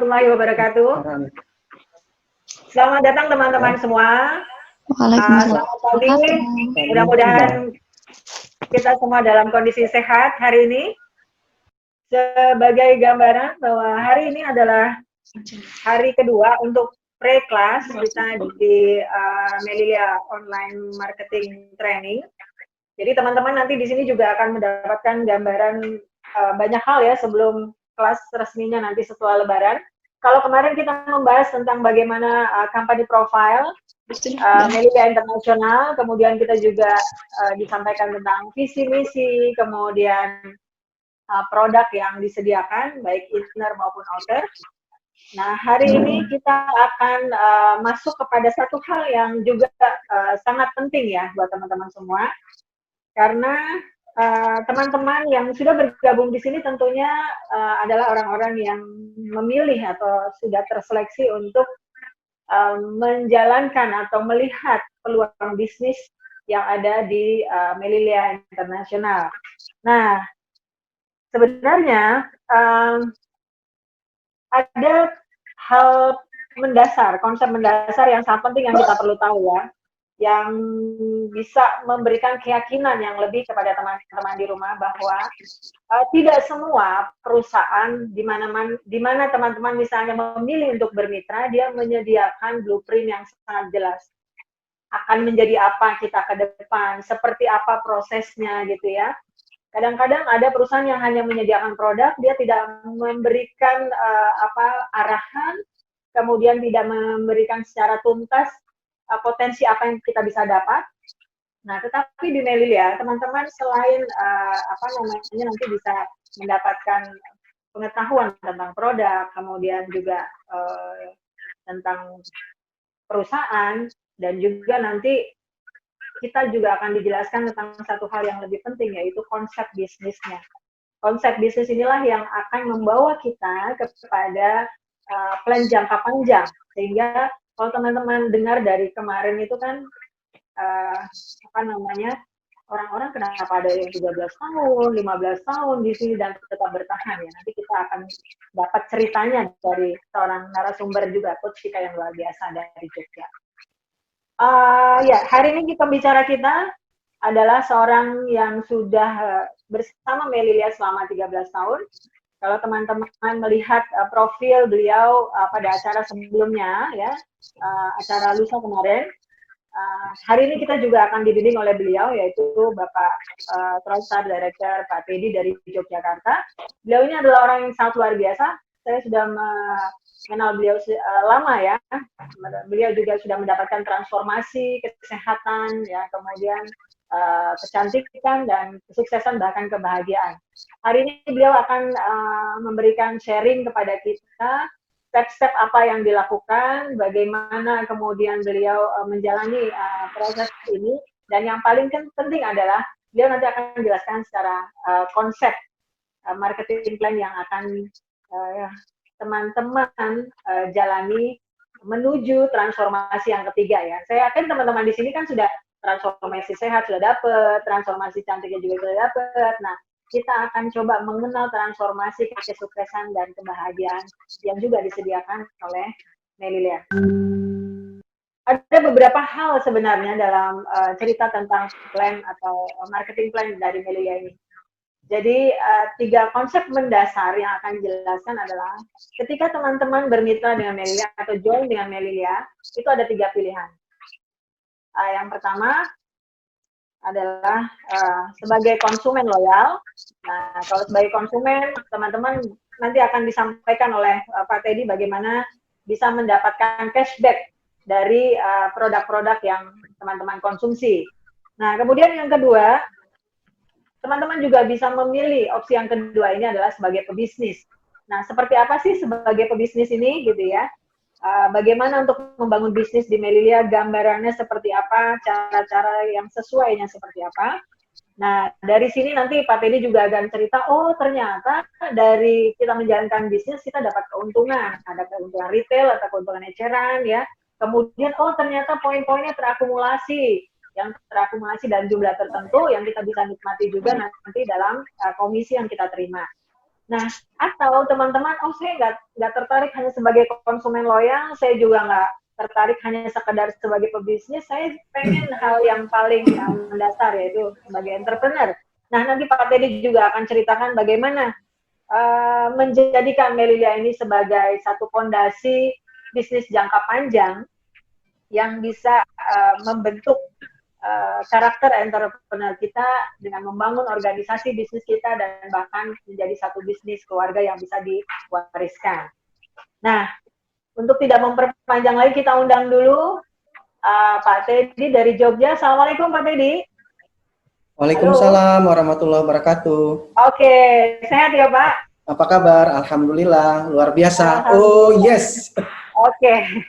warahmatullahi wabarakatuh. Selamat datang teman-teman semua. Selamat pagi. Mudah-mudahan kita semua dalam kondisi sehat hari ini. Sebagai gambaran bahwa hari ini adalah hari kedua untuk pre-class kita di Melilia Online Marketing Training. Jadi teman-teman nanti di sini juga akan mendapatkan gambaran banyak hal ya sebelum kelas resminya nanti setelah Lebaran. Kalau kemarin kita membahas tentang bagaimana company profile Melilia Internasional, kemudian kita juga disampaikan tentang visi misi, kemudian produk yang disediakan baik inner maupun outer. Nah, hari ini kita akan masuk kepada satu hal yang juga sangat penting ya buat teman-teman semua, karena teman-teman yang sudah bergabung di sini tentunya adalah orang-orang yang memilih atau sudah terseleksi untuk menjalankan atau melihat peluang bisnis yang ada di Melilia Internasional. Nah, sebenarnya ada hal mendasar, konsep mendasar yang sangat penting yang kita perlu tahu ya, yang bisa memberikan keyakinan yang lebih kepada teman-teman di rumah bahwa tidak semua perusahaan di mana teman-teman misalnya memilih untuk bermitra, dia menyediakan blueprint yang sangat jelas. Akan menjadi apa kita ke depan, seperti apa prosesnya gitu ya. Kadang-kadang ada perusahaan yang hanya menyediakan produk, dia tidak memberikan arahan, kemudian tidak memberikan secara tuntas potensi apa yang kita bisa dapat. Nah, tetapi di Melilia, teman-teman selain nanti bisa mendapatkan pengetahuan tentang produk, kemudian juga tentang perusahaan, dan juga nanti kita juga akan dijelaskan tentang satu hal yang lebih penting, yaitu konsep bisnisnya. Konsep bisnis inilah yang akan membawa kita kepada plan jangka panjang, sehingga kalau teman-teman dengar dari kemarin itu kan orang-orang kenapa ada yang 13 tahun, 15 tahun di sini dan tetap bertahan ya. Nanti kita akan dapat ceritanya dari seorang narasumber juga, coach kita yang luar biasa dari Jogja. Hari ini pembicara kita adalah seorang yang sudah bersama Melilia selama 13 tahun. Kalau teman-teman melihat profil beliau pada acara sebelumnya, ya, acara lusa kemarin, hari ini kita juga akan dibimbing oleh beliau, yaitu Bapak Trouster Director Pak Teddy dari Yogyakarta. Beliau ini adalah orang yang sangat luar biasa. Saya sudah mengenal beliau lama ya. Beliau juga sudah mendapatkan transformasi, kesehatan, ya, kemudian kecantikan dan kesuksesan bahkan kebahagiaan. Hari ini beliau akan memberikan sharing kepada kita step-step apa yang dilakukan, bagaimana kemudian beliau menjalani proses ini, dan yang paling penting adalah beliau nanti akan menjelaskan secara konsep marketing plan yang akan teman-teman jalani menuju transformasi yang ketiga ya. Saya yakin teman-teman di sini kan sudah transformasi sehat sudah dapat, transformasi cantiknya juga sudah dapat. Nah, kita akan coba mengenal transformasi kesuksesan dan kebahagiaan yang juga disediakan oleh Melilia. Ada beberapa hal sebenarnya dalam cerita tentang plan atau marketing plan dari Melilia ini. Jadi 3 konsep mendasar yang akan dijelaskan adalah ketika teman-teman bermitra dengan Melilia atau join dengan Melilia, itu ada 3 pilihan. Yang pertama adalah sebagai konsumen loyal. Nah, kalau sebagai konsumen, teman-teman nanti akan disampaikan oleh Pak Teddy bagaimana bisa mendapatkan cashback dari produk-produk yang teman-teman konsumsi. Nah, kemudian yang kedua, teman-teman juga bisa memilih opsi yang kedua ini adalah sebagai pebisnis. Nah, seperti apa sih sebagai pebisnis ini gitu ya? Bagaimana untuk membangun bisnis di Melilia, gambarannya seperti apa, cara-cara yang sesuainya seperti apa. Nah, dari sini nanti Pak Teddy juga akan cerita, oh ternyata dari kita menjalankan bisnis, kita dapat keuntungan. Ada keuntungan retail atau keuntungan eceran, ya. Kemudian, oh ternyata poin-poinnya terakumulasi. Yang terakumulasi dalam jumlah tertentu, yang kita bisa nikmati juga nanti dalam komisi yang kita terima. Nah, atau teman-teman, oh saya nggak tertarik hanya sebagai konsumen loyal, saya juga nggak tertarik hanya sekedar sebagai pebisnis, saya pengen hal yang paling mendasar, yaitu sebagai entrepreneur. Nah, nanti Pak Teddy juga akan ceritakan bagaimana menjadikan Melilia ini sebagai satu fondasi bisnis jangka panjang yang bisa membentuk karakter entrepreneur kita dengan membangun organisasi bisnis kita dan bahkan menjadi satu bisnis keluarga yang bisa diwariskan. Nah, untuk tidak memperpanjang lagi, kita undang dulu Pak Teddy dari Jogja. Assalamualaikum Pak Teddy. Waalaikumsalam warahmatullahi wabarakatuh. Oke, sehat ya Pak? Apa kabar? Alhamdulillah, luar biasa. Oh yes. Oke,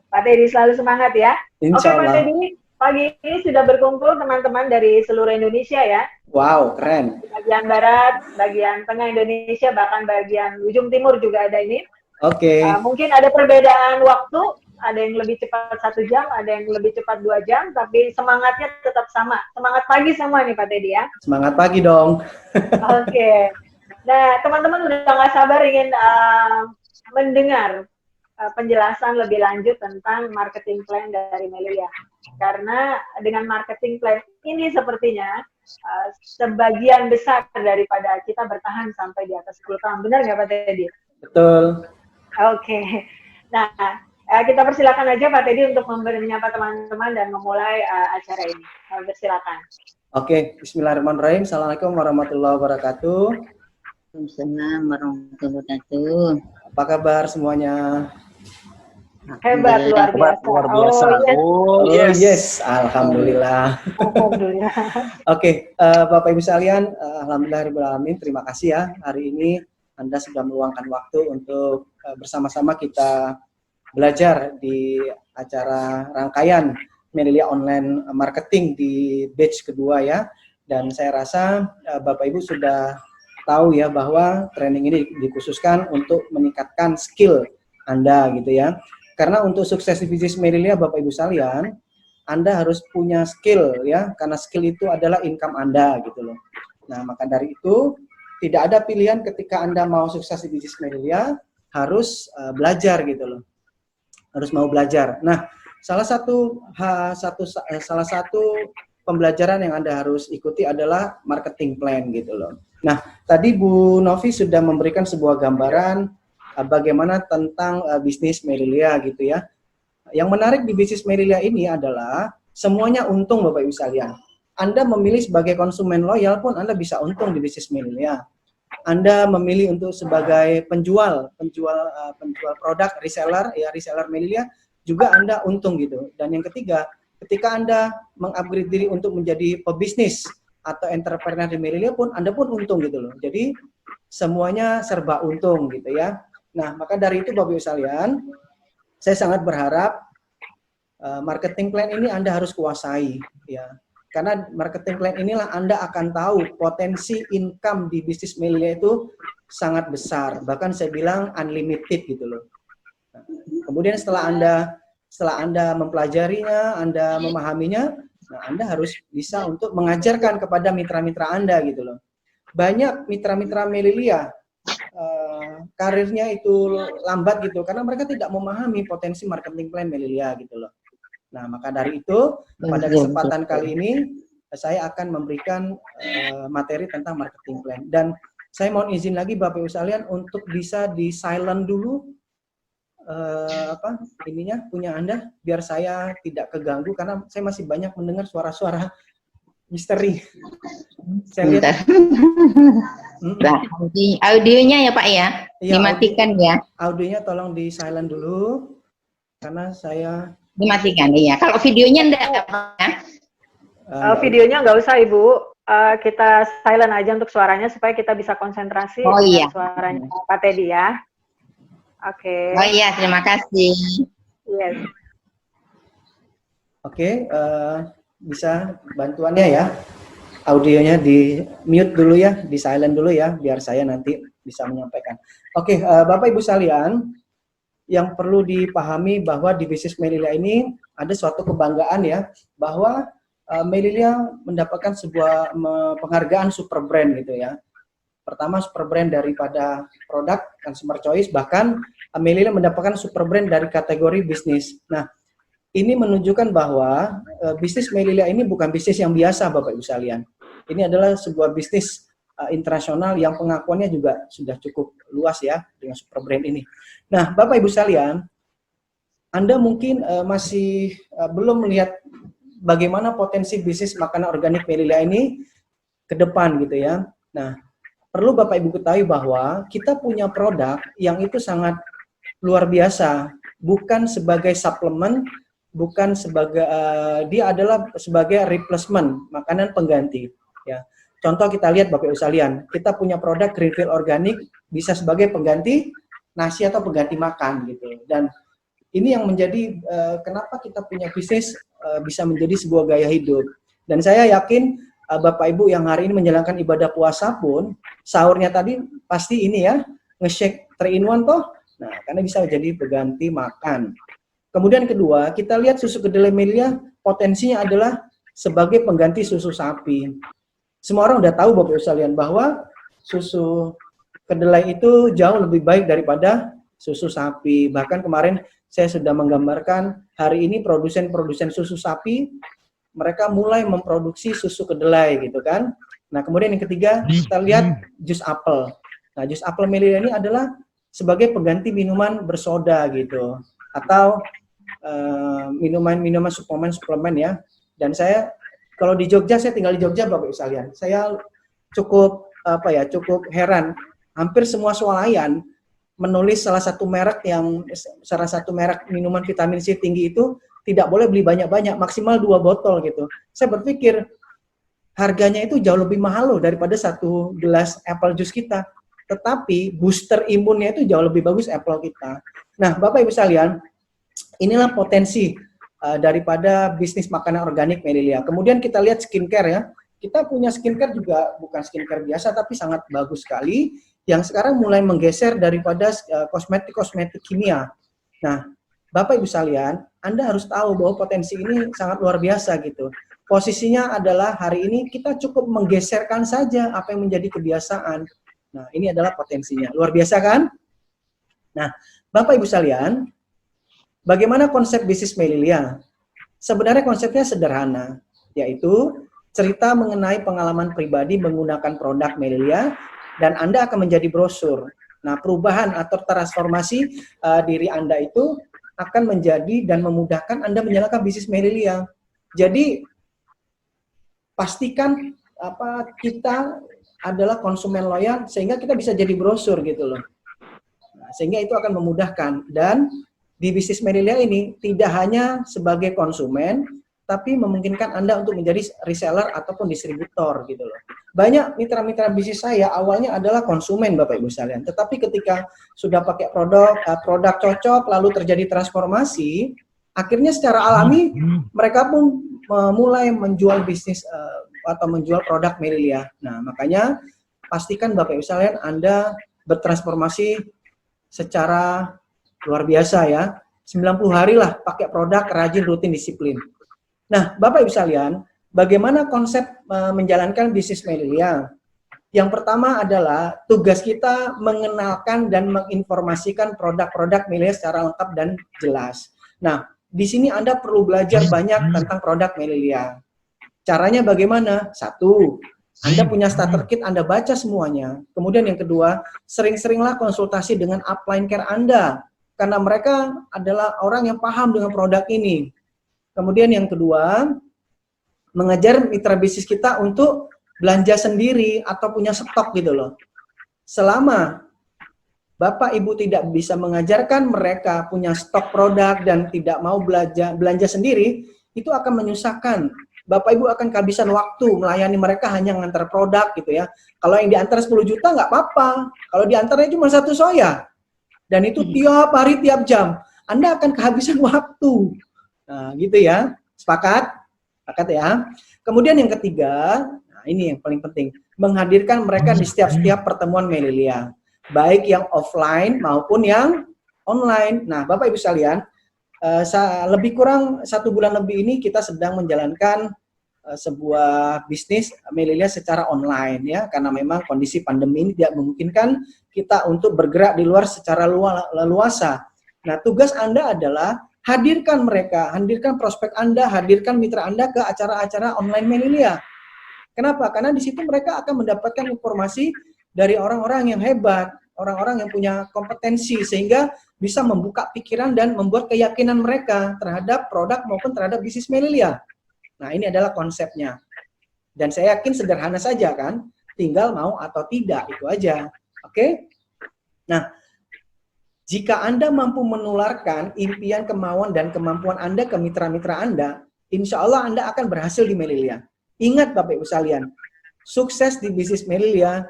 Pak Teddy selalu semangat ya. Oke Pak Teddy, pagi ini sudah berkumpul teman-teman dari seluruh Indonesia ya. Wow, keren. Bagian barat, bagian tengah Indonesia, bahkan bagian ujung timur juga ada ini. Oke. Mungkin ada perbedaan waktu, ada yang lebih cepat 1 jam, ada yang lebih cepat 2 jam, tapi semangatnya tetap sama. Semangat pagi semua nih Pak Teddy ya. Semangat pagi dong. Oke. Nah, teman-teman udah nggak sabar ingin mendengar penjelasan lebih lanjut tentang marketing plan dari Melilia. Karena dengan marketing plan ini sepertinya sebagian besar daripada kita bertahan sampai di atas 10 tahun. Benar nggak Pak Teddy? Betul. Oke. Nah, kita persilakan aja Pak Teddy untuk menyapa teman-teman dan memulai acara ini. Persilakan. Oke, bismillahirrahmanirrahim. Assalamualaikum warahmatullahi wabarakatuh. Waalaikumsalam warahmatullahi wabarakatuh. Apa kabar semuanya? Hebat, luar biasa. Oh yes. Alhamdulillah. Alhamdulillah. Oke, Bapak Ibu sekalian, alhamdulillahirrahmanirrahim. Terima kasih ya hari ini Anda sudah meluangkan waktu untuk bersama-sama kita belajar di acara rangkaian Melilia Online Marketing di batch kedua ya. Dan saya rasa Bapak Ibu sudah tahu ya bahwa training ini dikhususkan untuk meningkatkan skill Anda gitu ya. Karena untuk sukses di bisnis Melilia Bapak Ibu sekalian, Anda harus punya skill ya, karena skill itu adalah income Anda gitu loh. Nah, maka dari itu tidak ada pilihan ketika Anda mau sukses di bisnis Melilia, harus belajar gitu loh. Harus mau belajar. Nah, salah satu pembelajaran yang Anda harus ikuti adalah marketing plan gitu loh. Nah, tadi Bu Novi sudah memberikan sebuah gambaran bagaimana tentang bisnis Melilia gitu ya. Yang menarik di bisnis Melilia ini adalah semuanya untung Bapak Ibu sekalian. Anda memilih sebagai konsumen loyal pun Anda bisa untung di bisnis Melilia. Anda memilih untuk sebagai penjual produk reseller Melilia juga Anda untung gitu. Dan yang ketiga, ketika Anda mengupgrade diri untuk menjadi pebisnis atau entrepreneur di Melilia pun Anda pun untung gitu loh. Jadi semuanya serba untung gitu ya. Nah, maka dari itu Bapak Ibu sekalian, saya sangat berharap marketing plan ini Anda harus kuasai ya. Karena marketing plan inilah Anda akan tahu potensi income di bisnis Melilia itu sangat besar, bahkan saya bilang unlimited gitu loh. Nah, kemudian setelah Anda mempelajarinya, Anda memahaminya, nah Anda harus bisa untuk mengajarkan kepada mitra-mitra Anda gitu loh. Banyak mitra-mitra Melilia karirnya itu lambat gitu karena mereka tidak memahami potensi marketing plan Melilia gitu loh. Nah, maka dari itu pada kesempatan kali ini saya akan memberikan materi tentang marketing plan dan saya mohon izin lagi Bapak Ibu sekalian untuk bisa di silent dulu punya Anda biar saya tidak keganggu karena saya masih banyak mendengar suara-suara misteri. Saya lihat. Audionya ya Pak ya, dimatikan ya. Audionya tolong di silent dulu karena saya dimatikan ya. Kalau videonya enggak ya? Videonya nggak usah Ibu. Kita silent aja untuk suaranya supaya kita bisa konsentrasi dengan suaranya Pak Teddy ya. Oke. Oh iya, terima kasih. Yes. Oke, bisa bantuannya ya. Audionya di mute dulu ya, di silent dulu ya, biar saya nanti bisa menyampaikan. Oke, Bapak Ibu sekalian, yang perlu dipahami bahwa di bisnis Melilia ini ada suatu kebanggaan ya, bahwa Melilia mendapatkan sebuah penghargaan super brand gitu ya. Pertama, super brand daripada produk consumer choice, bahkan Melilia mendapatkan super brand dari kategori bisnis. Nah, ini menunjukkan bahwa bisnis Melilia ini bukan bisnis yang biasa, Bapak Ibu sekalian. Ini adalah sebuah bisnis internasional yang pengakuannya juga sudah cukup luas ya dengan super brand ini. Nah, Bapak Ibu sekalian, Anda mungkin masih belum melihat bagaimana potensi bisnis makanan organik Melilia ini ke depan gitu ya. Nah, perlu Bapak Ibu ketahui bahwa kita punya produk yang itu sangat luar biasa, bukan sebagai suplemen, bukan sebagai dia adalah sebagai replacement, makanan pengganti ya. Contoh kita lihat Bapak Ibu sekalian, kita punya produk Greenfield organik bisa sebagai pengganti nasi atau pengganti makan gitu. Dan ini yang menjadi kenapa kita punya bisnis bisa menjadi sebuah gaya hidup. Dan saya yakin Bapak Ibu yang hari ini menjalankan ibadah puasa pun sahurnya tadi pasti ini ya nge-shake 3 in 1 toh. Nah, karena bisa jadi pengganti makan. Kemudian kedua, kita lihat susu kedelai Melilia potensinya adalah sebagai pengganti susu sapi. Semua orang udah tahu Bapak Ibu sekalian bahwa susu kedelai itu jauh lebih baik daripada susu sapi. Bahkan kemarin saya sudah menggambarkan hari ini produsen-produsen susu sapi mereka mulai memproduksi susu kedelai gitu kan. Nah, kemudian yang ketiga kita lihat jus apel. Nah, jus apel Melilia ini adalah sebagai pengganti minuman bersoda gitu atau minuman-minuman suplemen ya. Dan saya kalau di Jogja, saya tinggal di Jogja Bapak Ibu sekalian. Saya cukup cukup heran. Hampir semua swalayan menulis salah satu merek minuman vitamin C tinggi itu tidak boleh beli banyak-banyak, maksimal 2 botol gitu. Saya berpikir harganya itu jauh lebih mahal loh daripada 1 gelas apple juice kita. Tetapi booster imunnya itu jauh lebih bagus apple kita. Nah, Bapak Ibu sekalian, inilah potensi daripada bisnis makanan organik Melilia. Kemudian kita lihat skincare ya. Kita punya skincare juga bukan skincare biasa tapi sangat bagus sekali yang sekarang mulai menggeser daripada kosmetik-kosmetik kimia. Nah, Bapak Ibu sekalian, Anda harus tahu bahwa potensi ini sangat luar biasa gitu. Posisinya adalah hari ini kita cukup menggeserkan saja apa yang menjadi kebiasaan. Nah, ini adalah potensinya. Luar biasa kan? Nah, Bapak Ibu sekalian, bagaimana konsep bisnis Melilia? Sebenarnya konsepnya sederhana, yaitu cerita mengenai pengalaman pribadi menggunakan produk Melilia dan Anda akan menjadi brosur. Nah, perubahan atau transformasi diri Anda itu akan menjadi dan memudahkan Anda menjalankan bisnis Melilia. Jadi pastikan kita adalah konsumen loyal sehingga kita bisa jadi brosur gitu loh. Nah, sehingga itu akan memudahkan dan di bisnis Melilia ini tidak hanya sebagai konsumen tapi memungkinkan Anda untuk menjadi reseller ataupun distributor gitu loh. Banyak mitra-mitra bisnis saya awalnya adalah konsumen Bapak Ibu sekalian, tetapi ketika sudah pakai produk cocok lalu terjadi transformasi, akhirnya secara alami mereka pun mulai menjual bisnis atau menjual produk Melilia. Nah, makanya pastikan Bapak Ibu sekalian Anda bertransformasi secara luar biasa ya. 90 hari lah pakai produk, rajin, rutin, disiplin. Nah, Bapak Ibu sekalian, bagaimana konsep menjalankan bisnis Melilia? Yang pertama adalah tugas kita mengenalkan dan menginformasikan produk-produk Melilia secara lengkap dan jelas. Nah, di sini Anda perlu belajar banyak tentang produk Melilia. Caranya bagaimana? 1, Anda punya starter kit, Anda baca semuanya. Kemudian yang kedua, sering-seringlah konsultasi dengan upline care Anda. Karena mereka adalah orang yang paham dengan produk ini. Kemudian yang kedua, mengejar mitra bisnis kita untuk belanja sendiri atau punya stok gitu loh. Selama Bapak Ibu tidak bisa mengajarkan mereka punya stok produk dan tidak mau belanja sendiri, itu akan menyusahkan. Bapak Ibu akan kehabisan waktu melayani mereka hanya ngantar produk gitu ya. Kalau yang diantar 10 juta nggak apa-apa. Kalau diantarnya cuma 1 soya. Dan itu tiap hari, tiap jam. Anda akan kehabisan waktu. Nah, gitu ya. Sepakat? Sepakat ya. Kemudian yang ketiga, nah ini yang paling penting, menghadirkan mereka di setiap pertemuan Melilia, baik yang offline maupun yang online. Nah, Bapak Ibu sekalian, lebih kurang 1 bulan lebih ini kita sedang menjalankan sebuah bisnis Melilia secara online ya, karena memang kondisi pandemi ini tidak memungkinkan kita untuk bergerak di luar secara leluasa. Nah, tugas Anda adalah hadirkan mereka, hadirkan prospek Anda, hadirkan mitra Anda ke acara-acara online Melilia. Kenapa? Karena di situ mereka akan mendapatkan informasi dari orang-orang yang hebat, orang-orang yang punya kompetensi, sehingga bisa membuka pikiran dan membuat keyakinan mereka terhadap produk maupun terhadap bisnis Melilia. Nah, ini adalah konsepnya. Dan saya yakin sederhana saja kan, tinggal mau atau tidak, itu aja. Oke? Nah, jika Anda mampu menularkan impian, kemauan, dan kemampuan Anda ke mitra-mitra Anda, insya Allah Anda akan berhasil di Melilia. Ingat Bapak Ibu sekalian, sukses di bisnis Melilia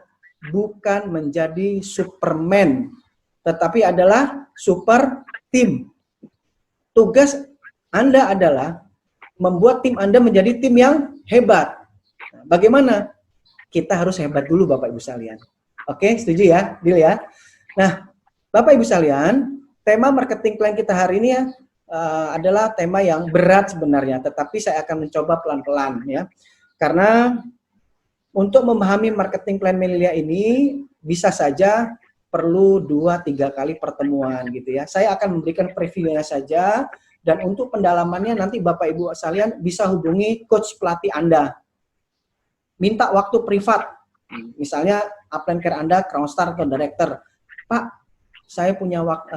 bukan menjadi Superman, tetapi adalah super tim. Tugas Anda adalah membuat tim Anda menjadi tim yang hebat. Bagaimana? Kita harus hebat dulu Bapak Ibu sekalian. Oke, setuju ya? Deal ya? Nah, Bapak Ibu sekalian, tema marketing plan kita hari ini ya adalah tema yang berat sebenarnya, tetapi saya akan mencoba pelan-pelan ya. Karena untuk memahami marketing plan Melilia ini bisa saja perlu 2-3 kali pertemuan gitu ya. Saya akan memberikan previewnya saja. Dan untuk pendalamannya nanti Bapak Ibu sekalian bisa hubungi coach pelatih Anda. Minta waktu privat. Misalnya upline care Anda, Crown Star atau Director. Pak, saya punya waktu,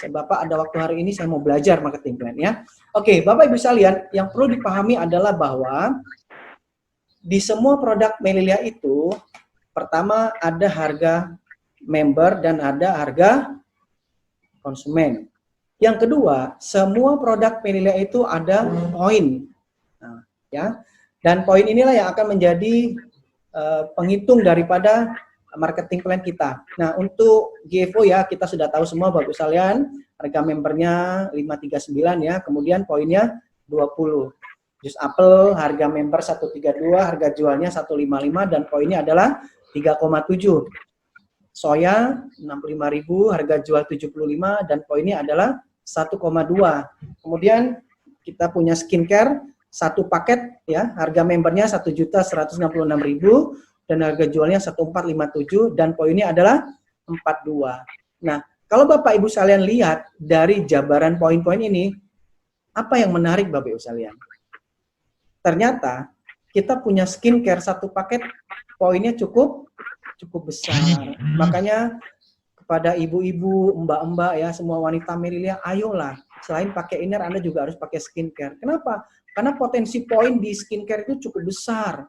Bapak ada waktu hari ini saya mau belajar marketing plan ya. Oke, Bapak Ibu sekalian, yang perlu dipahami adalah bahwa di semua produk Melilia itu pertama ada harga member dan ada harga konsumen. Yang kedua, semua produk Melilia itu ada poin, nah, ya. Dan poin inilah yang akan menjadi penghitung daripada marketing plan kita. Nah, untuk GFO ya kita sudah tahu semua Bapak sekalian, harga membernya 539 ya, kemudian poinnya 20. Jus apel harga member 132, harga jualnya 155 dan poinnya adalah 3,7. Soya 65.000, harga jual 75 dan poinnya adalah 1,2. Kemudian kita punya skincare satu paket ya, harga membernya 1.166.000 dan harga jualnya 1.457 dan poinnya adalah 42. Nah, kalau Bapak Ibu sekalian lihat dari jabaran poin-poin ini, apa yang menarik Bapak Ibu sekalian? Ternyata kita punya skincare satu paket poinnya cukup besar. Makanya kepada ibu-ibu, mbak-mbak ya, semua wanita Melilia, ayolah, selain pakai inner Anda juga harus pakai skincare. Kenapa? Karena potensi poin di skincare itu cukup besar.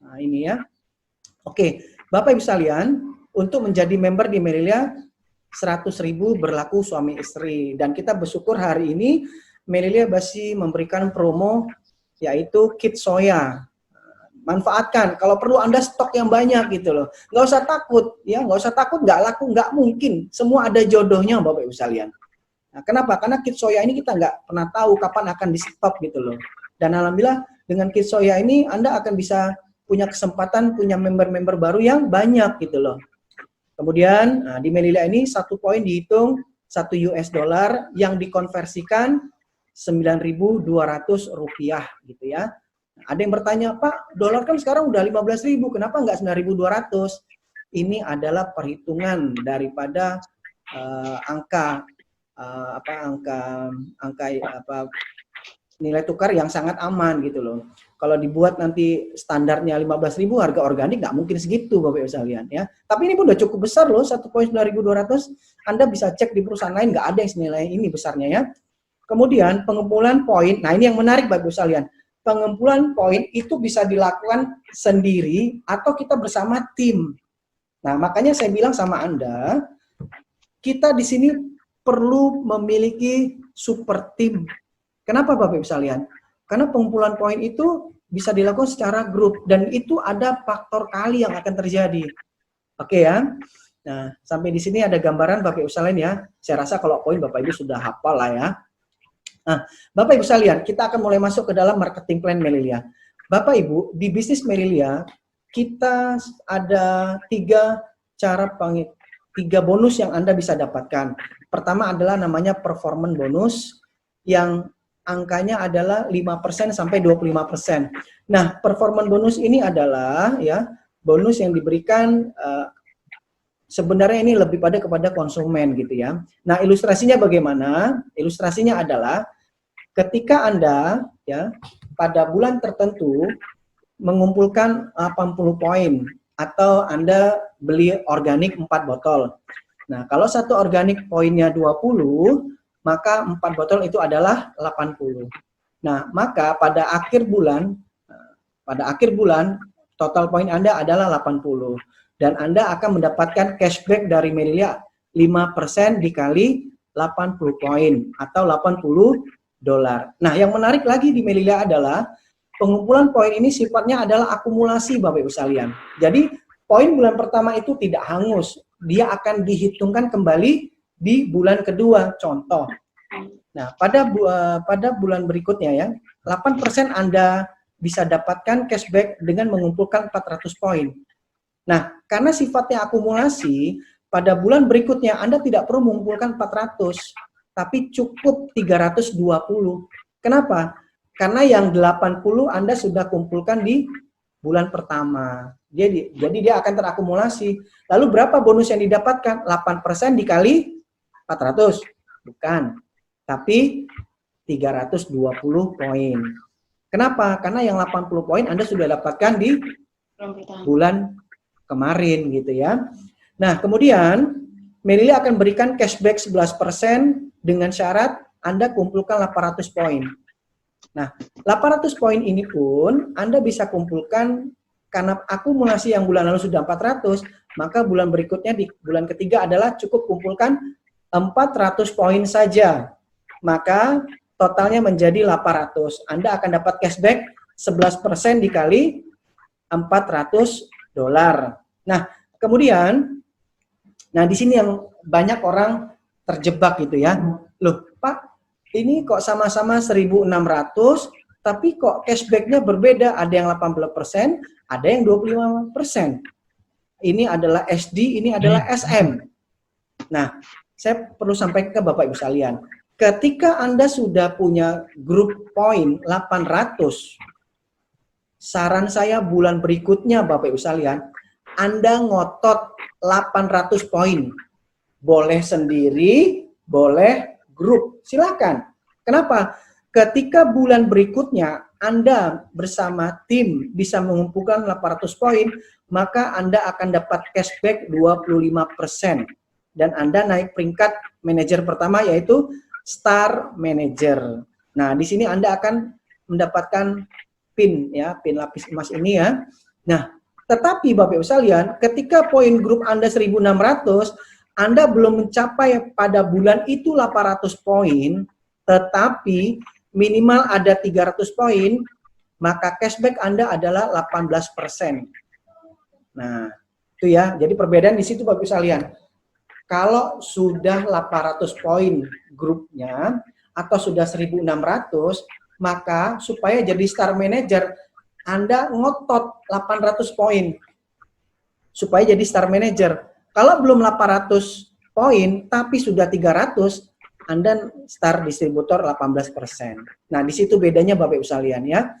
Nah, ini ya. Oke, Bapak Ibu sekalian, untuk menjadi member di Melilia 100.000 berlaku suami istri dan kita bersyukur hari ini Melilia masih memberikan promo yaitu kit soya. Manfaatkan, kalau perlu Anda stok yang banyak gitu loh. Nggak usah takut, ya nggak usah takut, nggak laku, nggak mungkin. Semua ada jodohnya Bapak Ibu sekalian. Nah, kenapa? Karena kit soya ini kita nggak pernah tahu kapan akan di stok gitu loh. Dan alhamdulillah dengan kit soya ini Anda akan bisa punya kesempatan punya member-member baru yang banyak gitu loh. Kemudian nah, di Melilia ini satu poin dihitung $1 yang dikonversikan 9.200 rupiah gitu ya. Ada yang bertanya, Pak, dolar kan sekarang udah 15.000, kenapa nggak 9.200? Ini adalah perhitungan daripada angka nilai tukar yang sangat aman gitu loh. Kalau dibuat nanti standarnya 15.000, harga organik nggak mungkin segitu Bapak Ibu sekalian ya. Tapi ini pun udah cukup besar loh, 1,9.200. Anda bisa cek di perusahaan lain nggak ada yang senilai ini besarnya ya. Kemudian pengumpulan poin, nah ini yang menarik Bapak Ibu sekalian. Pengumpulan poin itu bisa dilakukan sendiri atau kita bersama tim. Nah, makanya saya bilang sama Anda, kita di sini perlu memiliki super tim. Kenapa Bapak Ibu sekalian? Karena pengumpulan poin itu bisa dilakukan secara grup dan itu ada faktor kali yang akan terjadi. Oke ya. Nah, sampai di sini ada gambaran Bapak Ibu sekalian ya. Saya rasa kalau poin Bapak Ibu sudah hafal lah ya. Nah, Bapak Ibu sekalian, kita akan mulai masuk ke dalam marketing plan Melilia. Bapak Ibu, di bisnis Melilia, kita ada 3 bonus yang Anda bisa dapatkan. Pertama adalah namanya performance bonus, yang angkanya adalah 5% sampai 25%. Nah, performance bonus ini adalah ya bonus yang diberikan sebenarnya ini lebih kepada konsumen gitu ya. Nah, ilustrasinya bagaimana? Ilustrasinya adalah ketika Anda ya pada bulan tertentu mengumpulkan 80 poin atau Anda beli organik 4 botol. Nah, kalau satu organik poinnya 20, maka 4 botol itu adalah 80. Nah, maka pada akhir bulan total poin Anda adalah 80 dan Anda akan mendapatkan cashback dari Merilia 5% dikali 80 poin atau $80. Nah, yang menarik lagi di Merilia adalah pengumpulan poin ini sifatnya adalah akumulasi Bapak Ibu sekalian. Jadi, poin bulan pertama itu tidak hangus, dia akan dihitungkan kembali di bulan kedua, contoh. Nah, pada bulan berikutnya ya, 8% Anda bisa dapatkan cashback dengan mengumpulkan 400 poin. Nah, karena sifatnya akumulasi, pada bulan berikutnya Anda tidak perlu mengumpulkan 400, tapi cukup 320. Kenapa? Karena yang 80 Anda sudah kumpulkan di bulan pertama. Jadi dia akan terakumulasi. Lalu berapa bonus yang didapatkan? 8% dikali 400. Bukan. Tapi 320 poin. Kenapa? Karena yang 80 poin Anda sudah dapatkan di bulan kemarin gitu ya. Nah, kemudian Merilia akan berikan cashback 11% dengan syarat Anda kumpulkan 800 poin. Nah, 800 poin ini pun Anda bisa kumpulkan karena akumulasi yang bulan lalu sudah 400, maka bulan berikutnya di bulan ketiga adalah cukup kumpulkan 400 poin saja. Maka totalnya menjadi 800. Anda akan dapat cashback 11% dikali $400. Nah, kemudian di sini yang banyak orang terjebak gitu ya. Loh, Pak, ini kok sama-sama 1.600, tapi kok cashback-nya berbeda, ada yang 80%, ada yang 25%. Ini adalah SD, ini adalah SM. Nah, saya perlu sampaikan ke Bapak Ibu sekalian, ketika Anda sudah punya grup poin 800, saran saya bulan berikutnya Bapak Ibu sekalian, Anda ngotot 800 poin. Boleh sendiri, boleh grup, silakan. Kenapa? Ketika bulan berikutnya Anda bersama tim bisa mengumpulkan 800 poin, maka Anda akan dapat cashback 25%. Dan Anda naik peringkat manajer pertama yaitu Star Manager. Nah, di sini Anda akan mendapatkan pin ya, pin lapis emas ini ya. Nah, tetapi Bapak Ibu sekalian, ketika poin grup Anda 1.600, Anda belum mencapai pada bulan itu 800 poin, tetapi minimal ada 300 poin, maka cashback Anda adalah 18%. Nah, itu ya. Jadi perbedaan di situ Bapak Ibu sekalian. Kalau sudah 800 poin grupnya atau sudah 1.600, maka supaya jadi Star Manager Anda ngotot 800 poin supaya jadi Star Manager. Kalau belum 800 poin tapi sudah 300, Anda Star Distributor 18%. Nah, di situ bedanya Bapak Ibu sekalian ya.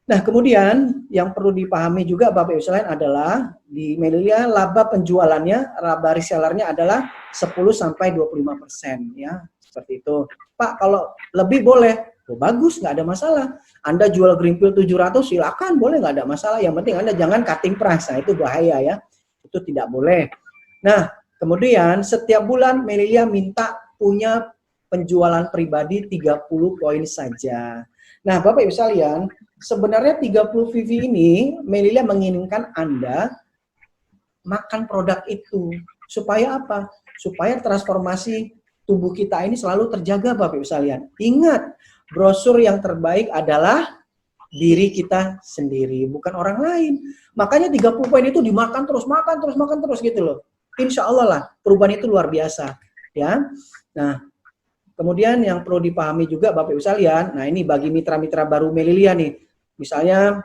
Nah, kemudian yang perlu dipahami juga Bapak Ibu sekalian adalah di Merilia laba penjualannya, laba resellernya adalah 10-25% ya. Seperti itu. Pak, kalau lebih boleh. Oh, bagus, nggak ada masalah. Anda jual Greenfield 700, silakan, boleh, nggak ada masalah. Yang penting Anda jangan cutting price, nah, itu bahaya ya. Itu tidak boleh. Nah, kemudian setiap bulan Merilia minta punya penjualan pribadi 30 poin saja. Nah, Bapak Ibu sekalian, sebenarnya 30 VV ini Merilia menginginkan Anda makan produk itu. Supaya apa? Supaya transformasi tubuh kita ini selalu terjaga Bapak Ibu sekalian. Ingat, brosur yang terbaik adalah diri kita sendiri, bukan orang lain. Makanya 30 poin itu dimakan terus, makan terus gitu loh. Insya Allah lah, perubahan itu luar biasa. Ya. Nah, kemudian yang perlu dipahami juga Bapak Ibu sekalian, nah ini bagi mitra-mitra baru Merilia nih. Misalnya,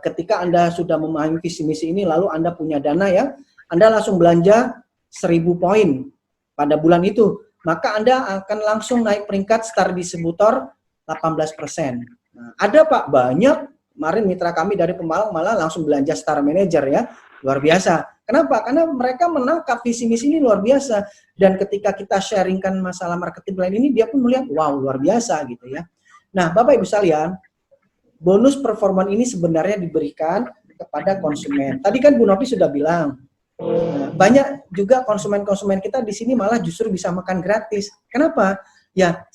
ketika Anda sudah memahami visi misi ini, lalu Anda punya dana ya, Anda langsung belanja 1.000 poin pada bulan itu. maka Anda akan langsung naik peringkat star distributor 18%. Nah, ada Pak, banyak. Kemarin mitra kami dari Pemalang malah langsung belanja star manager ya. Luar biasa. Kenapa? Karena mereka menangkap visi misi ini luar biasa. Dan ketika kita sharingkan masalah marketing plan ini, dia pun melihat, wow, luar biasa gitu ya. Nah, Bapak Ibu sekalian, bonus performan ini sebenarnya diberikan kepada konsumen. Tadi kan Bu Novi sudah bilang, banyak juga konsumen-konsumen kita di sini malah justru bisa makan gratis. Kenapa? Ya,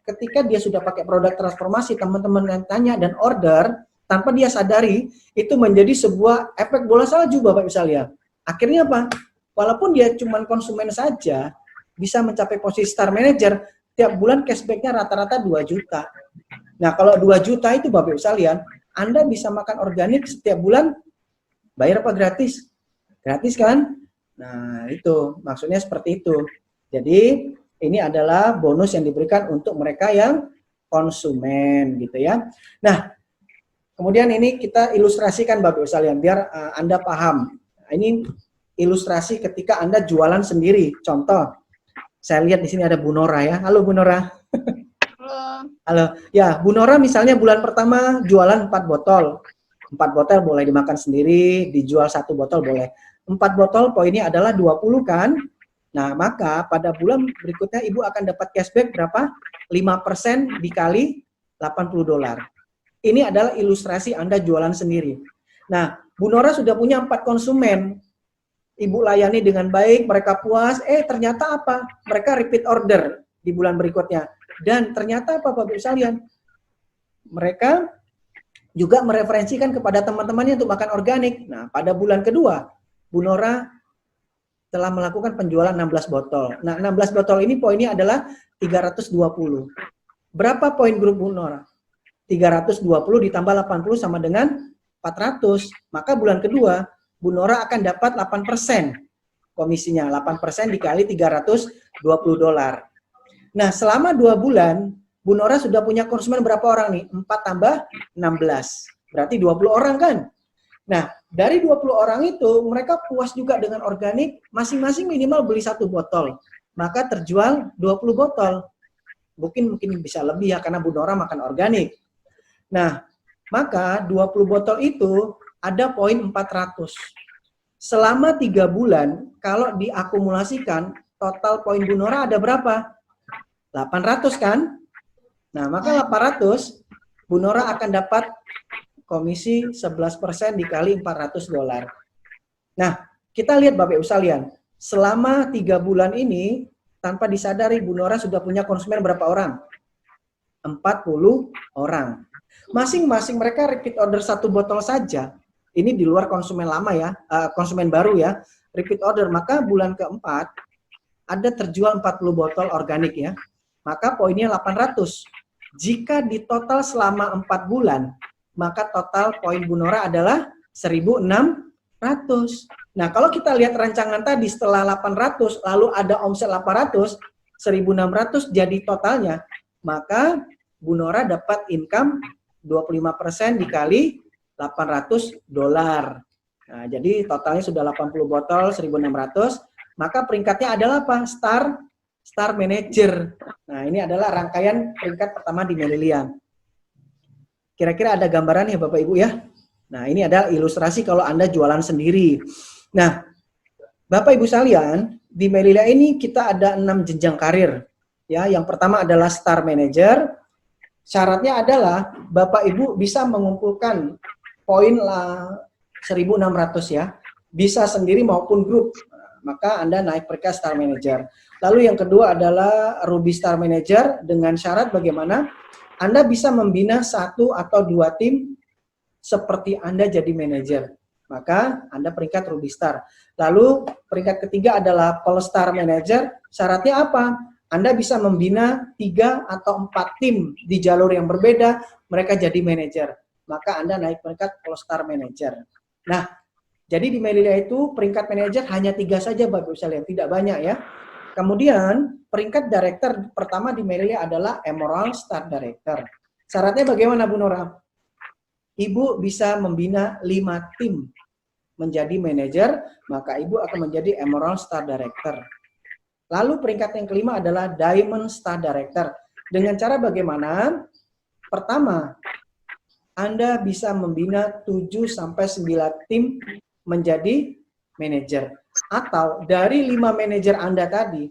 ketika dia sudah pakai produk transformasi, teman-teman yang tanya dan order, tanpa dia sadari, itu menjadi sebuah efek bola salju, Bapak bisa lihat. Akhirnya apa? Walaupun dia cuma konsumen saja, bisa mencapai posisi star manager, tiap bulan cashback-nya rata-rata 2 juta. Nah, kalau 2 juta itu Bapak bisa lihat, Anda bisa makan organik setiap bulan, bayar apa gratis? Gratis kan? Nah, itu, maksudnya seperti itu. Jadi, ini adalah bonus yang diberikan untuk mereka yang konsumen gitu ya. Nah, kemudian ini kita ilustrasikan Bapak Ibu sekalian biar Anda paham. Ini ilustrasi ketika Anda jualan sendiri. Contoh, saya lihat di sini ada Bu Nora ya. Halo Bu Nora. Halo. Halo. Ya, Bu Nora misalnya bulan pertama jualan 4 botol. 4 botol boleh dimakan sendiri, dijual 1 botol boleh. 4 botol poinnya adalah 20 kan? Nah, maka pada bulan berikutnya Ibu akan dapat cashback berapa? 5% dikali $80. Ini adalah ilustrasi Anda jualan sendiri. Nah, Bu Nora sudah punya 4 konsumen. Ibu layani dengan baik, mereka puas. Ternyata apa? Mereka repeat order di bulan berikutnya. Dan ternyata apa Bapak Ibu sekalian? Mereka juga mereferensikan kepada teman-temannya untuk makan organik. Nah, pada bulan kedua, Bu Nora telah melakukan penjualan 16 botol. Nah, 16 botol ini poinnya adalah 320. Berapa poin grup Bu Nora? 320 ditambah 80 sama dengan 400. Maka bulan kedua, Bu Nora akan dapat 8% komisinya. 8% dikali $320. Nah, selama 2 bulan, Bu Nora sudah punya konsumen berapa orang nih? 4 tambah 16. Berarti 20 orang kan? Nah, dari 20 orang itu, mereka puas juga dengan organik, masing-masing minimal beli 1 botol. Maka terjual 20 botol. Mungkin bisa lebih ya, karena Bu Nora makan organik. Nah, maka 20 botol itu ada poin 400. Selama 3 bulan, kalau diakumulasikan, total poin Bu Nora ada berapa? 800 kan? Nah, maka 800, Bu Nora akan dapat komisi 11% dikali $400. Nah, kita lihat Bapak Ibu sekalian, selama 3 bulan ini, tanpa disadari Bu Nora sudah punya konsumen berapa orang? 40 orang. Masing-masing mereka repeat order 1 botol saja. Ini di luar konsumen lama ya, konsumen baru ya, repeat order. Maka bulan keempat, ada terjual 40 botol organik ya. Maka poinnya 800. Jika di total selama 4 bulan, maka total poin Bu Nora adalah 1.600. Nah, kalau kita lihat rancangan tadi setelah 800, lalu ada omset 800, 1.600 jadi totalnya, maka Bu Nora dapat income 25% dikali $800. Nah, jadi totalnya sudah 80 botol, 1.600, maka peringkatnya adalah apa? Star Manager. Nah, ini adalah rangkaian peringkat pertama di Melilia. Kira-kira ada gambaran ya Bapak Ibu ya? Nah, ini adalah ilustrasi kalau Anda jualan sendiri. Nah, Bapak Ibu sekalian, di Melilia ini kita ada 6 jenjang karir. Ya, yang pertama adalah Star Manager. Syaratnya adalah Bapak Ibu bisa mengumpulkan poin 1.600 ya. Bisa sendiri maupun grup. Maka Anda naik peringkat Star Manager. Lalu yang kedua adalah Ruby Star Manager dengan syarat bagaimana Anda bisa membina 1 atau 2 tim seperti Anda jadi manajer. Maka Anda peringkat Ruby Star. Lalu peringkat ketiga adalah Polestar Manager. Syaratnya apa? Anda bisa membina 3 atau 4 tim di jalur yang berbeda, mereka jadi manajer. Maka Anda naik peringkat Polestar Manager. Nah, jadi di Melilia itu peringkat manajer hanya 3 saja Bapak bisa lihat, tidak banyak ya. Kemudian peringkat director pertama di Melilia adalah Emerald Star Director. Syaratnya bagaimana Bu Nora? Ibu bisa membina 5 tim menjadi manajer, maka Ibu akan menjadi Emerald Star Director. Lalu peringkat yang kelima adalah Diamond Star Director. Dengan cara bagaimana? Pertama, Anda bisa membina 7-9 tim menjadi manajer. Atau dari 5 manajer Anda tadi,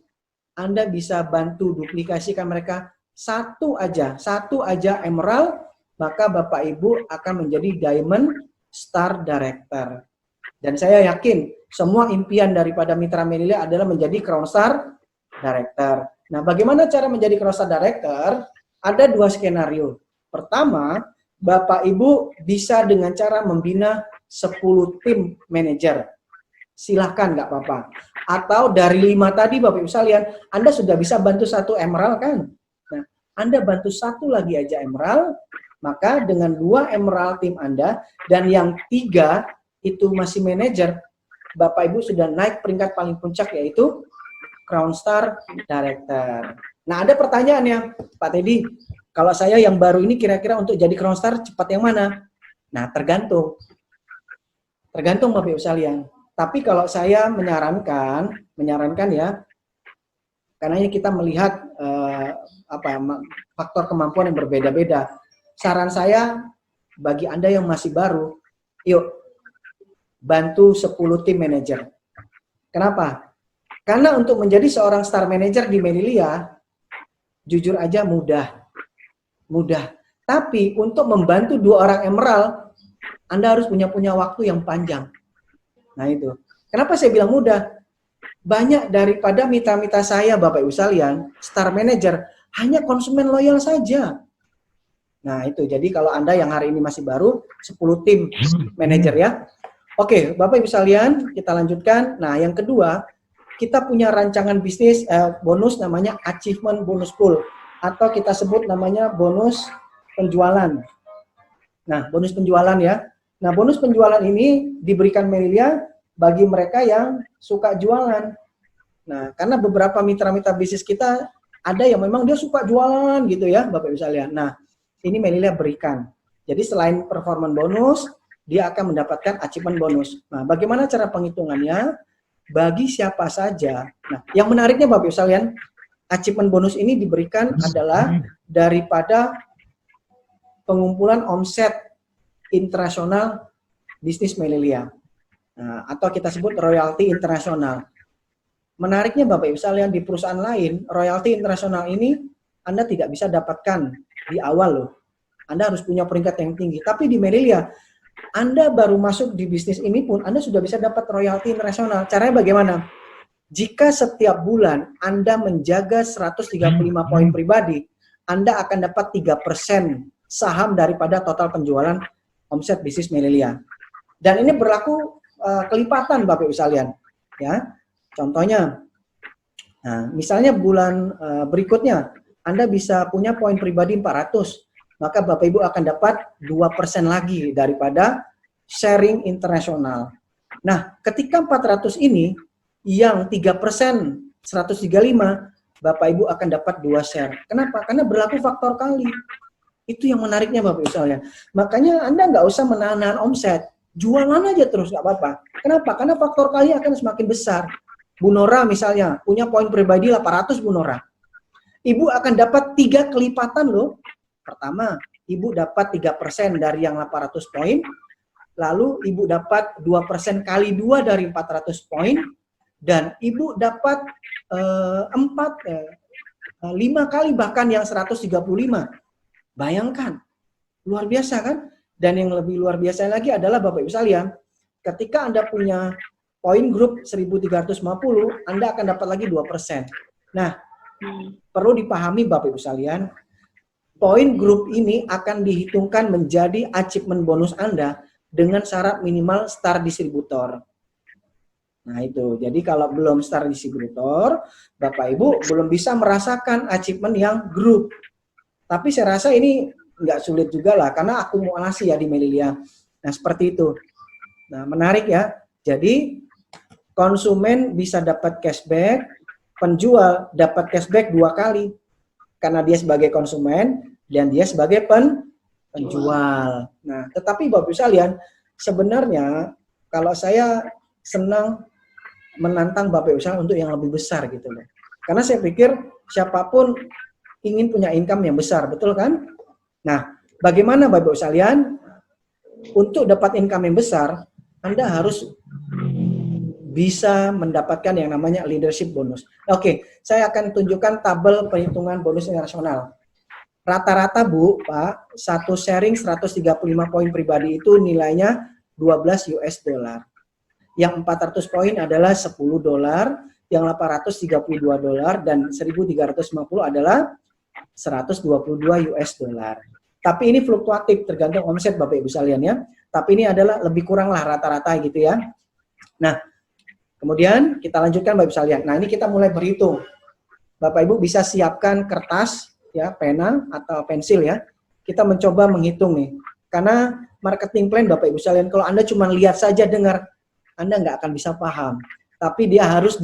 Anda bisa bantu duplikasikan mereka satu aja Emerald, maka Bapak Ibu akan menjadi Diamond Star Director. Dan saya yakin semua impian daripada Mitra Melilia adalah menjadi Crown Star Director. Nah, bagaimana cara menjadi Crown Star Director? Ada 2 skenario. Pertama, Bapak Ibu bisa dengan cara membina 10 tim manajer. Silahkan, nggak apa-apa. Atau dari 5 tadi Bapak Ibu sekalian, Anda sudah bisa bantu 1 Emerald kan? Nah, Anda bantu 1 lagi aja Emerald, maka dengan 2 Emerald tim Anda, dan yang 3 itu masih manajer, Bapak Ibu sudah naik peringkat paling puncak, yaitu Crown Star Director. Nah, ada pertanyaannya, Pak Teddy, kalau saya yang baru ini kira-kira untuk jadi Crown Star cepat yang mana? Nah, tergantung Bapak Ibu sekalian. Tapi kalau saya menyarankan ya, karena kita melihat faktor kemampuan yang berbeda-beda. Saran saya bagi Anda yang masih baru, yuk bantu 10 tim manajer. Kenapa? Karena untuk menjadi seorang star manager di Melilia, jujur aja mudah. Tapi untuk membantu 2 orang Emerald, Anda harus punya waktu yang panjang. Nah itu. Kenapa saya bilang mudah? Banyak daripada mitra-mitra saya, Bapak Ibu sekalian, star manager, hanya konsumen loyal saja. Nah itu, jadi kalau Anda yang hari ini masih baru, 10 tim manager ya. Oke, Bapak Ibu sekalian, kita lanjutkan. Nah yang kedua, kita punya rancangan bisnis bonus namanya Achievement Bonus Pool. Atau kita sebut namanya bonus penjualan. Nah, bonus penjualan ya. Nah, bonus penjualan ini diberikan Melilia bagi mereka yang suka jualan. Nah, karena beberapa mitra-mitra bisnis kita ada yang memang dia suka jualan gitu ya, Bapak Ibu sekalian. Nah, ini Melilia berikan. Jadi selain performance bonus, dia akan mendapatkan achievement bonus. Nah, bagaimana cara penghitungannya? Bagi siapa saja. Nah, yang menariknya Bapak Ibu sekalian, achievement bonus ini diberikan adalah daripada pengumpulan omset internasional bisnis Melilia. Nah, atau kita sebut royalti internasional. Menariknya Bapak Ibu sekalian, di perusahaan lain, royalti internasional ini Anda tidak bisa dapatkan di awal loh. Anda harus punya peringkat yang tinggi. Tapi di Melilia, Anda baru masuk di bisnis ini pun, Anda sudah bisa dapat royalti internasional. Caranya bagaimana? Jika setiap bulan Anda menjaga 135 poin pribadi, Anda akan dapat 3% saham daripada total penjualan omset bisnis Melilia. Dan ini berlaku kelipatan Bapak Ibu sekalian. Ya, contohnya, nah, misalnya bulan berikutnya Anda bisa punya poin pribadi 400, maka Bapak Ibu akan dapat 2% lagi daripada sharing internasional. Nah, ketika 400 ini yang 3% 135, Bapak Ibu akan dapat 2 share. Kenapa? Karena berlaku faktor kali. Itu yang menariknya Bapak Ibu sekalian. Makanya Anda nggak usah menahan omset. Jualan aja terus, nggak apa-apa. Kenapa? Karena faktor kali akan semakin besar. Bu Nora misalnya, punya poin pribadi 800 Bu Nora. Ibu akan dapat 3 kelipatan loh. Pertama, Ibu dapat 3% dari yang 800 poin. Lalu Ibu dapat 2% kali 2 dari 400 poin. Dan Ibu dapat 5 kali bahkan yang 135. Bayangkan, luar biasa kan? Dan yang lebih luar biasa lagi adalah Bapak Ibu sekalian, ketika Anda punya poin grup 1350, Anda akan dapat lagi 2%. Nah, perlu dipahami Bapak Ibu sekalian, poin grup ini akan dihitungkan menjadi achievement bonus Anda dengan syarat minimal star distributor. Nah itu, jadi kalau belum star distributor, Bapak Ibu belum bisa merasakan achievement yang grup. Tapi saya rasa ini nggak sulit juga lah, karena akumulasi ya di Melilia. Nah seperti itu. Nah menarik ya. Jadi konsumen bisa dapat cashback, penjual dapat cashback 2 kali. Karena dia sebagai konsumen dan dia sebagai penjual. Nah tetapi Bapak Ibu sekalian, sebenarnya kalau saya senang menantang Bapak Ibu sekalian untuk yang lebih besar gitu loh. Karena saya pikir siapapun ingin punya income yang besar, betul kan? Nah, bagaimana Bapak Ibu sekalian? Untuk dapat income yang besar, Anda harus bisa mendapatkan yang namanya leadership bonus. Oke, saya akan tunjukkan tabel perhitungan bonus internasional. Rata-rata Bu, Pak, satu sharing 135 poin pribadi itu nilainya 12 US dollar. Yang 400 poin adalah 10 dolar, yang 832 dolar, dan 1350 adalah 122 US dollar. Tapi ini fluktuatif, tergantung omset Bapak Ibu sekalian ya. Tapi ini adalah lebih kurang lah rata-rata gitu ya. Nah, kemudian kita lanjutkan Bapak Ibu sekalian. Nah, ini kita mulai berhitung. Bapak Ibu bisa siapkan kertas, ya, pena atau pensil ya. Kita mencoba menghitung nih. Karena marketing plan Bapak Ibu sekalian, kalau Anda cuma lihat saja, dengar, Anda nggak akan bisa paham. Tapi dia harus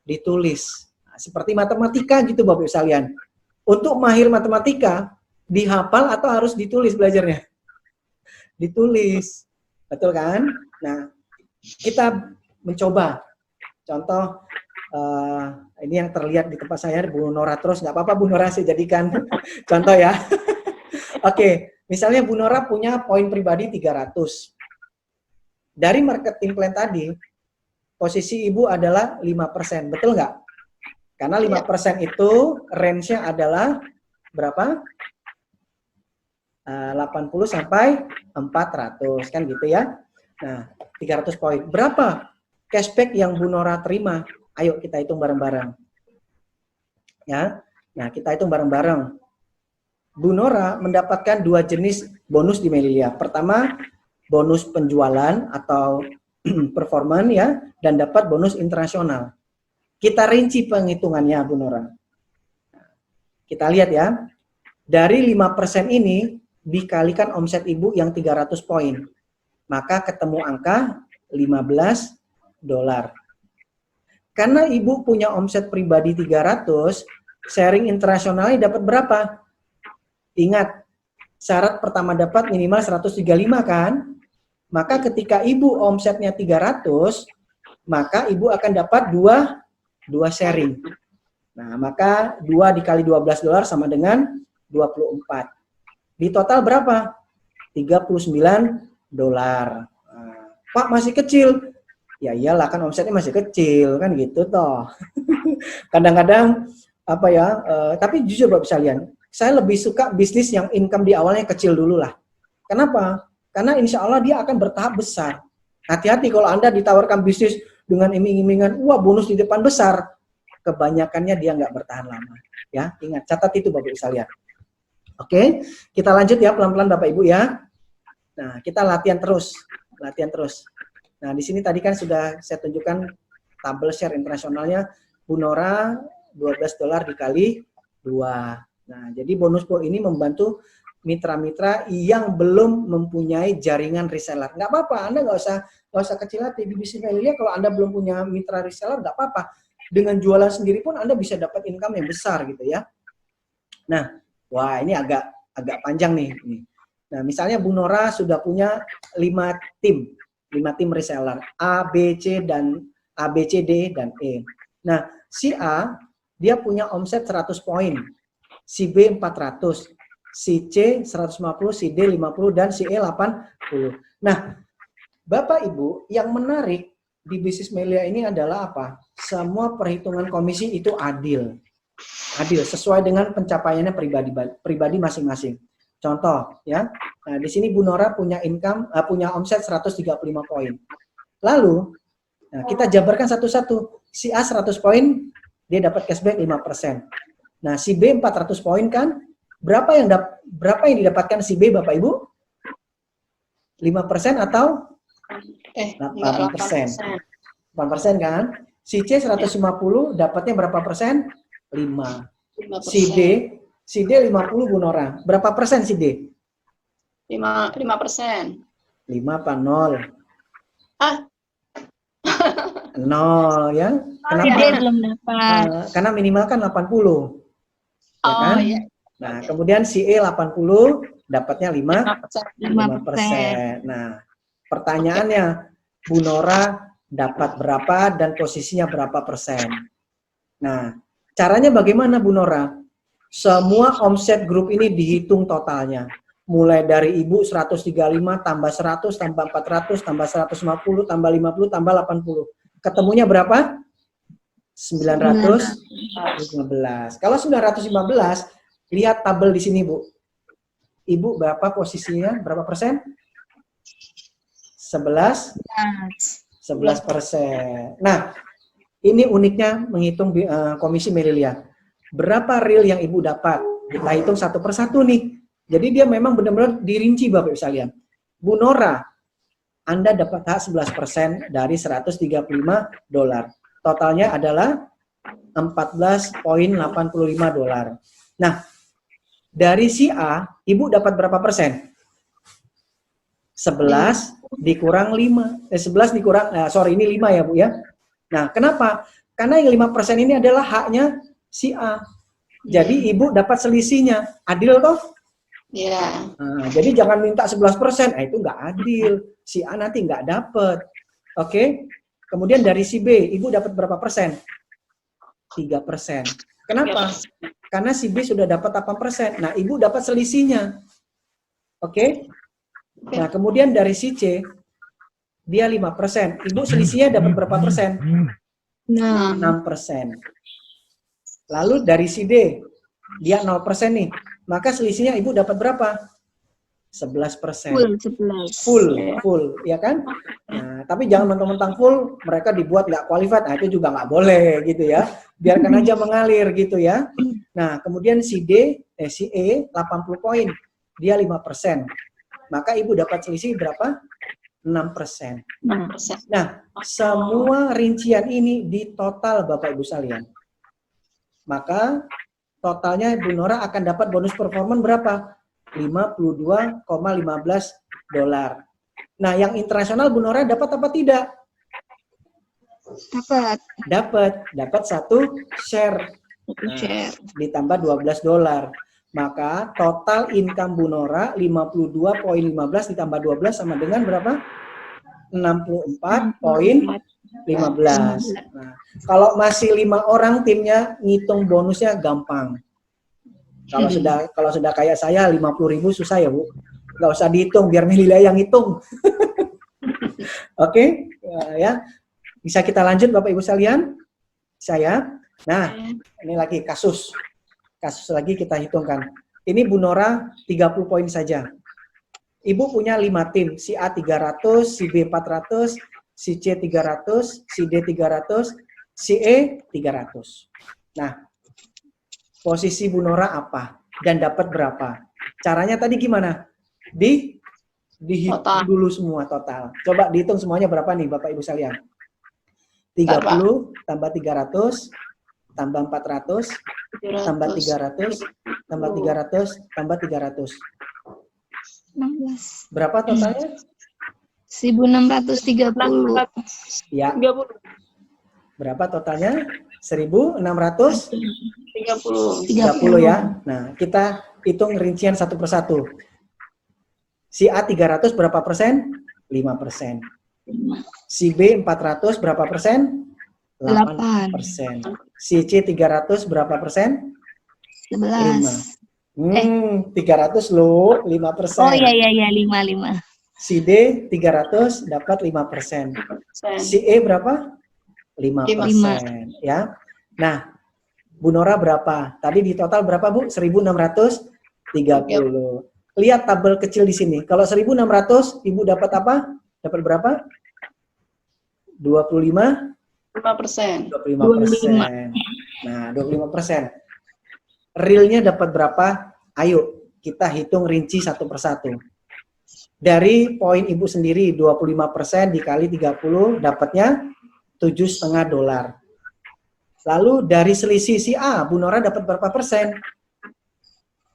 ditulis. Nah, seperti matematika gitu Bapak Ibu sekalian. Untuk mahir matematika, dihafal atau harus ditulis belajarnya? Ditulis. Betul kan? Nah, kita mencoba. Contoh, ini yang terlihat di tempat saya, Bu Nora terus, nggak apa-apa Bu Nora, saya jadikan contoh ya. Oke, misalnya Bu Nora punya poin pribadi 300. Dari marketing plan tadi, posisi Ibu adalah 5%, betul nggak? Karena 5% itu range-nya adalah berapa? 80 sampai 400, kan gitu ya. Nah, 300 poin. Berapa cashback yang Bu Nora terima? Ayo kita hitung bareng-bareng. Ya. Nah, kita hitung bareng-bareng. Bu Nora mendapatkan 2 jenis bonus di Melilia. Pertama, bonus penjualan atau performan ya, dan dapat bonus internasional. Kita rinci penghitungannya Bu Nora. Kita lihat ya. Dari 5% ini dikalikan omset Ibu yang 300 poin. Maka ketemu angka 15 dolar. Karena Ibu punya omset pribadi 300, sharing internasionalnya dapat berapa? Ingat, syarat pertama dapat minimal 135 kan? Maka ketika Ibu omsetnya 300, maka Ibu akan dapat 2 sharing. Nah, maka 2 dikali 12 dolar sama dengan 24. Di total berapa? 39 dolar. Nah, Pak masih kecil. Ya iyalah kan omsetnya masih kecil kan gitu toh. Kadang-kadang apa ya, tapi jujur Bapak sekalian, saya lebih suka bisnis yang income di awalnya kecil dulu lah. Kenapa? Karena insya Allah dia akan bertahap besar. Hati-hati kalau Anda ditawarkan bisnis dengan iming-imingan, wah bonus di depan besar, kebanyakannya dia nggak bertahan lama. Ya, ingat, catat itu Bapak Ibu sekalian. Oke, kita lanjut ya pelan-pelan Bapak Ibu ya. Nah, kita latihan terus. Nah, di sini tadi kan sudah saya tunjukkan tabel share internasionalnya. Bu Nora 12 dolar dikali 2. Nah, jadi bonus pool ini membantu mitra-mitra yang belum mempunyai jaringan reseller. Nggak apa-apa, Anda nggak usah kecil hati. Di bisnis Melilia kalau Anda belum punya mitra reseller, nggak apa-apa. Dengan jualan sendiri pun Anda bisa dapat income yang besar gitu ya. Nah, wah ini agak panjang nih. Nah, misalnya Bu Nora sudah punya 5 tim reseller, A, B, C, D, dan E. Nah, si A, dia punya omset 100 poin, si B 400, si C 150, si D 50, dan si E 80. Nah, Bapak Ibu, yang menarik di bisnis Melilia ini adalah apa? Semua perhitungan komisi itu adil, sesuai dengan pencapaiannya pribadi masing-masing. Contoh ya, nah di sini Bu Nora punya punya omset 135 poin. Lalu nah, kita jabarkan satu-satu. Si A 100 poin, dia dapat cashback 5%. Nah, si B 400 poin kan, berapa yang didapatkan si B Bapak Ibu? 5% atau 8%? 8% kan? Si C 150 dapatnya berapa persen? 5. Si D 50 Bu Nora. Berapa persen si D? 5%. 5 apa 0? Ah. 0 ya. Kenapa? Belum dapat. Karena minimal kan 80. Ya kan? Iya. Nah, kemudian si E 80 dapatnya 5%. Nah, pertanyaannya Bu Nora dapat berapa dan posisinya berapa persen? Nah, Caranya bagaimana Bu Nora? Semua omset grup ini dihitung totalnya. Mulai dari Ibu 135 tambah 100 tambah 400 tambah 150 tambah 50 tambah 80. Ketemunya berapa? 915. Kalau 915, lihat tabel di sini, Bu. Ibu berapa posisinya? Berapa persen? 11%. Nah, ini uniknya menghitung komisi Merilia. Berapa real yang Ibu dapat? Kita hitung satu persatu nih. Jadi dia memang benar-benar dirinci Bapak Ibu sekalian. Bu Nora, Anda dapat hak 11% dari 135 dolar. Totalnya adalah 14,85 dolar. Nah, dari si A, Ibu dapat berapa persen? 11 dikurang 5. 11 dikurang, ini 5 ya Bu ya. Nah, kenapa? Karena yang 5% ini adalah haknya si A. Jadi Ibu dapat selisihnya. Adil toh? Iya. Nah, jadi jangan minta 11%. Itu nggak adil. Si A nanti nggak dapat. Oke? Kemudian dari si B, Ibu dapat berapa persen? 3%. Kenapa? Karena si B sudah dapat 8%. Nah, Ibu dapat selisihnya. Oke? Nah, kemudian dari si C, dia 5%. Ibu selisihnya dapat berapa persen? 6%. Lalu dari si D, dia 0% nih. Maka selisihnya Ibu dapat berapa? 11%. Full, ya kan? Nah, tapi jangan mentang-mentang full, mereka dibuat nggak qualified. Nah, itu juga nggak boleh gitu ya. Biarkan aja mengalir gitu ya. Nah, kemudian si E 80 poin, dia 5%. Maka Ibu dapat selisih berapa? 6%. Nah, semua rincian ini di total Bapak Ibu sekalian. Maka totalnya Bu Nora akan dapat bonus performan berapa? 52,15 dolar. Nah, yang internasional Bu Nora dapat apa tidak? Dapat satu share. Nah, ditambah 12 dolar. Maka total income Bu Nora 52,15 ditambah 12 sama dengan berapa? 64,15. Nah, kalau masih 5 orang timnya, ngitung bonusnya gampang. Kalau sudah kayak saya 50.000 susah ya Bu. Nggak usah dihitung, biar Melilia yang hitung. Oke, ya. Bisa kita lanjut Bapak Ibu sekalian? Nah, ini lagi kasus lagi kita hitungkan. Ini Bu Nora 30 poin saja. Ibu punya 5 tim, si A 300, si B 400, si C 300, si D 300, si E 300. Nah, posisi Bu Nora apa? Dan dapat berapa? Caranya tadi gimana? Dihitung dulu semua total. Coba dihitung semuanya berapa nih Bapak Ibu sekalian? 30 tambah 300 tambah 400 tambah 300 tambah 300 tambah 300. 16. Berapa totalnya? 1630. Ya. 30. Berapa totalnya? 1630 ya. Nah, kita hitung rincian satu persatu. Si A 300 berapa persen? 5%. Si B 400 berapa persen? 8%. Si C 300 berapa persen? 11. 300 loh, 5%. Oh iya 5. Si D 300 dapat 5%. Si E berapa? 5%. Ya. Nah, Bu Nora berapa? Tadi di total berapa Bu? 1630. Lihat tabel kecil di sini. Kalau 1600 Ibu dapat apa? Dapat berapa? 25%. 25%. Nah, 25%. Realnya dapat berapa? Ayo, kita hitung rinci satu persatu. Dari poin Ibu sendiri, 25% dikali 30, dapatnya 7,5 dolar. Lalu dari selisih si A, Bu Nora dapat berapa persen?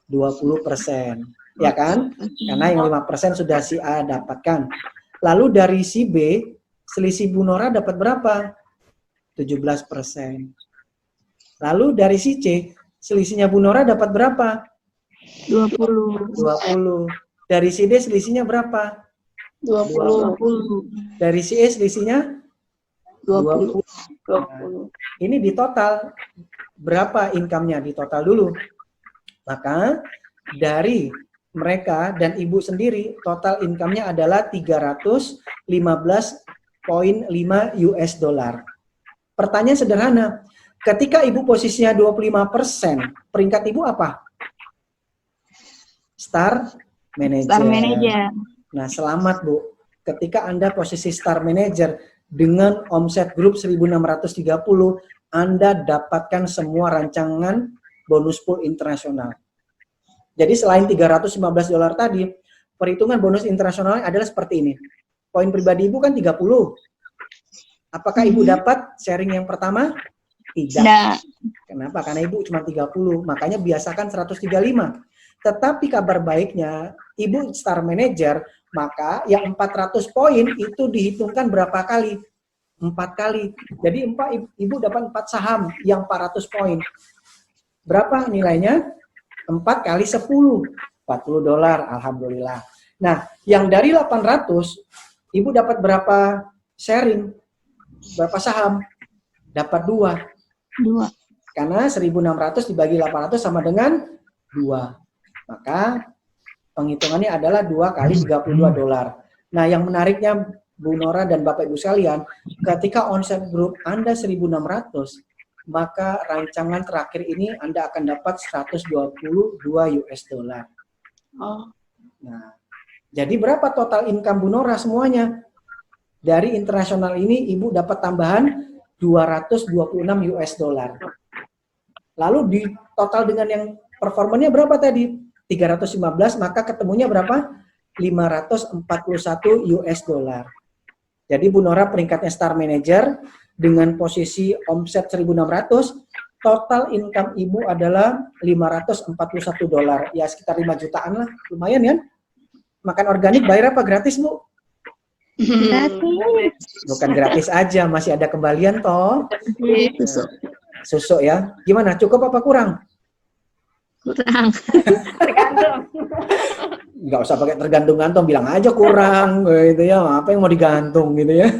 20%. Ya kan? Karena yang 5% sudah si A dapatkan. Lalu dari si B, selisih Bu Nora dapat berapa? 17%. Lalu dari si C, selisihnya Bu Nora dapat berapa? 20. Dari si D selisihnya berapa? 20. Dari si E selisihnya 20. Ini di total berapa income-nya di total dulu. Maka dari mereka dan ibu sendiri total income-nya adalah 315,5 US dollar. Pertanyaan sederhana, ketika ibu posisinya 25%, peringkat ibu apa? Star Manager. Star Manager. Nah, selamat Bu. Ketika Anda posisi Star Manager dengan omset grup 1.630, Anda dapatkan semua rancangan bonus pool internasional. Jadi selain $315 tadi, perhitungan bonus internasionalnya adalah seperti ini. Poin pribadi Ibu kan 30. Apakah Ibu dapat sharing yang pertama? Tidak. Tidak. Kenapa? Karena Ibu cuma 30, makanya biasakan 135. Tetapi kabar baiknya, Ibu Star Manager, maka yang 400 poin itu dihitungkan berapa kali? 4 kali. Jadi Ibu dapat 4 saham yang 400 poin. Berapa nilainya? 4 kali 10. $40, alhamdulillah. Nah, yang dari 800, Ibu dapat berapa sharing? Berapa saham? Dapat 2. 2. Karena 1.600 dibagi 800 sama dengan 2. Maka penghitungannya adalah 2 kali $32. Nah, yang menariknya Bu Nora dan Bapak Ibu sekalian, ketika omset grup Anda 1.600, maka rancangan terakhir ini Anda akan dapat 122 US dollar. Oh. Nah, jadi berapa total income Bu Nora semuanya? Dari internasional ini Ibu dapat tambahan 226 US dollar. Lalu di total dengan yang performanya berapa tadi? 315, maka ketemunya berapa? 541 US dollar. Jadi Bu Nora peringkatnya Star Manager dengan posisi omset 1.600, total income Ibu adalah $541. Ya sekitar 5 jutaan lah, lumayan ya. Makan organik bayar apa gratis Bu? Gratis. Bukan gratis aja, masih ada kembalian toh. Susu. Susu ya. Gimana? Cukup apa kurang? Kurang. Tergantung. Nggak usah pakai tergantung-gantung, bilang aja kurang gitu ya. Apa yang mau digantung gitu ya.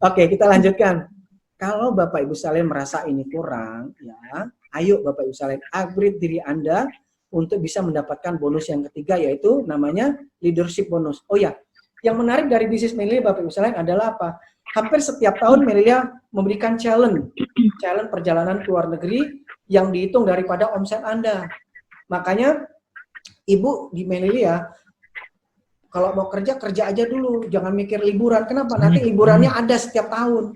Oke, kita lanjutkan. Kalau Bapak Ibu sekalian merasa ini kurang, ya, ayo Bapak Ibu sekalian upgrade diri Anda untuk bisa mendapatkan bonus yang ketiga, yaitu namanya leadership bonus. Oh ya, yang menarik dari bisnis Melilia Bapak Ibu sekalian adalah apa? Hampir setiap tahun Melilia memberikan challenge perjalanan ke luar negeri yang dihitung daripada omset Anda. Makanya Ibu di Melilia kalau mau kerja aja dulu, jangan mikir liburan. Kenapa? Nanti liburannya ada setiap tahun.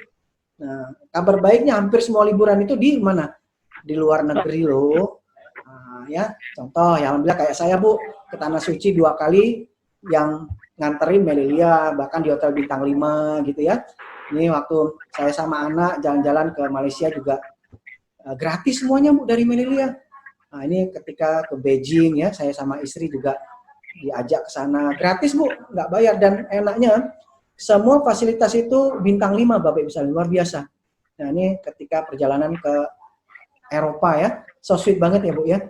Nah, kabar baiknya hampir semua liburan itu di mana? Di luar negeri loh. Nah, ya, contoh, ya alhamdulillah kayak saya Bu ke Tanah Suci 2 kali yang nganterin Melilia, bahkan di hotel bintang 5 gitu ya. Ini waktu saya sama anak jalan-jalan ke Malaysia juga gratis semuanya Bu dari Melilia. Nah, ini ketika ke Beijing ya, saya sama istri juga diajak ke sana gratis Bu, nggak bayar, dan enaknya semua fasilitas itu bintang 5 Bapak Ibu sekalian, luar biasa. Nah, ini ketika perjalanan ke Eropa ya, so sweet banget ya Bu ya.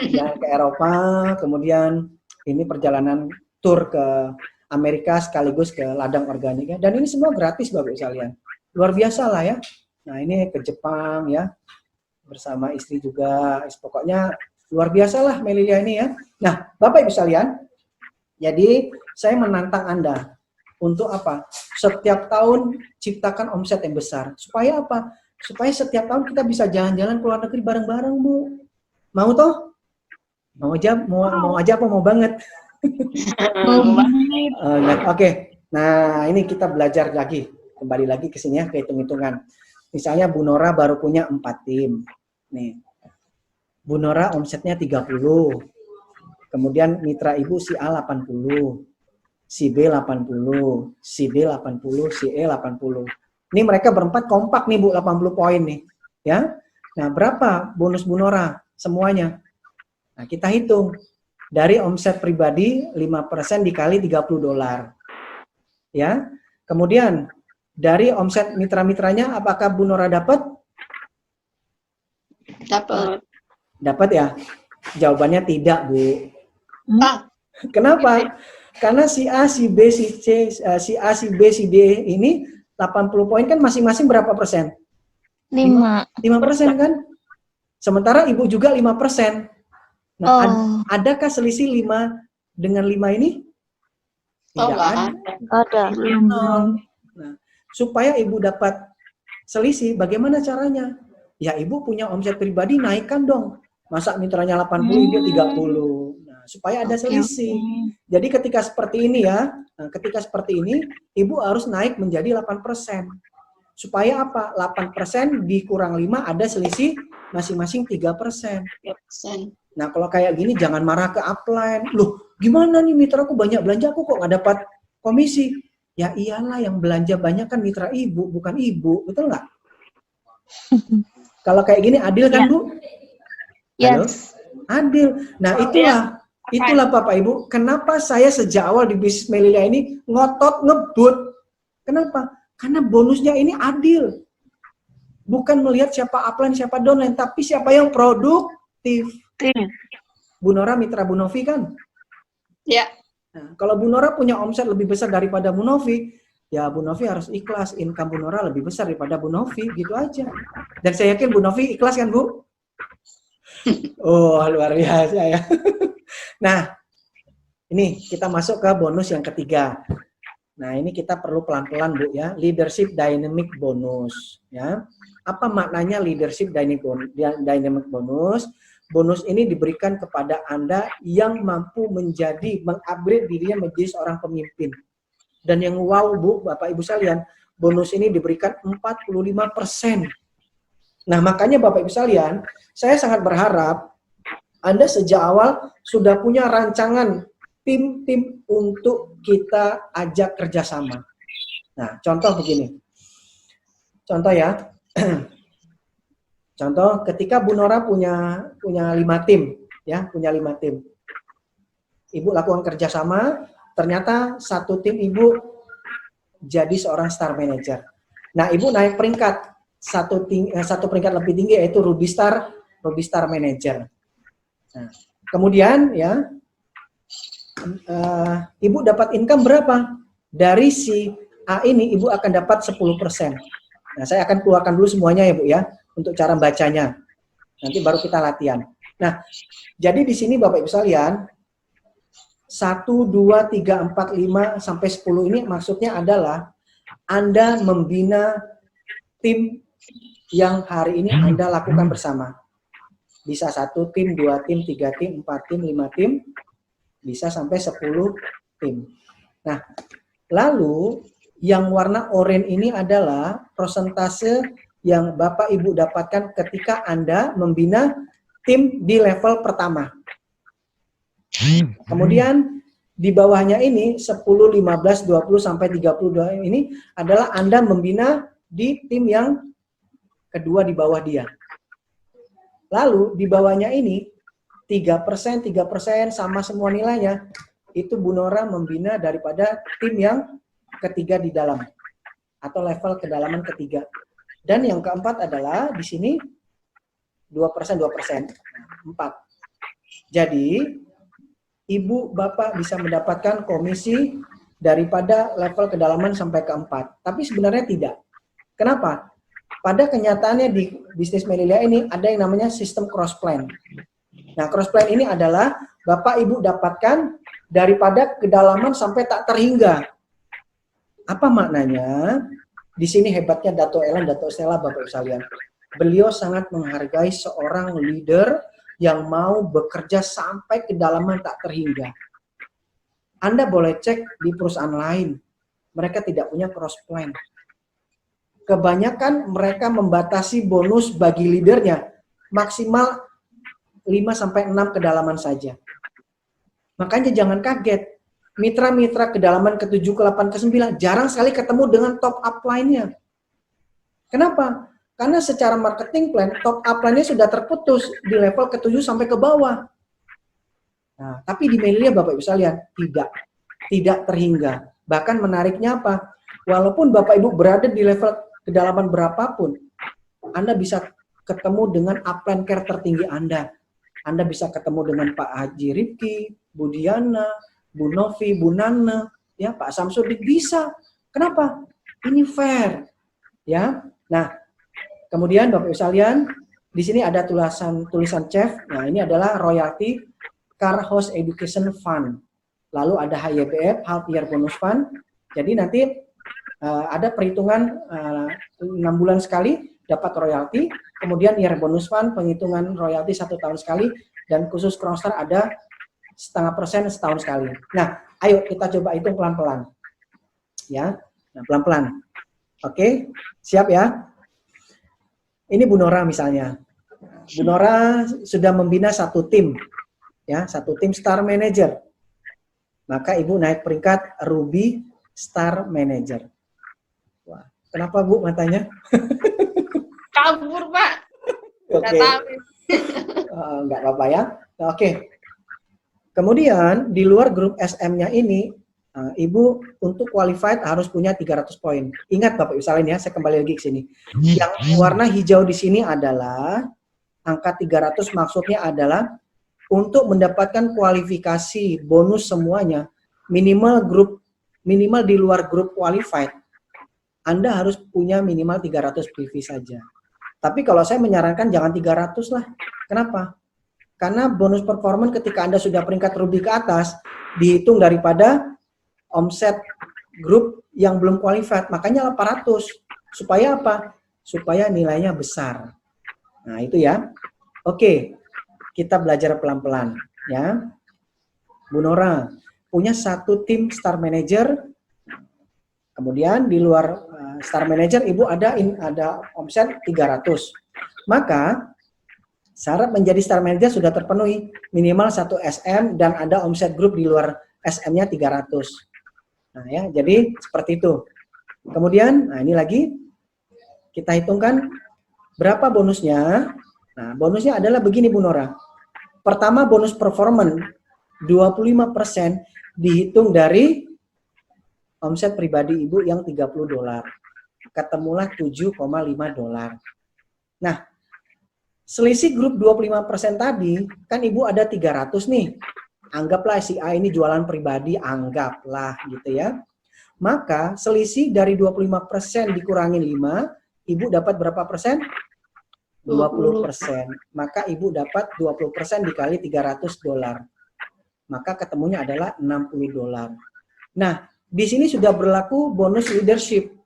Ya ke Eropa, kemudian ini perjalanan tur ke Amerika sekaligus ke ladang organik ya. Dan ini semua gratis Bapak Ibu sekalian. Luar biasa lah ya. Nah, ini ke Jepang ya. Bersama istri juga. Pokoknya luar biasa lah Melilia ini ya. Nah, Bapak Ibu sekalian, jadi saya menantang Anda untuk apa? Setiap tahun ciptakan omset yang besar. Supaya apa? Supaya setiap tahun kita bisa jalan-jalan ke luar negeri bareng-bareng, Bu. Mau toh? Mau aja apa mau banget? Oke. Nah, ini kita belajar lagi. Kembali lagi ke sini ya, ke hitung-hitungan. Misalnya Bu Nora baru punya 4 tim. Nih. Bu Nora omsetnya 30. Kemudian mitra Ibu si A 80. Si B 80, si D 80, si E 80. Ini mereka berempat kompak nih Bu, 80 poin nih. Ya. Nah, berapa bonus Bu Nora semuanya? Nah, kita hitung. Dari omset pribadi 5% dikali $30. Ya. Kemudian dari omset mitra-mitranya apakah Bu Nora dapat? Dapat. Dapat ya? Jawabannya tidak, Bu. Ah, Kenapa? Karena si A, si B, si C, si A, si B, si D ini 80 poin kan masing-masing berapa persen? 5. 5% kan? Sementara ibu juga 5%. Nah, Oh, adakah selisih 5 dengan 5 ini? Oh, Tidak nggak ada. ada. ada. Belum. Nah, supaya ibu dapat selisih, bagaimana caranya? Ya, ibu punya omset pribadi, naikkan dong. Masa mitranya 80, ibu 30. Nah, supaya ada Oke, selisih. Jadi ketika seperti ini ya, ketika seperti ini, ibu harus naik menjadi 8%. Supaya apa? 8% dikurang 5 ada selisih masing-masing 3%. 3%. Nah, kalau kayak gini jangan marah ke upline. Loh, gimana nih mitra aku banyak belanja, aku kok nggak dapat komisi? Ya iyalah, yang belanja banyak kan mitra ibu, bukan ibu. Betul nggak? Kalau kayak gini adil kan, Ya. Bu? Halo? Yes. Adil. Nah, itulah Bapak Ibu, kenapa saya sejak awal di bisnis Melilia ini ngotot ngebut. Kenapa? Karena bonusnya ini adil. Bukan melihat siapa upline, siapa downline, tapi siapa yang produktif. Bu Nora mitra Bu Novi kan? Ya. Nah, kalau Bu Nora punya omset lebih besar daripada Bu Novi, ya Bu Novi harus ikhlas. Income Bu Nora lebih besar daripada Bu Novi, gitu aja. Dan saya yakin Bu Novi ikhlas kan, Bu? Oh, luar biasa ya. Nah, ini kita masuk ke bonus yang ketiga. Nah, ini kita perlu pelan-pelan, Bu, ya. Leadership Dynamic Bonus, ya. Apa maknanya leadership dynamic bonus? Bonus ini diberikan kepada Anda yang mampu mengupgrade dirinya menjadi seorang pemimpin. Dan yang wow, Bu, Bapak Ibu sekalian, bonus ini diberikan 45%. Nah, makanya Bapak Ibu sekalian, saya sangat berharap Anda sejak awal sudah punya rancangan tim-tim untuk kita ajak kerjasama. Nah, contoh begini. Contoh ya. Contoh, ketika Bu Nora punya 5 tim, ya, punya 5 tim. Ibu lakukan kerjasama, ternyata satu tim Ibu jadi seorang star manager. Nah, Ibu naik peringkat satu peringkat lebih tinggi, yaitu Ruby Star Manager. Nah, kemudian ya, Ibu dapat income berapa? Dari si A ini Ibu akan dapat 10%. Nah, saya akan keluarkan dulu semuanya ya, Bu, ya, untuk cara bacanya. Nanti baru kita latihan. Nah, jadi di sini Bapak Ibu sekalian, 1, 2, 3, 4, 5, sampai 10 ini maksudnya adalah Anda membina tim yang hari ini Anda lakukan bersama. Bisa 1 tim, 2 tim, 3 tim, 4 tim, 5 tim, bisa sampai 10 tim. Nah, lalu yang warna oranye ini adalah persentase yang Bapak Ibu dapatkan ketika Anda membina tim di level pertama. Kemudian di bawahnya ini 10, 15, 20 sampai 32 ini adalah Anda membina di tim yang kedua di bawah dia. Lalu di bawahnya ini 3%, 3% sama semua nilainya. Itu Bu Nora membina daripada tim yang ketiga di dalam atau level kedalaman ketiga. Dan yang keempat adalah di sini 2%, 4. Jadi Ibu Bapak bisa mendapatkan komisi daripada level kedalaman sampai ke 4. Tapi sebenarnya tidak. Kenapa? Pada kenyataannya di bisnis Melilia ini ada yang namanya sistem cross plan. Nah, cross plan ini adalah Bapak Ibu dapatkan daripada kedalaman sampai tak terhingga. Apa maknanya? Di sini hebatnya Dato Ellen, Dato Stella, Bapak Ibu sekalian. Beliau sangat menghargai seorang leader yang mau bekerja sampai kedalaman tak terhingga. Anda boleh cek di perusahaan lain. Mereka tidak punya cross plan. Kebanyakan mereka membatasi bonus bagi leadernya maksimal 5-6 kedalaman saja. Makanya jangan kaget. Mitra-mitra kedalaman ke-7, ke-8, ke-9 jarang sekali ketemu dengan top upline-nya. Kenapa? Karena secara marketing plan, top upline-nya sudah terputus di level ke-7 sampai ke bawah. Nah, tapi di Melilia Bapak Ibu sekalian, tidak terhingga. Bahkan menariknya apa? Walaupun Bapak Ibu berada di level kedalaman berapapun, Anda bisa ketemu dengan upline care tertinggi Anda. Anda bisa ketemu dengan Pak Haji Rifki, Bu Diana, Bu Novi, Bu Nana, ya Pak Samsudin, bisa. Kenapa? Ini fair, ya. Nah, kemudian Bapak Ibu sekalian, di sini ada tulisan CHEF. Nah, ini adalah royalty Car Host Education Fund. Lalu ada HYBF, Half Year Bonus Fund. Jadi nanti ada perhitungan 6 bulan sekali dapat royalti, kemudian year bonus fund penghitungan royalti 1 tahun sekali, dan khusus Crosstar ada 0,5% setahun sekali. Nah, ayo kita coba hitung pelan-pelan, ya. Nah, pelan-pelan. Oke, siap ya? Ini Bu Nora misalnya. Bu Nora sudah membina satu tim, ya, satu tim Star Manager. Maka Ibu naik peringkat Ruby Star Manager. Wah, kenapa Bu matanya? Kabur, Pak. Oke. Nggak tahu. Nggak apa-apa ya. Oke. Kemudian di luar grup SM-nya ini, Ibu untuk qualified harus punya 300 poin. Ingat Bapak Ibu sekalian ya, saya kembali lagi ke sini. Yang warna hijau di sini adalah angka 300, maksudnya adalah untuk mendapatkan kualifikasi bonus semuanya, minimal di luar grup qualified, Anda harus punya minimal 300 PV saja. Tapi kalau saya menyarankan jangan 300 lah. Kenapa? Karena bonus performance ketika Anda sudah peringkat Ruby ke atas, dihitung daripada omset grup yang belum qualified. Makanya 800. Supaya apa? Supaya nilainya besar. Nah, itu ya. Oke, kita belajar pelan-pelan. Ya, Bu Nora punya satu tim Star Manager. Kemudian di luar Star Manager, Ibu ada omset 300. Maka syarat menjadi Star Manager sudah terpenuhi, minimal 1 SM dan ada omset grup di luar SM-nya 300. Nah ya, jadi seperti itu. Kemudian, nah ini lagi kita hitungkan berapa bonusnya. Nah, bonusnya adalah begini Bu Nora. Pertama, bonus performance 25% dihitung dari omset pribadi Ibu yang $30. Ketemulah $7,5. Nah, selisih grup 25% tadi, kan Ibu ada 300 nih. Anggaplah si A ini jualan pribadi, anggaplah gitu ya. Maka selisih dari 25% dikurangi 5, Ibu dapat berapa persen? 20%. Maka Ibu dapat 20% dikali $300. Maka ketemunya adalah $60. Nah, di sini sudah berlaku bonus leadership.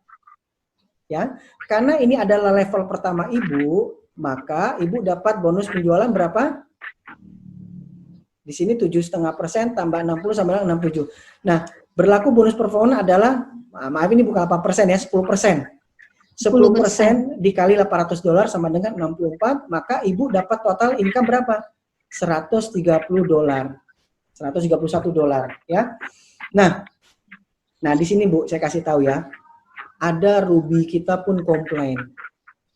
Ya, karena ini adalah level pertama Ibu, maka Ibu dapat bonus penjualan berapa? Di sini 7,5% tambah 60 sama dengan 67. Nah, berlaku bonus performance adalah, maaf ini bukan 8% ya, 10%. 10% dikali $800 sama dengan 64, maka Ibu dapat total income berapa? $130. $131 ya. Nah, di sini Bu, saya kasih tahu ya. Ada Ruby kita pun komplain.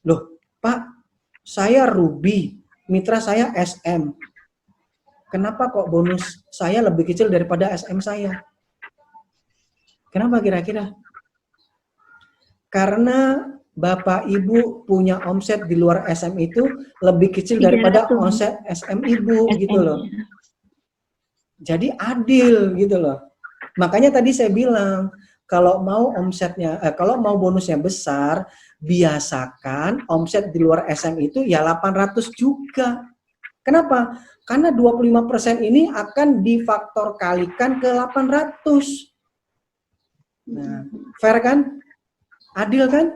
Loh, Pak, saya Ruby, mitra saya SM. Kenapa kok bonus saya lebih kecil daripada SM saya? Kenapa kira-kira? Karena Bapak Ibu punya omset di luar SM itu lebih kecil daripada omset SM Ibu gitu loh. Jadi adil gitu loh. Makanya tadi saya bilang, kalau mau omsetnya, kalau mau bonusnya besar, biasakan omset di luar SM itu ya 800 juga. Kenapa? Karena 25% ini akan difaktor kalikan ke 800. Nah, fair kan? Adil kan?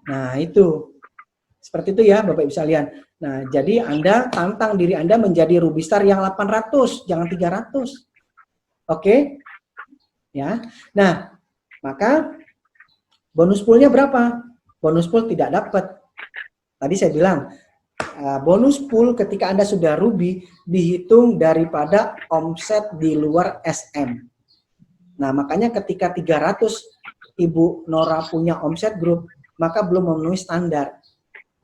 Nah, itu. Seperti itu ya, Bapak Ibu sekalian. Nah, jadi Anda tantang diri Anda menjadi Ruby Star yang 800, jangan 300. Oke? Ya. Nah, maka bonus poolnya berapa? Bonus pool tidak dapat. Tadi saya bilang, bonus pool ketika Anda sudah Ruby dihitung daripada omset di luar SM. Nah, makanya ketika 300 Ibu Nora punya omset grup, maka belum memenuhi standar.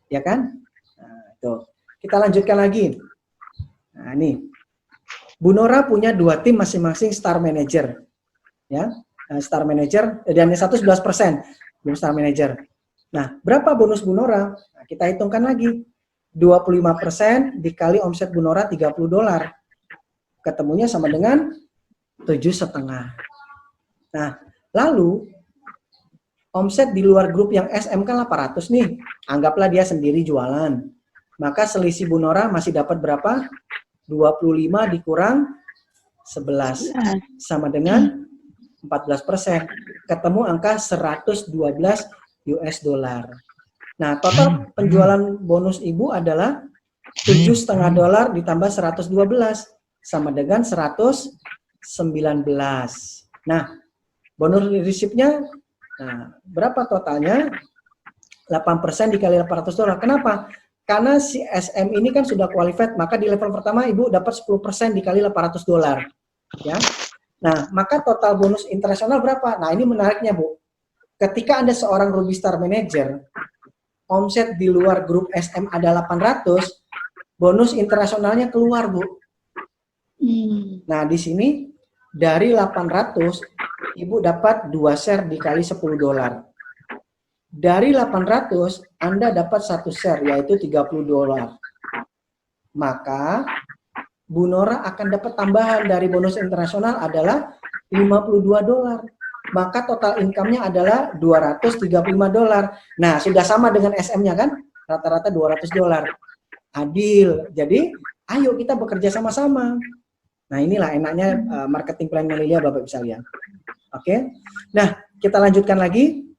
Ya kan? Nah, tuh. Kita lanjutkan lagi. Nah, nih. Bu Nora punya 2 tim masing-masing Star Manager. Ya. Star Manager, dan yang satu 11%, belum Star Manager. Nah, berapa bonus Bu Nora? Nah, kita hitungkan lagi. 25% dikali omset Bu Nora $30. Ketemunya sama dengan 7,5. Nah, lalu omset di luar grup yang SM kan 800 nih. Anggaplah dia sendiri jualan. Maka selisih Bu Nora masih dapat berapa? 25 dikurang 11 sama dengan 14%. Ketemu angka 112 US dollar. Nah, total penjualan bonus Ibu adalah 7,5 dolar ditambah 112 sama dengan 119. Nah, bonus leadership-nya berapa totalnya? 8% dikali 800 dolar. Kenapa? Karena si SM ini kan sudah qualified, maka di level pertama Ibu dapat 10% dikali 800 dolar. Ya. Nah, maka total bonus internasional berapa? Nah, ini menariknya, Bu. Ketika Anda seorang Ruby Star Manager, omset di luar grup SM ada 800, bonus internasionalnya keluar, Bu. Nah, di sini dari 800, Ibu dapat 2 share dikali 10 dolar. Dari 800, Anda dapat 1 share, yaitu 30 dolar. Maka, Bu Nora akan dapat tambahan dari bonus internasional adalah 52 dolar. Maka total income-nya adalah 235 dolar. Nah, sudah sama dengan SM-nya kan? Rata-rata 200 dolar. Adil. Jadi, ayo kita bekerja sama-sama. Nah, inilah enaknya marketing plan Melilia, Bapak bisa lihat. Oke. Nah, kita lanjutkan lagi.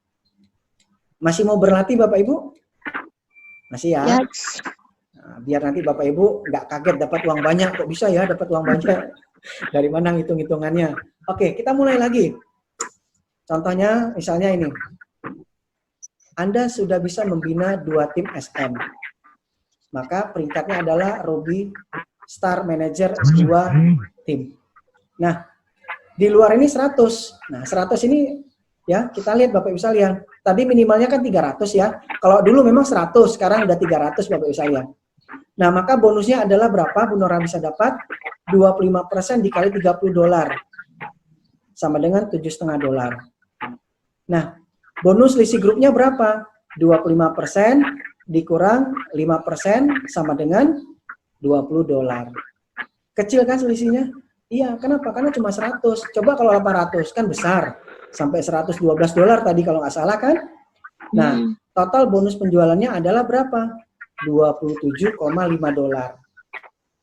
Masih mau berlatih Bapak Ibu? Masih ya? Yes. Nah, biar nanti Bapak Ibu nggak kaget dapat uang banyak. Kok bisa ya dapat uang banyak? Dari mana hitung-hitungannya? Oke, kita mulai lagi. Contohnya misalnya ini. Anda sudah bisa membina 2 tim SM. Maka peringkatnya adalah Ruby Star Manager 2 tim. Nah, di luar ini 100. Nah, 100 ini ya, kita lihat Bapak Ibu sekalian. Tadi minimalnya kan 300 ya. Kalau dulu memang 100, sekarang udah 300 Bapak Ibu sekalian. Nah, maka bonusnya adalah berapa? Bu Nora bisa dapat 25% dikali 30 dolar. Sama dengan 7,5 dolar. Nah, bonus selisih grupnya berapa? 25% dikurang 5% sama dengan 20 dolar. Kecil kan selisihnya? Iya, kenapa? Karena cuma 100. Coba kalau 800 kan besar. Sampai 112 dolar tadi kalau nggak salah kan? Nah, total bonus penjualannya adalah berapa? 27,5 dolar.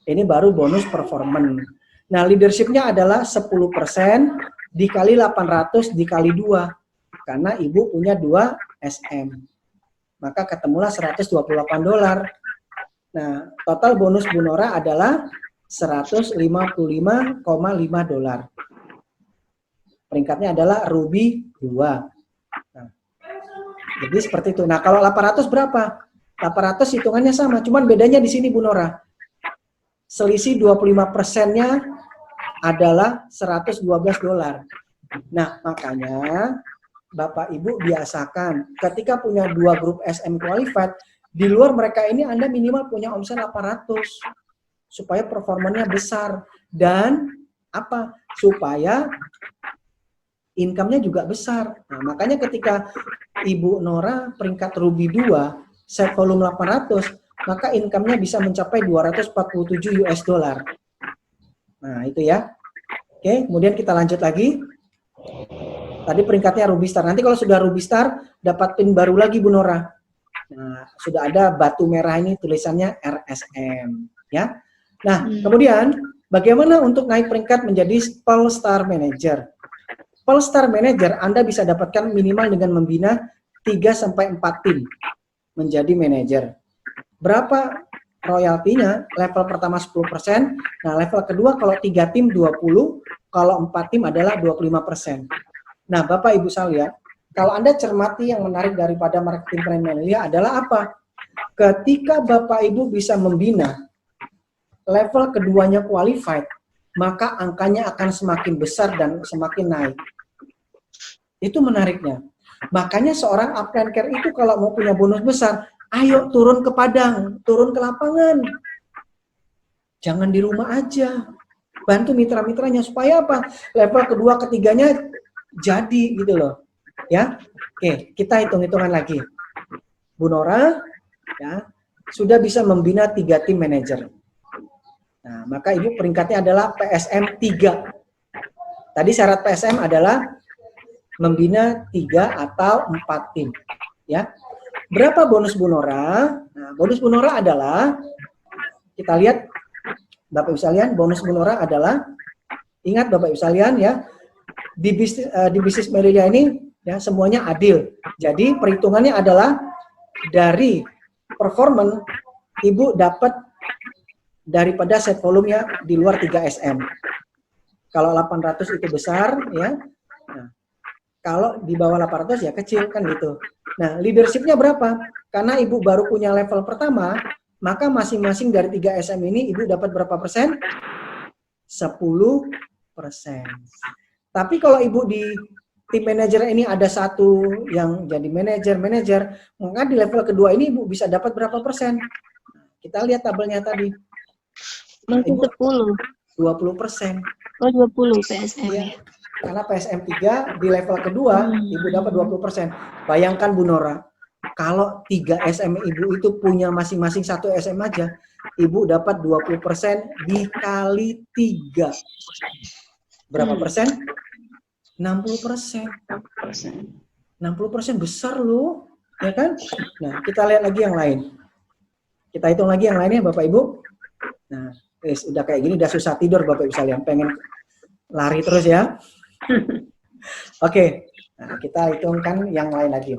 Ini baru bonus performance. Nah, leadership-nya adalah 10% dikali 800 dikali 2. Karena Ibu punya 2 SM. Maka ketemulah 128 dolar. Nah, total bonus Bu Nora adalah 155,5 dolar. Peringkatnya adalah Ruby 2. Nah, jadi seperti itu. Nah, kalau 800 berapa? 800 hitungannya sama, cuman bedanya di sini Bu Nora. Selisih 25%-nya adalah 112 dolar. Nah, makanya Bapak Ibu biasakan ketika punya 2 grup SM qualified, di luar mereka ini Anda minimal punya omset 800 supaya performanya besar dan apa? Supaya income-nya juga besar. Nah, makanya ketika Ibu Nora peringkat Ruby 2, set volume 800, maka income-nya bisa mencapai 247 US dollar. Nah, itu ya. Oke, kemudian kita lanjut lagi. Tadi peringkatnya Ruby Star. Nanti kalau sudah Ruby Star, dapat pin baru lagi Bu Nora. Nah, sudah ada batu merah ini tulisannya RSM. Ya. Nah, kemudian bagaimana untuk naik peringkat menjadi Pearl Star Manager? Pearl Star Manager Anda bisa dapatkan minimal dengan membina 3-4 tim menjadi manajer. Berapa royaltinya? Level pertama 10%. Nah, level kedua kalau 3 tim 20, kalau 4 tim adalah 25%. Nah, Bapak Ibu sekalian, kalau Anda cermati yang menarik daripada marketing plan Melilia adalah apa? Ketika Bapak Ibu bisa membina level keduanya qualified, maka angkanya akan semakin besar dan semakin naik. Itu menariknya. Makanya seorang upline care itu kalau mau punya bonus besar, ayo turun ke padang, turun ke lapangan. Jangan di rumah aja. Bantu mitra-mitranya supaya apa? Level kedua, ketiganya jadi gitu loh. Ya. Oke, kita hitung-hitungan lagi. Bu Nora ya, sudah bisa membina 3 tim manajer. Nah, maka Ibu peringkatnya adalah PSM 3. Tadi syarat PSM adalah membina 3 atau 4 tim. Ya. Berapa bonus Bu Nora? Nah, bonus Bu Nora adalah, kita lihat Bapak Ibu sekalian, bonus Bu Nora adalah, ingat Bapak Ibu sekalian ya, di bisnis Merilia ini ya semuanya adil. Jadi perhitungannya adalah dari performance Ibu dapat daripada set volumenya di luar 3 SM. Kalau 800 itu besar ya. Nah, kalau di bawah 800 ya kecil kan gitu. Nah, leadershipnya berapa? Karena Ibu baru punya level pertama, maka masing-masing dari 3 SM ini Ibu dapat berapa persen? 10%. Tapi kalau Ibu di tim manajer ini ada satu yang jadi manajer, maka di level kedua ini Ibu bisa dapat berapa persen? Kita lihat tabelnya tadi. Masih 10. 20%. Oh, 20 PSM. Ya. Karena PSM 3 di level kedua, Ibu dapat 20%. Bayangkan Bu Nora, kalau 3 SM Ibu itu punya masing-masing 1 SM aja, Ibu dapat 20% dikali 3. Berapa persen? 60%. 60% besar loh, ya kan? Nah, kita lihat lagi yang lain. Kita hitung lagi yang lainnya Bapak Ibu. Nah, udah kayak gini udah susah tidur Bapak Ibu sekalian, pengen lari terus ya. Oke, nah, kita hitungkan yang lain lagi.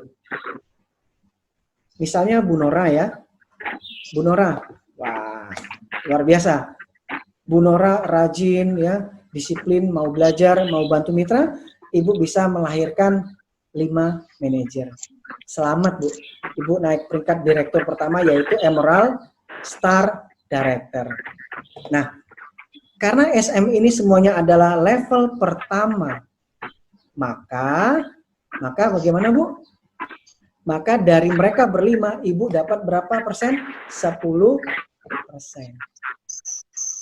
Misalnya Bu Nora ya. Bu Nora, wah, luar biasa. Bu Nora rajin ya, disiplin, mau belajar, mau bantu mitra, Ibu bisa melahirkan 5 manajer. Selamat Bu, Ibu naik peringkat direktur pertama yaitu Emerald Star Director. Nah, karena SM ini semuanya adalah level pertama, maka bagaimana Bu? Maka dari mereka berlima, Ibu dapat berapa persen? 10%.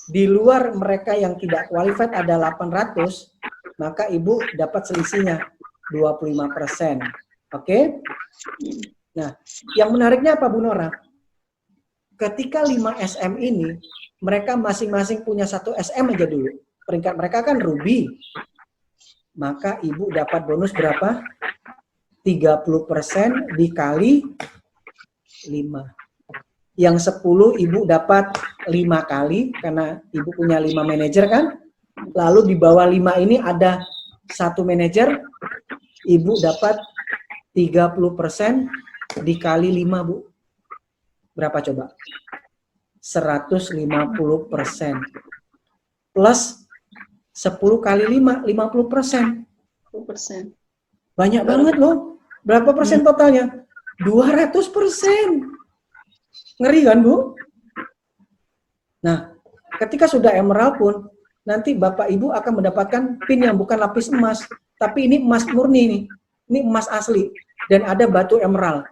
Di luar mereka yang tidak qualified ada 800, maka Ibu dapat selisihnya 25%. Oke? Nah, yang menariknya apa Bu Nora? Ketika 5 SM ini, mereka masing-masing punya 1 SM aja dulu. Peringkat mereka kan ruby. Maka Ibu dapat bonus berapa? 30% dikali 5. Yang 10 Ibu dapat 5 kali, karena Ibu punya 5 manajer kan. Lalu di bawah 5 ini ada 1 manajer, Ibu dapat 30% dikali 5 Bu. Berapa coba? 150%. Plus 10 kali 5, 50%. 10%. Banyak banget loh. Berapa persen totalnya? 200%. Ngeri kan Bu? Nah, ketika sudah emerald pun, nanti Bapak Ibu akan mendapatkan pin yang bukan lapis emas. Tapi ini emas murni nih. Ini emas asli. Dan ada batu emerald.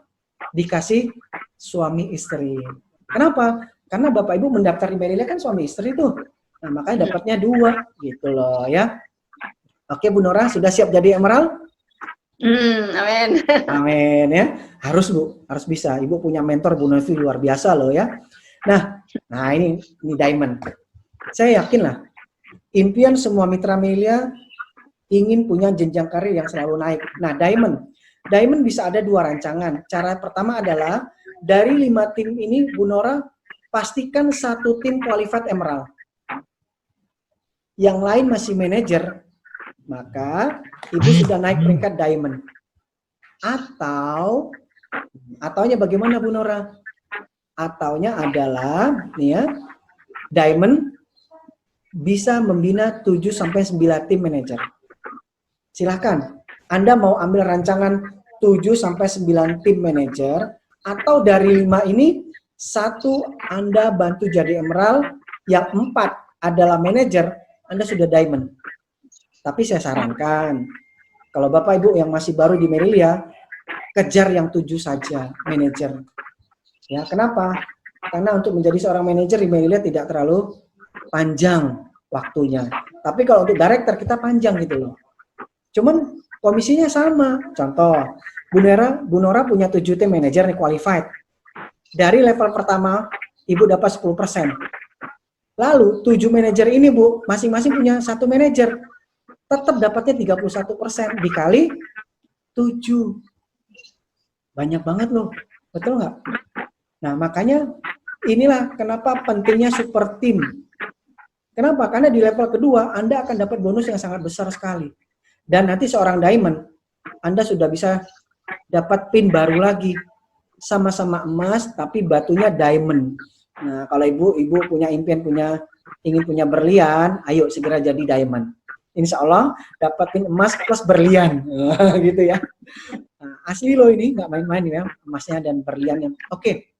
Dikasih suami istri. Kenapa? Karena Bapak Ibu mendaftar di Merilia kan suami istri tuh. Nah, makanya dapatnya 2 gitu loh ya. Oke Bu Nora, sudah siap jadi emerald? Amin. Amin ya. Harus Bu, harus bisa. Ibu punya mentor Bu Novi luar biasa loh ya. Nah ini diamond. Saya yakin lah, impian semua mitra Merilia ingin punya jenjang karir yang selalu naik. Nah, diamond bisa ada 2 rancangan. Cara pertama adalah dari 5 tim ini, Bu Nora pastikan 1 tim qualified emerald. Yang lain masih manajer, maka Ibu sudah naik peringkat diamond. Ataunya bagaimana Bu Nora? Ataunya adalah nih ya, diamond bisa membina 7-9 tim manajer. Silahkan, Anda mau ambil rancangan 7-9 tim manajer, atau dari 5 ini, 1 Anda bantu jadi emerald, yang 4 adalah manajer, Anda sudah diamond. Tapi saya sarankan, kalau Bapak Ibu yang masih baru di Merilia, kejar yang 7 saja, manajer. Ya, kenapa? Karena untuk menjadi seorang manajer di Merilia tidak terlalu panjang waktunya. Tapi kalau untuk director kita panjang gitu loh. Cuman komisinya sama. Contoh, Bu Nora punya 7 tim manajer nih qualified. Dari level pertama, Ibu dapat 10%. Lalu 7 manajer ini Bu, masing-masing punya 1 manajer. Tetap dapatnya 31% dikali 7. Banyak banget loh, betul nggak? Nah, makanya inilah kenapa pentingnya super team. Kenapa? Karena di level kedua, Anda akan dapat bonus yang sangat besar sekali. Dan nanti seorang diamond, Anda sudah bisa dapat pin baru lagi. Sama-sama emas, tapi batunya diamond. Nah, kalau ibu punya impian, ingin punya berlian, ayo segera jadi diamond. Insya Allah dapat pin emas plus berlian. Gitu ya. Nah, asli loh ini, nggak main-main ya, emasnya dan berliannya. Oke.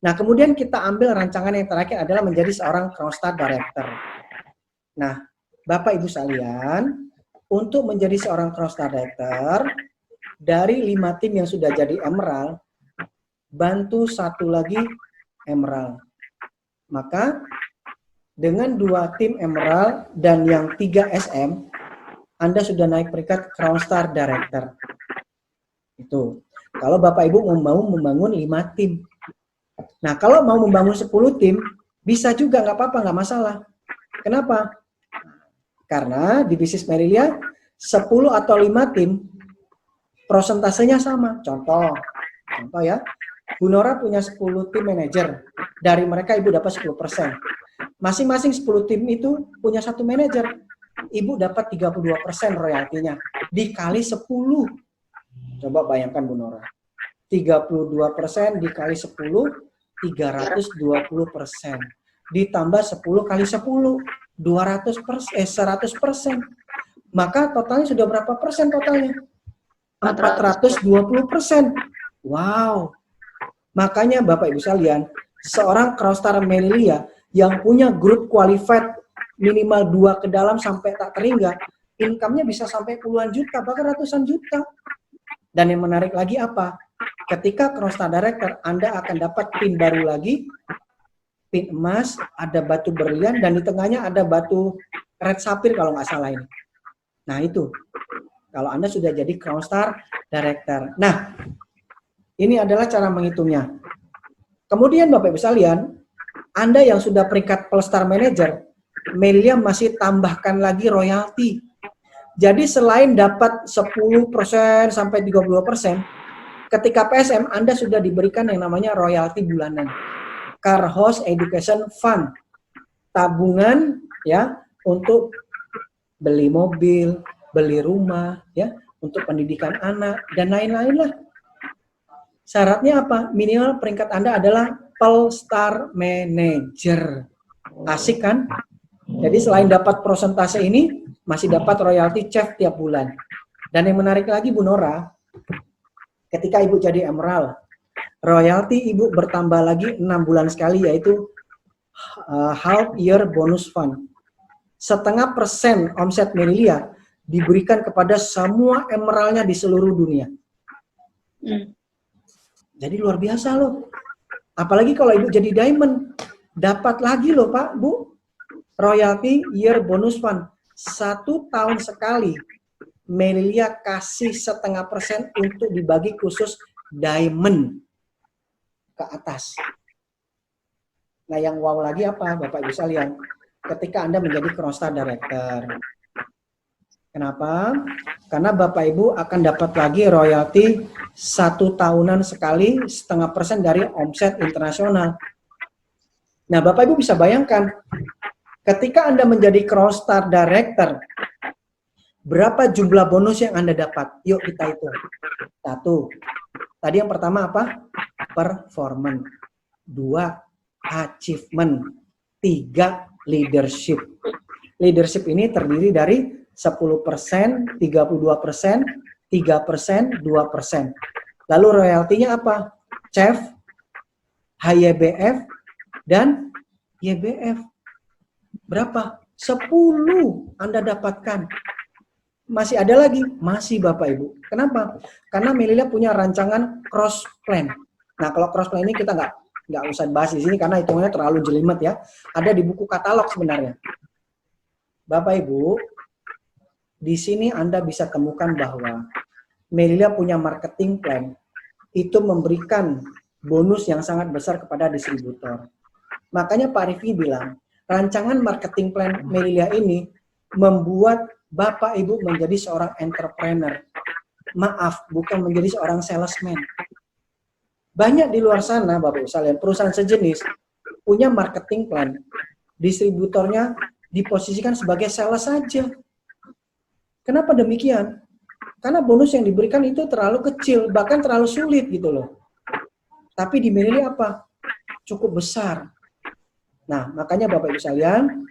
Nah, kemudian kita ambil rancangan yang terakhir adalah menjadi seorang Crownstar Director. Nah, Bapak Ibu sekalian, untuk menjadi seorang Crownstar Director, dari 5 tim yang sudah jadi Emerald, bantu 1 lagi Emerald. Maka, dengan 2 tim Emerald dan yang 3 SM, Anda sudah naik peringkat Crownstar Director. Itu. Kalau Bapak Ibu mau membangun 5 tim. Nah, kalau mau membangun 10 tim, bisa juga, nggak apa-apa, nggak masalah. Kenapa? Karena di bisnis Merilia, 10 atau 5 tim, prosentasenya sama. Contoh ya, Bu Nora punya 10 tim manajer. Dari mereka Ibu dapat 10%. Masing-masing 10 tim itu punya 1 manajer. Ibu dapat 32% royaltinya. Dikali 10. Coba bayangkan Bu Nora. 32% dikali 10, 320%. Ditambah 10 kali 10, 100%. Maka totalnya sudah berapa persen totalnya? 420%. Wow. Makanya Bapak Ibu sekalian, seorang Crownstar Merilia yang punya grup qualified minimal 2 ke dalam sampai tak terhingga, income-nya bisa sampai puluhan juta, bahkan ratusan juta. Dan yang menarik lagi apa? Ketika Crownstar Director, Anda akan dapat pin baru lagi, pin emas, ada batu berlian, dan di tengahnya ada batu red sapphire kalau nggak salah ini. Nah itu, kalau Anda sudah jadi Crownstar Director. Nah, ini adalah cara menghitungnya. Kemudian Bapak Ibu sekalian, Anda yang sudah peringkat Polestar Manager, Merilia masih tambahkan lagi royalti. Jadi selain dapat 10% sampai 32%, ketika PSM Anda sudah diberikan yang namanya royalti bulanan. Car House Education Fund. Tabungan ya untuk beli mobil, beli rumah ya, untuk pendidikan anak dan lain-lain lah. Syaratnya apa? Minimal peringkat Anda adalah Polestar Manager. Asik kan? Jadi selain dapat persentase ini, masih dapat royalti chef tiap bulan. Dan yang menarik lagi Bu Nora, ketika Ibu jadi Emerald, royalti Ibu bertambah lagi 6 bulan sekali, yaitu half year bonus fund. 0,5% omset Merilia diberikan kepada semua Emerald-nya di seluruh dunia. Jadi luar biasa loh. Apalagi kalau Ibu jadi Diamond, dapat lagi loh Pak, Bu, royalti year bonus fund. 1 tahun sekali Merilia kasih 0,5% untuk dibagi khusus Diamond ke atas. Nah yang wow lagi apa Bapak Ibu sekalian? Ketika Anda menjadi Crownstar Director. Kenapa? Karena Bapak Ibu akan dapat lagi royalti 1 tahunan sekali 0,5% dari omset internasional. Nah Bapak Ibu bisa bayangkan, ketika Anda menjadi Crownstar Director, berapa jumlah bonus yang Anda dapat? Yuk kita hitung. 1. Tadi yang pertama apa? Performance. 2. Achievement. 3. Leadership. Leadership ini terdiri dari 10%, 32%, 3%, 2%. Lalu royaltinya apa? CHEF, HYBF, dan YBF. Berapa? 10 Anda dapatkan. Masih ada lagi? Masih Bapak Ibu. Kenapa? Karena Merilia punya rancangan cross plan. Nah kalau cross plan ini kita nggak usah bahas di sini karena hitungannya terlalu jelimet ya. Ada di buku katalog sebenarnya. Bapak Ibu, di sini Anda bisa temukan bahwa Merilia punya marketing plan. Itu memberikan bonus yang sangat besar kepada distributor. Makanya Pak Rifki bilang, rancangan marketing plan Merilia ini membuat Bapak Ibu menjadi seorang entrepreneur. maaf, bukan menjadi seorang salesman. Banyak di luar sana, Bapak Ibu sekalian, perusahaan sejenis punya marketing plan. Distributornya diposisikan sebagai sales saja. Kenapa demikian? Karena bonus yang diberikan itu terlalu kecil, bahkan terlalu sulit gitu loh. Tapi di Merilia apa? Cukup besar. Nah, makanya Bapak Ibu sekalian,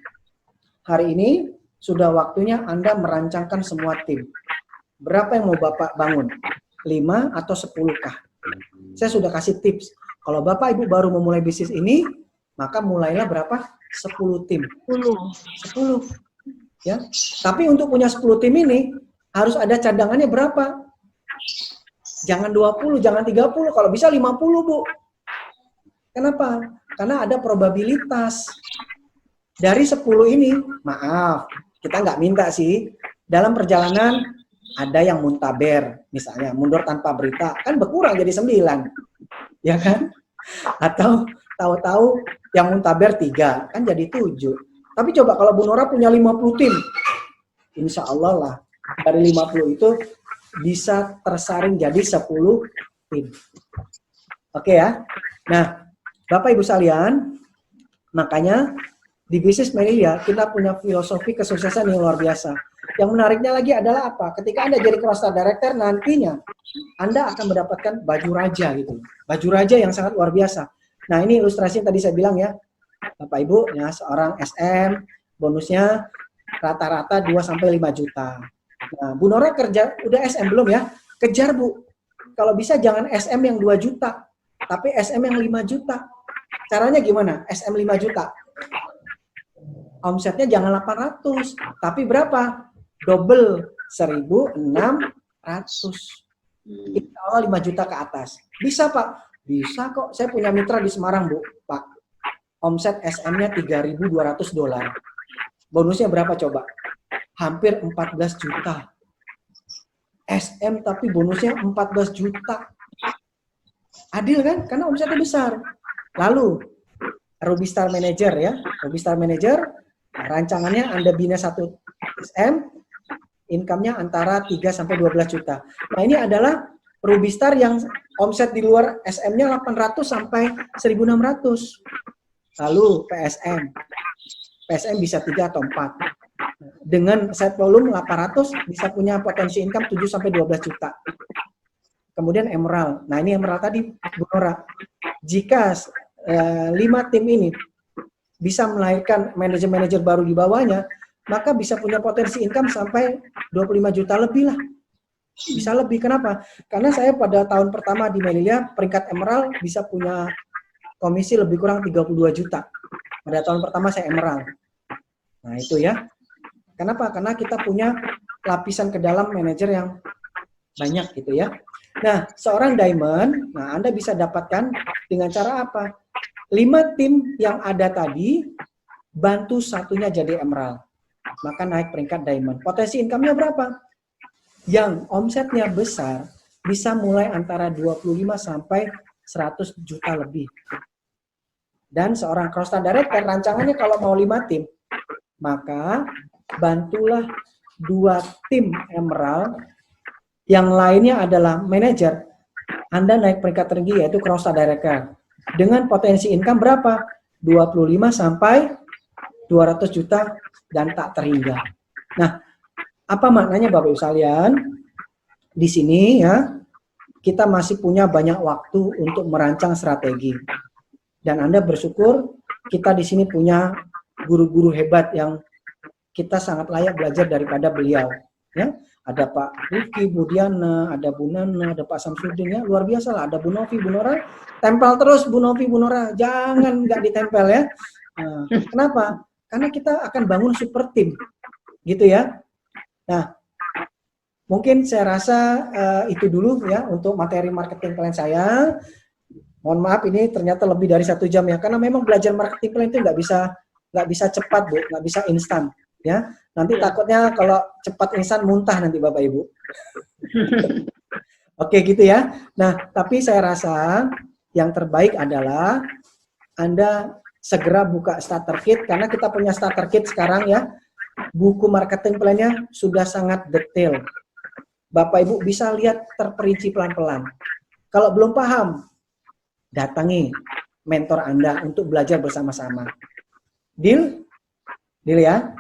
hari ini sudah waktunya Anda merancangkan semua tim. Berapa yang mau Bapak bangun? 5 atau 10 kah? Saya sudah kasih tips. Kalau Bapak Ibu baru memulai bisnis ini, maka mulailah berapa? 10 tim. 10. Ya. Tapi untuk punya 10 tim ini, harus ada cadangannya berapa? Jangan 20, jangan 30, kalau bisa 50, Bu. Kenapa? Karena ada probabilitas. Dari 10 ini, maaf, kita nggak minta sih. Dalam perjalanan, ada yang muntaber, misalnya mundur tanpa berita, kan berkurang jadi 9. Ya kan? Atau tahu-tahu yang muntaber 3, kan jadi 7. Tapi coba kalau Bu Nora punya 50 tim, insya Allah lah, dari 50 itu bisa tersaring jadi 10 tim. Oke ya? Nah, Bapak Ibu sekalian, makanya di bisnis Merilia kita punya filosofi kesuksesan yang luar biasa. Yang menariknya lagi adalah apa? Ketika Anda jadi Crosstar Director, nantinya Anda akan mendapatkan baju raja gitu. Baju raja yang sangat luar biasa. Nah, ini ilustrasi yang tadi saya bilang ya. Bapak Ibu, ya seorang SM, bonusnya rata-rata 2-5 juta. Nah, Bu Nora kerja, udah SM belum ya? Kejar Bu. Kalau bisa jangan SM yang 2 juta, tapi SM yang 5 juta. Caranya gimana? SM 5 juta. Omsetnya jangan 800, tapi berapa? Double, 1.600. Insya Allah 5 juta ke atas. Bisa Pak? Bisa kok. Saya punya mitra di Semarang Bu, Pak. Omset SM-nya $3.200. Bonusnya berapa coba? Hampir 14 juta. SM tapi bonusnya 14 juta. Adil kan? Karena omsetnya besar. Lalu, Ruby Star Manager ya. Ruby Star Manager, rancangannya Anda bina 1 SM, income-nya antara 3-12 juta. Nah, ini adalah Ruby Star yang omset di luar SM-nya 800 sampai 1.600. Lalu PSM. PSM bisa 3 atau 4. Dengan set volume 800 bisa punya potensi income 7-12 juta. Kemudian Emerald. Nah, ini Emerald tadi Bu Nora. Jika 5 tim ini bisa melahirkan manajer-manajer baru di bawahnya, maka bisa punya potensi income sampai 25 juta lebih lah. Bisa lebih. Kenapa? Karena saya pada tahun pertama di Merilia, peringkat Emerald bisa punya komisi lebih kurang 32 juta. Pada tahun pertama saya Emerald. Nah, itu ya. Kenapa? Karena kita punya lapisan ke dalam manajer yang banyak gitu ya. Nah, seorang Diamond, nah Anda bisa dapatkan dengan cara apa? 5 tim yang ada tadi, bantu satunya jadi Emerald. Maka naik peringkat Diamond. Potensi income-nya berapa? Yang omsetnya besar, bisa mulai antara 25 sampai 100 juta lebih. Dan seorang Crosstar Director, rancangannya kalau mau 5 tim, maka bantulah 2 tim Emerald, yang lainnya adalah manajer. Anda naik peringkat tertinggi yaitu Crosstar Director. Dengan potensi income berapa? 25 sampai 200 juta dan tak terhingga. Nah, apa maknanya Bapak Ibu sekalian? Di sini ya, kita masih punya banyak waktu untuk merancang strategi. Dan Anda bersyukur kita di sini punya guru-guru hebat yang kita sangat layak belajar daripada beliau. Ya, ada Pak Rifki, Bu Diana, ada Bu Nana, ada Pak Samsudin, ya luar biasa lah. Ada Bu Novi, Bu Nora, tempel terus Bu Novi, Bu Nora, jangan nggak ditempel ya. Nah, kenapa? Karena kita akan bangun super team, gitu ya. Nah, mungkin saya rasa itu dulu ya untuk materi marketing plan saya. Mohon maaf ini ternyata lebih dari 1 jam ya, karena memang belajar marketing plan itu nggak bisa cepat Bu, nggak bisa instan ya. Nanti takutnya kalau cepat instan muntah nanti Bapak Ibu. Oke gitu ya. Nah tapi saya rasa yang terbaik adalah Anda segera buka starter kit, karena kita punya starter kit sekarang ya. Buku marketing plan-nya sudah sangat detail. Bapak Ibu bisa lihat terperinci pelan-pelan. Kalau belum paham, datangi mentor Anda untuk belajar bersama-sama. Deal? Deal ya?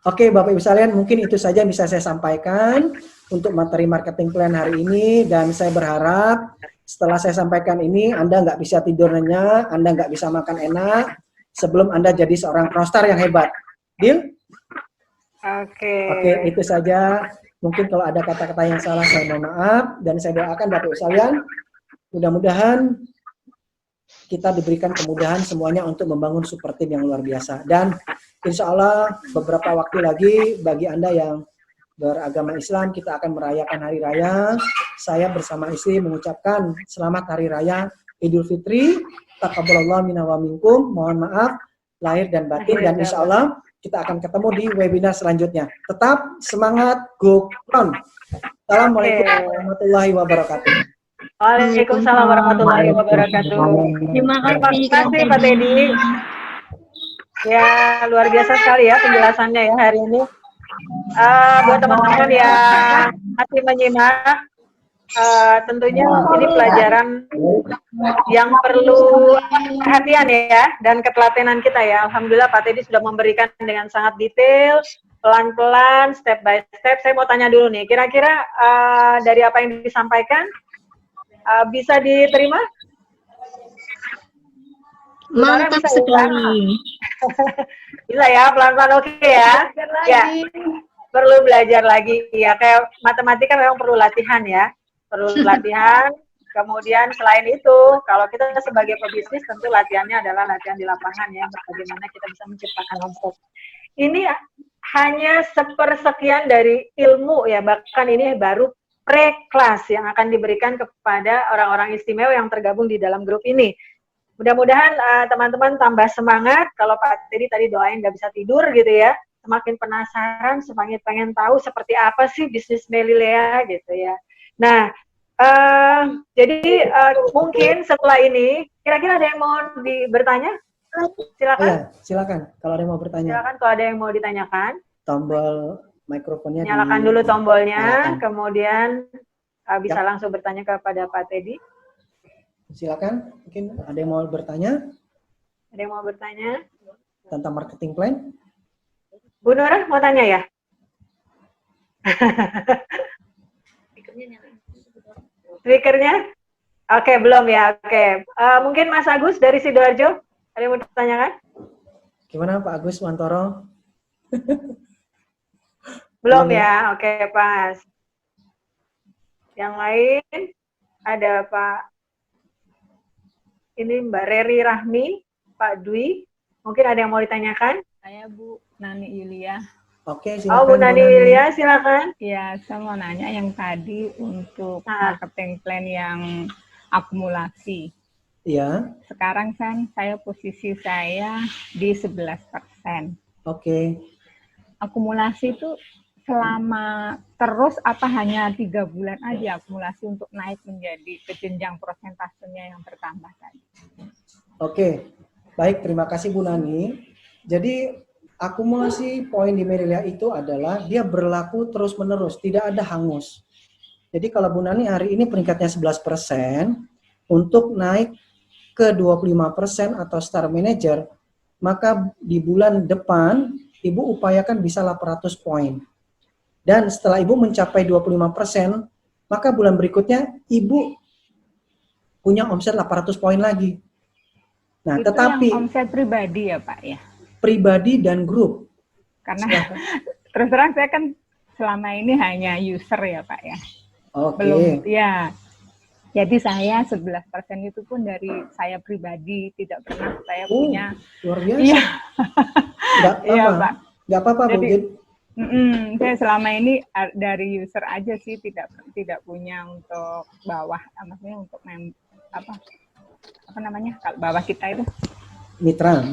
Oke, Bapak Ibu sekalian, mungkin itu saja yang bisa saya sampaikan untuk materi marketing plan hari ini, dan saya berharap setelah saya sampaikan ini, Anda nggak bisa tidur nyenyak, Anda nggak bisa makan enak, sebelum Anda jadi seorang rockstar yang hebat. Deal? Oke, itu saja. Mungkin kalau ada kata-kata yang salah, saya mohon maaf, dan saya doakan Bapak Ibu sekalian, mudah-mudahan kita diberikan kemudahan semuanya untuk membangun super team yang luar biasa. Dan insya Allah beberapa waktu lagi bagi Anda yang beragama Islam, kita akan merayakan Hari Raya. Saya bersama istri mengucapkan selamat Hari Raya Idul Fitri. Taqabbalallahu minna wa minkum. Mohon maaf lahir dan batin, dan insya Allah kita akan ketemu di webinar selanjutnya. Tetap semangat, go on. Assalamualaikum warahmatullahi wabarakatuh. Waalaikumsalam warahmatullahi wabarakatuh. Terima kasih Pak Teddy. Ya, luar biasa sekali ya penjelasannya ya hari ini. Buat teman-teman yang masih menyimak, tentunya ini pelajaran yang perlu perhatian ya, dan ketelatenan kita ya. Alhamdulillah Pak Teddy sudah memberikan dengan sangat detail, pelan-pelan, step by step. Saya mau tanya dulu nih, kira-kira dari apa yang disampaikan bisa diterima? Mantap Bisa, sekali. Bisa ya, pelan-pelan oke ya. Ya, perlu belajar lagi ya. Kayak matematika memang perlu latihan ya. Perlu latihan. Kemudian selain itu, kalau kita sebagai pebisnis tentu latihannya adalah latihan di lapangan ya. Bagaimana kita bisa menciptakan omset. Ini hanya sepersekian dari ilmu ya. Bahkan ini baru pre-kelas yang akan diberikan kepada orang-orang istimewa yang tergabung di dalam grup ini. Mudah-mudahan teman-teman tambah semangat. Kalau Pak Teddy tadi doain nggak bisa tidur gitu ya, semakin penasaran, semakin pengen tahu seperti apa sih bisnis Melilea gitu ya. Nah, jadi mungkin setelah ini, kira-kira ada yang mau bertanya? Silakan. Ya, silakan. Kalau ada yang mau bertanya. Silakan kalau ada yang mau ditanyakan. Tombol mikrofonnya. Nyalakan dulu tombolnya, nyalakan. Kemudian bisa langsung bertanya kepada Pak Teddy. Silakan, mungkin ada yang mau bertanya? Ada yang mau bertanya? Tentang marketing plan? Bu Nurah mau tanya ya? Speakernya? Oke, belum ya. Oke. Mungkin Mas Agus dari Sidoarjo, ada yang mau ditanyakan? Gimana Pak Agus Wantoro? Belum ya. Oke, pas. Yang lain ada Pak. Ini Mbak Reri Rahmi, Pak Dwi. Mungkin ada yang mau ditanyakan? Saya Bu Nani Yulia. Oke, silakan. Bu Nani Yulia, silakan. Ya, saya mau nanya yang tadi untuk marketing plan yang akumulasi. Iya. Sekarang kan posisi saya di 11%. Oke. Akumulasi itu selama terus apa hanya 3 bulan aja akumulasi untuk naik menjadi ke jenjang persentasenya yang bertambah tadi? Oke, baik, terima kasih Bu Nani. Jadi akumulasi poin di Melilea itu adalah dia berlaku terus-menerus, tidak ada hangus. Jadi kalau Bu Nani hari ini peringkatnya 11%, untuk naik ke 25% atau star manager, maka di bulan depan Ibu upayakan bisa 800 poin. Dan setelah Ibu mencapai 25%, maka bulan berikutnya Ibu punya omset 800 poin lagi. Nah, itu tetapi yang omset pribadi ya Pak ya? Pribadi dan grup. Karena terus terang saya kan selama ini hanya user ya Pak ya. Oke. Belum, ya. Jadi saya 11% itu pun dari saya pribadi, tidak pernah saya punya. Luar biasa. Iya. Nggak apa-apa. Iya, Pak. Nggak apa-apa, Bu. Saya selama ini dari user aja sih, tidak punya untuk bawah, maksudnya untuk apa namanya, kalau bawah kita itu Mitra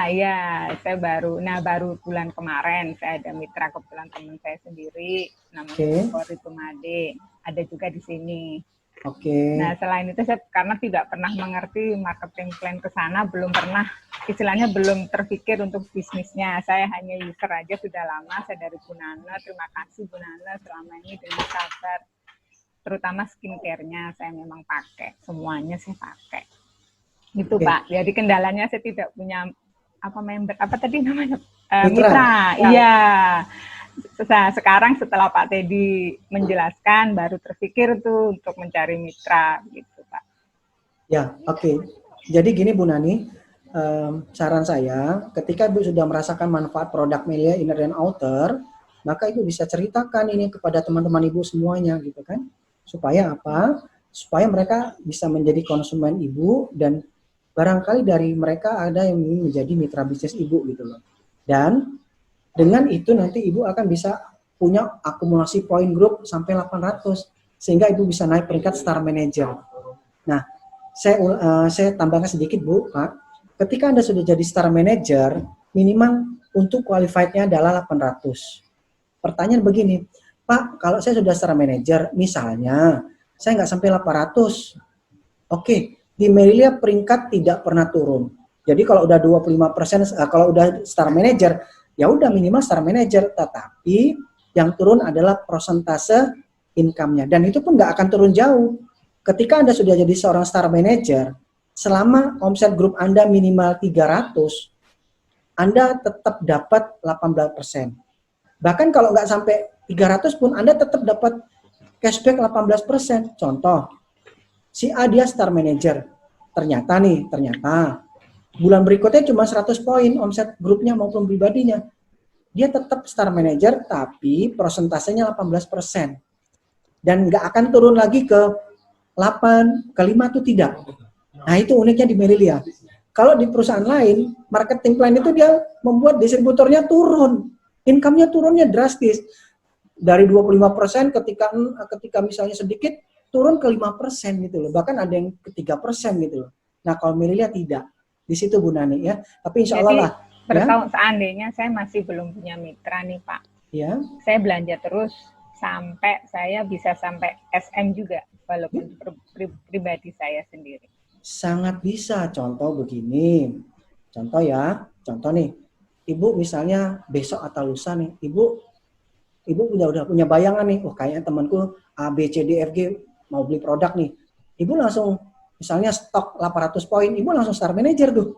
ya. Saya baru bulan kemarin saya ada mitra, kebetulan teman saya sendiri namanya Kori Tumade, ada juga di sini. Oke. Nah, selain itu saya karena tidak pernah mengerti marketing plan ke sana, belum pernah, istilahnya belum terpikir untuk bisnisnya. Saya hanya user aja sudah lama, saya dari Bu Nana. Terima kasih Bu Nana selama ini dengan sabar. Terutama skincare-nya saya memang pakai, semuanya saya pakai. Gitu Oke. Pak. Jadi kendalanya saya tidak punya member, apa tadi namanya? Mitra. Mitra. Iya. Sekarang setelah Pak Teddy menjelaskan, baru terpikir tuh untuk mencari mitra, gitu Pak. Ya, oke. Jadi gini Bu Nani, saran saya, ketika Ibu sudah merasakan manfaat produk Melia Inner dan Outer, maka Ibu bisa ceritakan ini kepada teman-teman Ibu semuanya, gitu kan? Supaya apa? Supaya mereka bisa menjadi konsumen Ibu, dan barangkali dari mereka ada yang ingin menjadi mitra bisnis Ibu, gitu loh. Dan dengan itu nanti Ibu akan bisa punya akumulasi poin grup sampai 800, sehingga Ibu bisa naik peringkat Star Manager. Nah, saya tambahkan sedikit Bu, Pak. Ketika Anda sudah jadi Star Manager, minimal untuk qualified-nya adalah 800. Pertanyaan begini, Pak, kalau saya sudah Star Manager, misalnya saya nggak sampai 800, oke, di Melia peringkat tidak pernah turun. Jadi kalau udah 25%, kalau udah Star Manager, ya udah minimal Star Manager, tetapi yang turun adalah persentase income-nya, dan itu pun nggak akan turun jauh. Ketika Anda sudah jadi seorang Star Manager, selama omset grup Anda minimal 300, Anda tetap dapat 18%. Bahkan kalau nggak sampai 300 pun Anda tetap dapat cashback 18%. Contoh, si A dia Star Manager, ternyata bulan berikutnya cuma 100 poin omset grupnya maupun pribadinya. Dia tetap Star Manager, tapi persentasenya 18%. Dan nggak akan turun lagi ke 8, ke 5 itu tidak. Nah itu uniknya di Merilia. Kalau di perusahaan lain, marketing plan itu dia membuat distributornya turun. Income-nya turunnya drastis. Dari 25% ketika misalnya sedikit, turun ke 5% gitu loh. Bahkan ada yang ke 3% gitu loh. Nah kalau Merilia tidak. Di situ Bu Nani ya. Tapi insya Allah lah. Bertahun seandainya saya masih belum punya mitra nih Pak. Ya. Saya belanja terus sampai saya bisa sampai SM juga, walaupun pribadi saya sendiri. Sangat bisa. Contoh begini. Contoh nih. Ibu misalnya besok atau lusa nih, Ibu udah punya bayangan nih. Oh kayaknya temanku A, B, C, D, F, G mau beli produk nih. Ibu langsung misalnya stok 800 poin, Ibu langsung Star Manager tuh.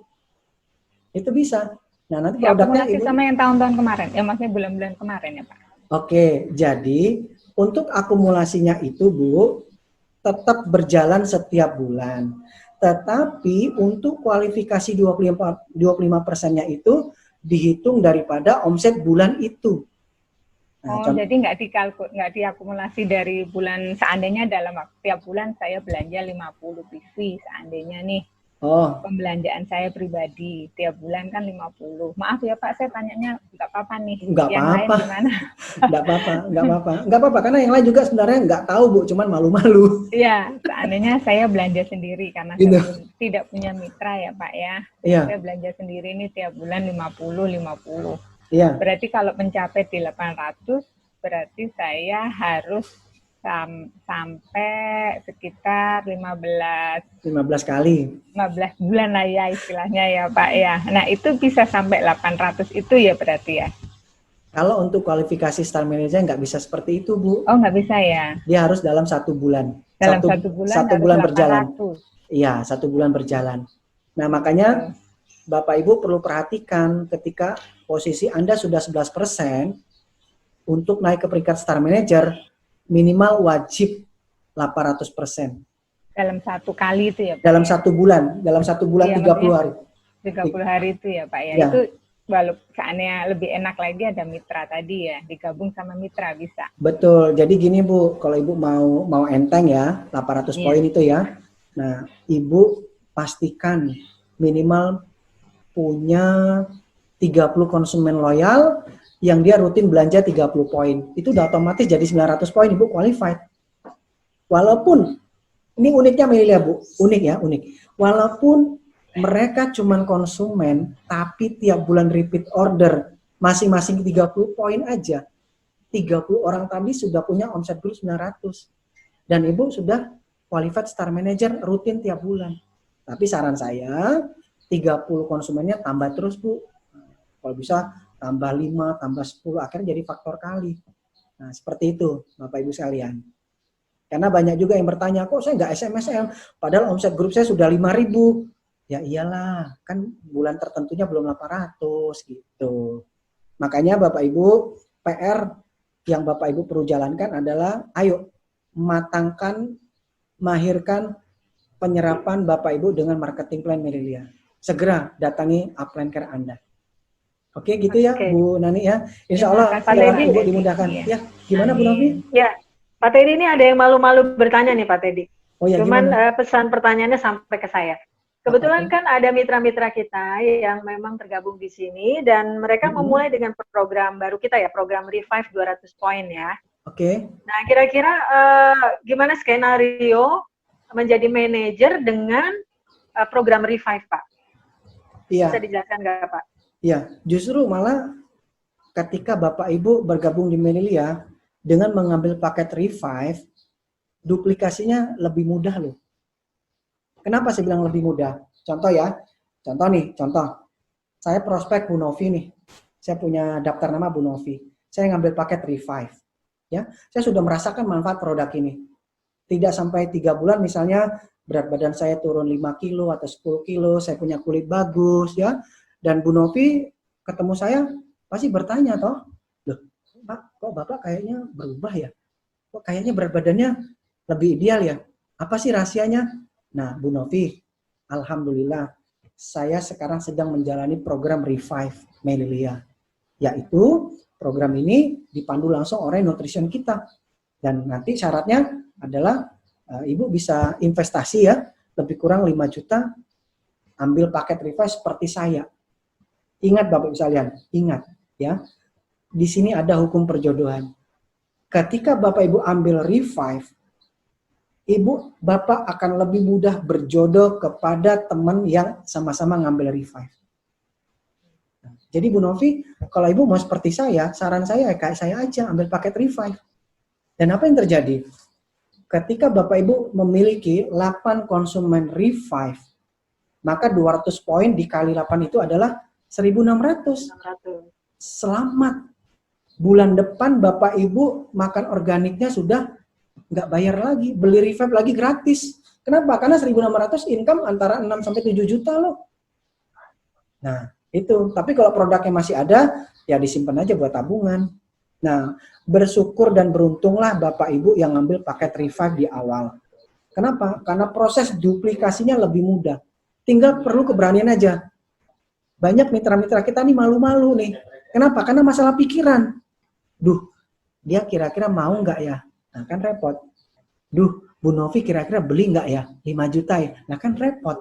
Itu bisa. Nah, nanti produknya Ibu sama yang tahun-tahun kemarin. Ya maksudnya bulan-bulan kemarin ya, Pak. Oke, jadi untuk akumulasinya itu, Bu, tetap berjalan setiap bulan. Tetapi untuk kualifikasi 25%-nya itu dihitung daripada omset bulan itu. Nah, jadi nggak diakumulasi dari bulan, seandainya dalam tiap bulan saya belanja 50 PV seandainya nih. Pembelanjaan saya pribadi tiap bulan kan 50. Maaf ya Pak, saya tanyanya nggak apa-apa nih. Nggak yang apa-apa. lain gimana? Nggak apa-apa karena yang lain juga sebenarnya nggak tahu Bu, cuman malu-malu. Iya, seandainya saya belanja sendiri karena gitu. saya tidak punya mitra ya Pak ya. Iya. Saya belanja sendiri ini tiap bulan 50. Iya. Berarti kalau mencapai di 800, berarti saya harus sampai sekitar 15 kali. 15 bulan lah ya istilahnya ya Pak ya. Nah itu bisa sampai 800 itu ya berarti ya? Kalau untuk kualifikasi Star Manager nggak bisa seperti itu Bu. Oh nggak bisa ya? Dia harus dalam 1 bulan. Dalam 1 bulan berjalan. Iya, 1 bulan berjalan. Nah makanya Bapak Ibu perlu perhatikan ketika posisi Anda sudah 11%, untuk naik ke peringkat Star Manager, minimal wajib 800%. Dalam 1 kali itu ya Pak? Dalam 1 bulan, iya, 30 hari. 30 hari itu ya Pak ya? Ya. Itu walaupun seandainya lebih enak lagi ada mitra tadi ya, digabung sama mitra bisa. Betul, jadi gini Bu, kalau Ibu mau enteng ya, 800 poin itu ya. Nah, Ibu pastikan minimal punya 30 konsumen loyal yang dia rutin belanja 30 poin. Itu udah otomatis jadi 900 poin, Ibu qualified. Walaupun, ini uniknya Melia Bu, unik. Walaupun mereka cuman konsumen, tapi tiap bulan repeat order, masing-masing 30 poin aja. 30 orang tadi sudah punya omset grup 900. Dan Ibu sudah qualified star manager rutin tiap bulan. Tapi saran saya 30 konsumennya tambah terus Bu. Kalau bisa tambah 5, tambah 10, akhirnya jadi faktor kali. Nah, seperti itu Bapak Ibu sekalian. Karena banyak juga yang bertanya, kok saya nggak SMSM? Padahal omset grup saya sudah 5.000. Ya iyalah, kan bulan tertentunya belum 800 gitu. Makanya Bapak Ibu, PR yang Bapak Ibu perlu jalankan adalah, ayo matangkan, mahirkan penyerapan Bapak Ibu dengan marketing plan Merilia. Segera datangi upline care Anda. Oke, gitu ya Bu Nani ya. Insya Allah Ibu dimudahkan. Ya, gimana Bu Novi? Ya, Pak Teddy ini ada yang malu-malu bertanya nih Pak Teddy. Oh ya, Cuman gimana? pesan pertanyaannya sampai ke saya. Kebetulan kan ada mitra-mitra kita yang memang tergabung di sini dan mereka memulai dengan program baru kita ya, program Revive 200 poin ya. Oke. Nah, kira-kira gimana skenario menjadi manajer dengan program Revive, Pak? Iya. Bisa dijelaskan nggak, Pak? Iya, justru malah ketika Bapak Ibu bergabung di Merilia dengan mengambil paket Revive, duplikasinya lebih mudah loh. Kenapa saya bilang lebih mudah? Contoh ya, contoh. Saya prospek Bu Novi nih. Saya punya daftar nama Bu Novi. Saya ngambil paket Revive. Ya, saya sudah merasakan manfaat produk ini. Tidak sampai 3 bulan misalnya berat badan saya turun 5 kilo atau 10 kilo, saya punya kulit bagus ya. Dan Bu Novi ketemu saya pasti bertanya toh, loh Pak, kok Bapak kayaknya berubah ya? Kok kayaknya berat badannya lebih ideal ya? Apa sih rahasianya? Nah, Bu Novi, alhamdulillah, saya sekarang sedang menjalani program Revive Merilia. Yaitu program ini dipandu langsung oleh nutrition kita. Dan nanti syaratnya adalah Ibu bisa investasi ya, lebih kurang 5 juta, ambil paket Revive seperti saya. Ingat Bapak Ibu sekalian, ingat ya. Di sini ada hukum perjodohan. Ketika Bapak Ibu ambil Revive, Ibu, Bapak akan lebih mudah berjodoh kepada teman yang sama-sama ngambil Revive. Jadi Bu Novi, kalau Ibu mau seperti saya, saran saya kayak saya aja, ambil paket Revive. Dan apa yang terjadi? Ketika Bapak Ibu memiliki 8 konsumen Revive, maka 200 poin dikali 8 itu adalah 1.600. Selamat. Bulan depan Bapak Ibu makan organiknya sudah nggak bayar lagi, beli Revive lagi gratis. Kenapa? Karena 1.600 income antara 6 sampai 7 juta loh. Nah, itu. Tapi kalau produknya masih ada, ya disimpan aja buat tabungan. Nah, bersyukur dan beruntunglah Bapak Ibu yang ngambil paket Revive di awal. Kenapa? Karena proses duplikasinya lebih mudah. Tinggal perlu keberanian aja. Banyak mitra-mitra kita nih malu-malu nih. Kenapa? Karena masalah pikiran. Duh, dia kira-kira mau nggak ya? Nah kan repot. Duh, Bu Novi kira-kira beli nggak ya? 5 juta ya? Nah kan repot.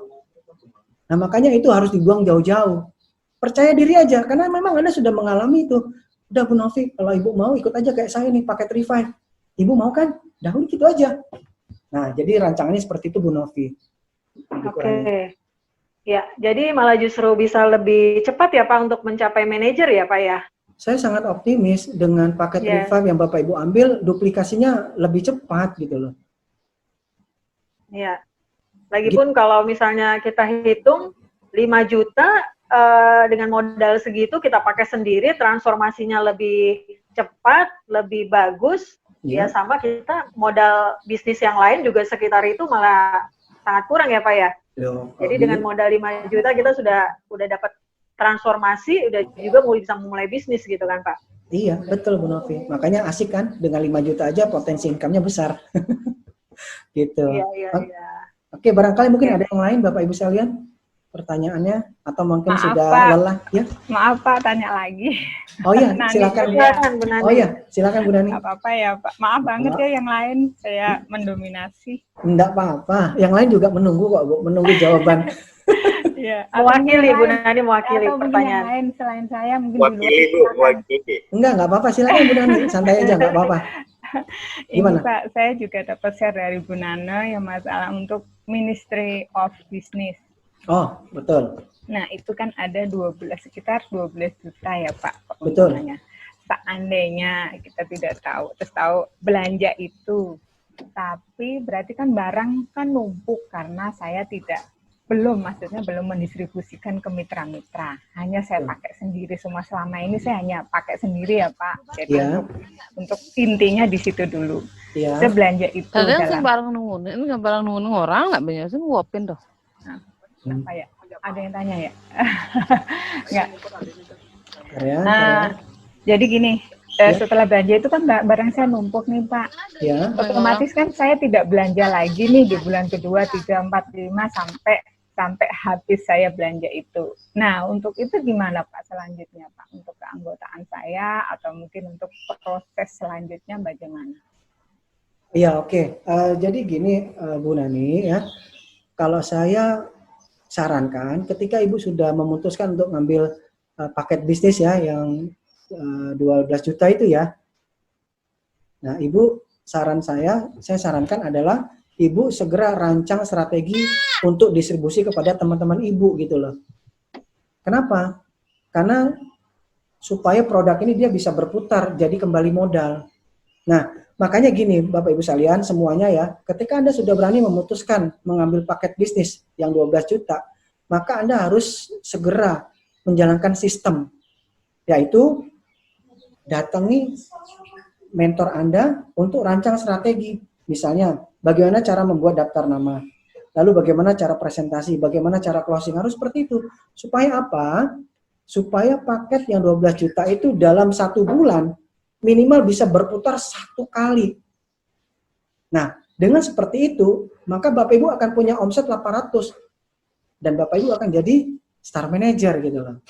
Nah makanya itu harus dibuang jauh-jauh. Percaya diri aja, karena memang Anda sudah mengalami itu. Udah Bu Novi, kalau Ibu mau ikut aja kayak saya nih, paket Revive. Ibu mau kan? Dahulu gitu aja. Nah jadi rancangannya seperti itu Bu Novi. Oke. Ya, jadi malah justru bisa lebih cepat ya Pak untuk mencapai manajer ya Pak ya? Saya sangat optimis dengan paket Revive yang Bapak Ibu ambil, duplikasinya lebih cepat gitu loh. Iya. Lagipun kalau misalnya kita hitung 5 juta dengan modal segitu kita pakai sendiri, transformasinya lebih cepat, lebih bagus, ya sama kita modal bisnis yang lain juga sekitar itu malah sangat kurang ya Pak ya? Jadi dengan modal 5 juta kita udah dapat transformasi, udah juga bisa mulai bisnis gitu kan Pak? Iya, betul Bu Novi. Makanya asik kan, dengan 5 juta aja potensi income-nya besar. Gitu. Iya. Oke, barangkali mungkin ada yang lain Bapak Ibu sekalian pertanyaannya, atau mungkin sudah lelah ya? Maaf Pak, tanya lagi. Oh iya, silakan. Bu Nani. Oh iya, silakan Bu Nani. Nggak apa-apa ya Pak. Maaf banget ya yang lain, saya mendominasi. Enggak apa-apa. Yang lain juga menunggu kok Bu, menunggu jawaban. Ya, mewakili Bu Nani, mewakili pertanyaan. Yang lain selain saya mungkin wakili Bu, wakili. Enggak apa-apa, silakan Bu Nani, santai aja, enggak apa-apa. Gimana? Ini Pak, saya juga dapat share dari Bu Nana yang masalah untuk Ministry of Business. Oh, betul. Nah, itu kan ada sekitar 12 juta ya Pak. Betul. Seandainya kita tidak tahu, terus tahu belanja itu Tapi berarti kan barang kan numpuk karena saya maksudnya belum mendistribusikan ke mitra-mitra. Hanya saya pakai sendiri semua, selama ini saya hanya pakai sendiri ya Pak. Jadi untuk intinya di situ dulu. Saya belanja itu Kadang sing dalam barang nunggu, ini nggak barang nunggu orang nggak banyak sih nguapin tuh. apa ya? Ada yang tanya ya? Enggak. Jadi gini, setelah belanja itu kan barang saya numpuk nih Pak. Otomatis kan saya tidak belanja lagi nih di bulan kedua, 3, 4, 5 sampai habis saya belanja itu. Nah, untuk itu gimana Pak selanjutnya Pak? Untuk keanggotaan saya atau mungkin untuk proses selanjutnya bagaimana? Iya, oke. Jadi gini Bu Nani ya, kalau saya sarankan ketika Ibu sudah memutuskan untuk ngambil paket bisnis ya yang 12 juta itu ya. Nah, Ibu saya sarankan adalah Ibu segera rancang strategi untuk distribusi kepada teman-teman Ibu gitu loh. Kenapa? Karena supaya produk ini dia bisa berputar jadi kembali modal. Nah, makanya gini Bapak Ibu sekalian semuanya ya, ketika Anda sudah berani memutuskan mengambil paket bisnis yang 12 juta, maka Anda harus segera menjalankan sistem, yaitu datangi mentor Anda untuk rancang strategi. Misalnya, bagaimana cara membuat daftar nama, lalu bagaimana cara presentasi, bagaimana cara closing, harus seperti itu. Supaya apa? Supaya paket yang 12 juta itu dalam 1 bulan minimal bisa berputar 1 kali. Nah, dengan seperti itu, maka Bapak Ibu akan punya omset 800 dan Bapak Ibu akan jadi star manager gitu loh.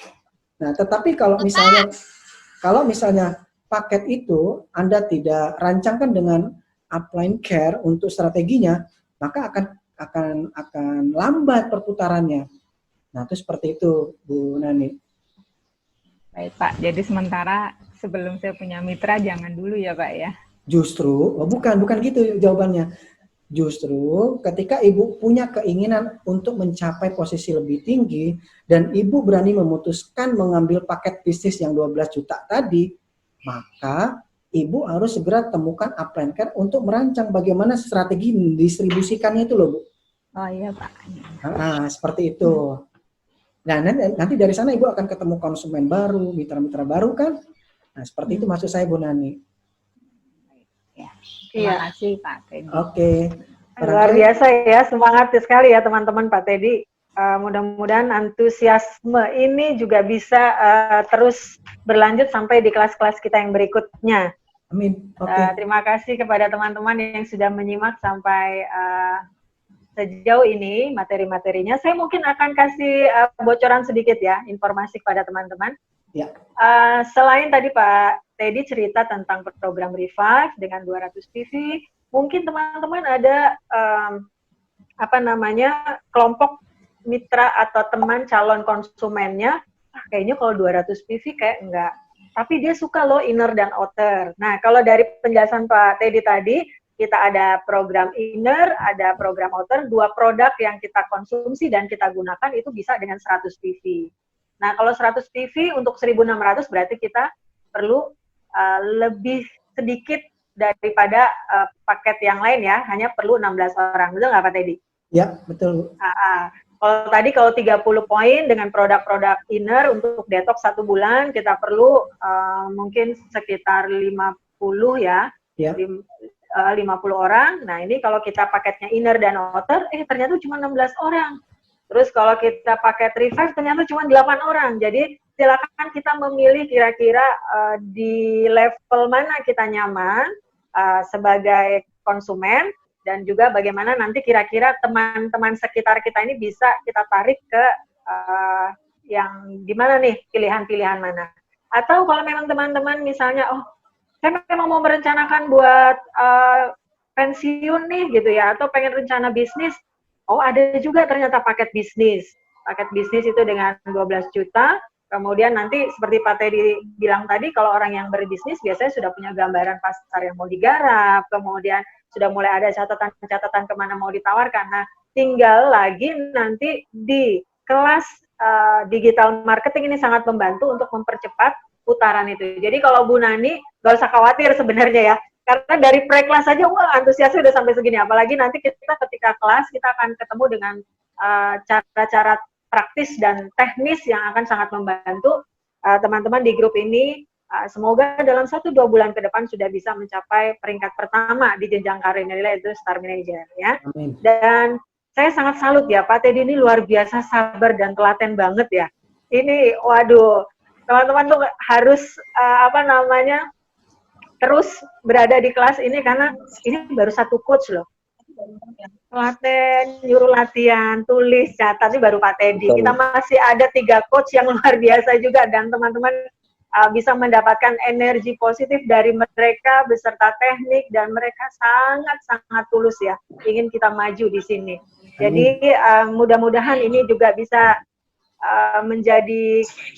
Nah, tetapi kalau misalnya paket itu Anda tidak rancangkan dengan upline care untuk strateginya, maka akan lambat perputarannya. Nah, itu seperti itu, Bu Nani. Baik Pak, jadi sementara sebelum saya punya mitra jangan dulu ya Pak ya? Justru, bukan gitu jawabannya. Justru ketika Ibu punya keinginan untuk mencapai posisi lebih tinggi dan Ibu berani memutuskan mengambil paket bisnis yang 12 juta tadi, maka Ibu harus segera temukan upline care untuk merancang bagaimana strategi mendistribusikannya itu loh Bu. Oh iya Pak. Seperti itu. Nah, nanti dari sana Ibu akan ketemu konsumen baru, mitra-mitra baru kan? Nah, seperti itu maksud saya Bu Nani. Ya, terima kasih Pak Teddy. Oke. Luar biasa ya, semangat sekali ya teman-teman Pak Teddy. Mudah-mudahan antusiasme ini juga bisa terus berlanjut sampai di kelas-kelas kita yang berikutnya. Amin. Terima kasih kepada teman-teman yang sudah menyimak sampai sejauh ini materi-materinya. Saya mungkin akan kasih bocoran sedikit ya, informasi kepada teman-teman. Ya. Selain tadi Pak Teddy cerita tentang program Revive dengan 200 PV, mungkin teman-teman ada kelompok mitra atau teman calon konsumennya, kayaknya kalau 200 PV kayak enggak. Tapi dia suka loh inner dan outer. Nah, kalau dari penjelasan Pak Teddy tadi, kita ada program inner, ada program outer, 2 produk yang kita konsumsi dan kita gunakan itu bisa dengan 100 PV. Nah, kalau 100 PV untuk 1.600 berarti kita perlu lebih sedikit daripada paket yang lain ya, hanya perlu 16 orang. Betul nggak Pak Teddy? Ya, betul. Kalau tadi kalau 30 poin dengan produk-produk inner untuk detox 1 bulan, kita perlu mungkin sekitar 50 ya. 50 orang. Nah, ini kalau kita paketnya inner dan outer, ternyata cuma 16 orang. Terus kalau kita paket Revive ternyata cuma 8 orang. Jadi silakan kita memilih kira-kira di level mana kita nyaman sebagai konsumen, dan juga bagaimana nanti kira-kira teman-teman sekitar kita ini bisa kita tarik ke yang gimana nih, pilihan-pilihan mana. Atau kalau memang teman-teman misalnya, saya memang mau merencanakan buat pensiun nih gitu ya, atau pengen rencana bisnis, ada juga ternyata paket bisnis. Paket bisnis itu dengan 12 juta, kemudian nanti seperti Pak Teddy bilang tadi, kalau orang yang berbisnis biasanya sudah punya gambaran pasar yang mau digarap, kemudian sudah mulai ada catatan-catatan kemana mau ditawarkan. Nah, tinggal lagi nanti di kelas digital marketing ini sangat membantu untuk mempercepat putaran itu. Jadi kalau Bu Nani, gak usah khawatir sebenarnya ya, Karena dari pre-kelas saja, wah antusiasnya udah sampai segini. Apalagi nanti kita ketika kelas, kita akan ketemu dengan cara-cara praktis dan teknis yang akan sangat membantu teman-teman di grup ini. Semoga dalam 1-2 bulan ke depan sudah bisa mencapai peringkat pertama di jenjang karir Melilea, itu Star Manager ya. Amin. Dan saya sangat salut ya, Pak Teddy ini luar biasa sabar dan telaten banget ya. Ini, waduh, teman-teman tuh harus terus berada di kelas ini karena ini baru 1 coach loh. Telaten, nyuruh latihan, tulis, catat, ini baru Pak Teddy. Kita masih ada 3 coach yang luar biasa juga, dan teman-teman bisa mendapatkan energi positif dari mereka beserta teknik, dan mereka sangat-sangat tulus ya, ingin kita maju di sini. Jadi mudah-mudahan ini juga bisa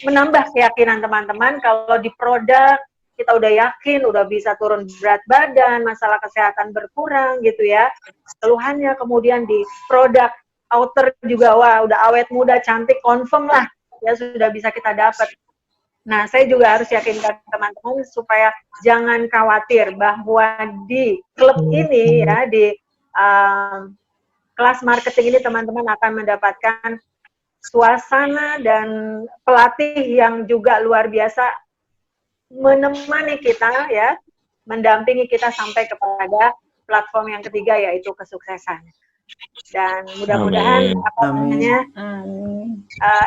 menambah keyakinan teman-teman kalau di produk kita udah yakin, udah bisa turun berat badan, masalah kesehatan berkurang gitu ya. Keluhannya kemudian di produk outer juga, wah udah awet muda, cantik, confirm lah ya sudah bisa kita dapat. Nah, saya juga harus yakinkan teman-teman supaya jangan khawatir bahwa di klub ini ya, di kelas marketing ini teman-teman akan mendapatkan suasana dan pelatih yang juga luar biasa menemani kita ya, mendampingi kita sampai kepada platform yang ketiga, yaitu kesuksesan. Dan mudah-mudahan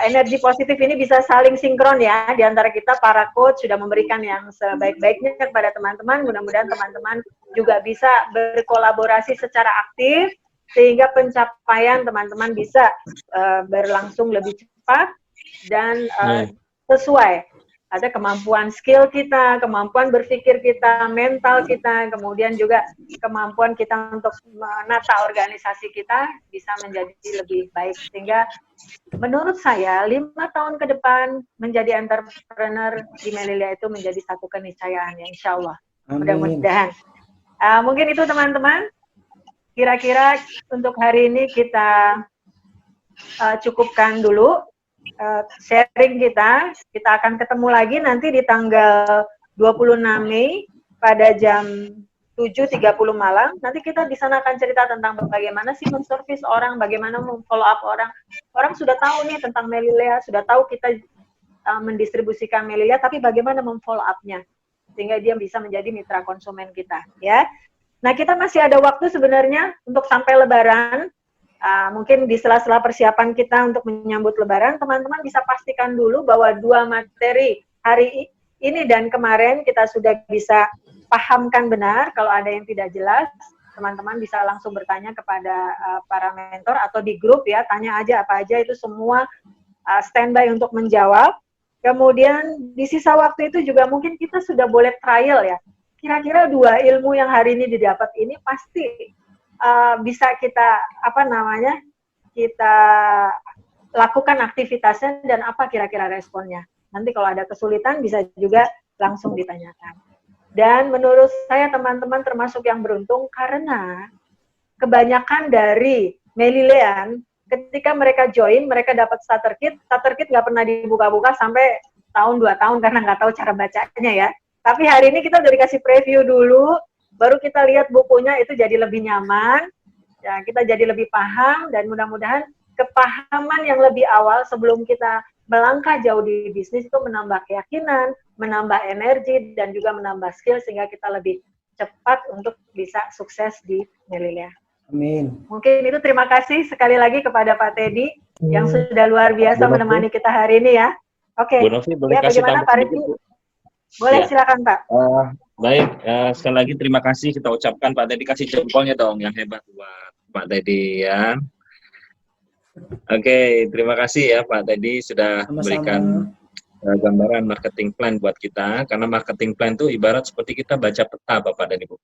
energi positif ini bisa saling sinkron ya di antara kita. Para coach sudah memberikan yang sebaik-baiknya kepada teman-teman. Mudah-mudahan teman-teman juga bisa berkolaborasi secara aktif sehingga pencapaian teman-teman bisa berlangsung lebih cepat dan sesuai. Ada kemampuan skill kita, kemampuan berpikir kita, mental kita, kemudian juga kemampuan kita untuk menata organisasi kita bisa menjadi lebih baik. Sehingga menurut saya 5 tahun ke depan menjadi entrepreneur di Melilea itu menjadi satu keniscayaan ya, insya Allah. Mudah-mudahan. Mungkin itu teman-teman. Kira-kira untuk hari ini kita cukupkan dulu sharing kita. Kita akan ketemu lagi nanti di tanggal 26 Mei pada jam 7.30 malam. Nanti kita di sana akan cerita tentang bagaimana sih menservis orang, bagaimana memfollow up orang. Orang sudah tahu nih tentang Melilea, sudah tahu kita mendistribusikan Melilea, tapi bagaimana memfollow up-nya sehingga dia bisa menjadi mitra konsumen kita ya. Nah, kita masih ada waktu sebenarnya untuk sampai Lebaran. Mungkin di sela-sela persiapan kita untuk menyambut Lebaran, teman-teman bisa pastikan dulu bahwa 2 materi hari ini dan kemarin kita sudah bisa pahamkan benar. Kalau ada yang tidak jelas, teman-teman bisa langsung bertanya kepada para mentor atau di grup ya, tanya aja apa aja, itu semua standby untuk menjawab. Kemudian di sisa waktu itu juga mungkin kita sudah boleh trial ya. Kira-kira 2 ilmu yang hari ini didapat ini pasti bisa kita kita lakukan aktivitasnya dan apa kira-kira responnya. Nanti kalau ada kesulitan bisa juga langsung ditanyakan. Dan menurut saya teman-teman termasuk yang beruntung karena kebanyakan dari Melilean ketika mereka join, mereka dapat starter kit nggak pernah dibuka-buka sampai tahun 2 tahun karena nggak tahu cara bacanya ya. Tapi hari ini kita udah dikasih preview dulu, baru kita lihat bukunya, itu jadi lebih nyaman, ya, kita jadi lebih paham, dan mudah-mudahan kepahaman yang lebih awal sebelum kita melangkah jauh di bisnis itu menambah keyakinan, menambah energi, dan juga menambah skill sehingga kita lebih cepat untuk bisa sukses di Melilea. Amin. Mungkin itu, terima kasih sekali lagi kepada Pak Teddy yang sudah luar biasa menemani kita hari ini ya. Oke, Bu Novi, boleh ya, kasih bagaimana Pak Rizky? Boleh, ya. Silakan Pak. Baik, sekali lagi terima kasih kita ucapkan Pak Teddy, kasih jempolnya dong yang hebat buat Pak Teddy ya. Oke, terima kasih ya Pak Teddy sudah memberikan gambaran marketing plan buat kita, karena marketing plan itu ibarat seperti kita baca peta Bapak dan Ibu.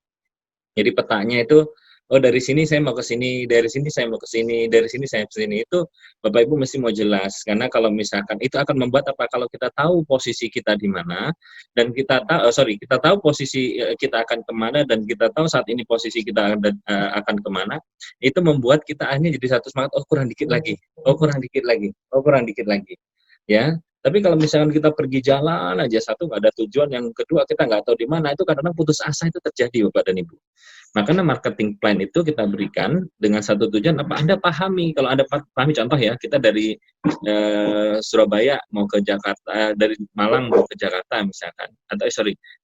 Jadi petanya itu, oh dari sini saya mau ke sini, dari sini saya mau ke sini, dari sini saya ke sini, itu Bapak Ibu mesti mau jelas, karena kalau misalkan itu akan membuat apa, kalau kita tahu posisi kita di mana, dan kita tahu, kita tahu posisi kita akan kemana, dan kita tahu saat ini posisi kita akan kemana, itu membuat kita akhirnya jadi satu semangat, oh kurang dikit lagi, oh kurang dikit lagi, oh kurang dikit lagi, ya. Tapi kalau misalkan kita pergi jalan aja, satu nggak ada tujuan, yang kedua kita nggak tahu di mana, itu kadang-kadang putus asa itu terjadi Bapak dan Ibu. Makanya marketing plan itu kita berikan dengan satu tujuan apa? Anda pahami, kalau Anda pahami, contoh ya, kita dari Surabaya mau ke Jakarta, dari Malang mau ke Jakarta misalkan, atau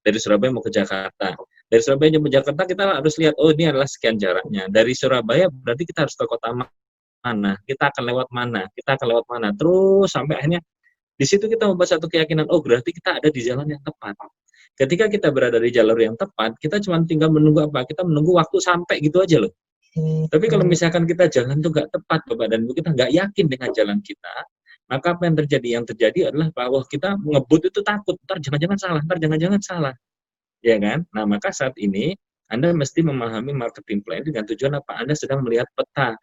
dari Surabaya mau ke Jakarta. Dari Surabaya mau ke Jakarta kita harus lihat, oh ini adalah sekian jaraknya. Dari Surabaya berarti kita harus ke kota mana, kita akan lewat mana, terus sampai akhirnya di situ kita membuat satu keyakinan, oh berarti kita ada di jalan yang tepat. Ketika kita berada di jalur yang tepat, kita cuma tinggal menunggu apa? Kita menunggu waktu sampai gitu aja loh. Tapi kalau misalkan kita jalan tuh nggak tepat, Bapak dan Ibu, kita nggak yakin dengan jalan kita, maka apa yang terjadi? Yang terjadi adalah bahwa kita ngebut itu takut, ntar jangan-jangan salah, ya kan? Nah, maka saat ini Anda mesti memahami marketing plan dengan tujuan apa? Anda sedang melihat peta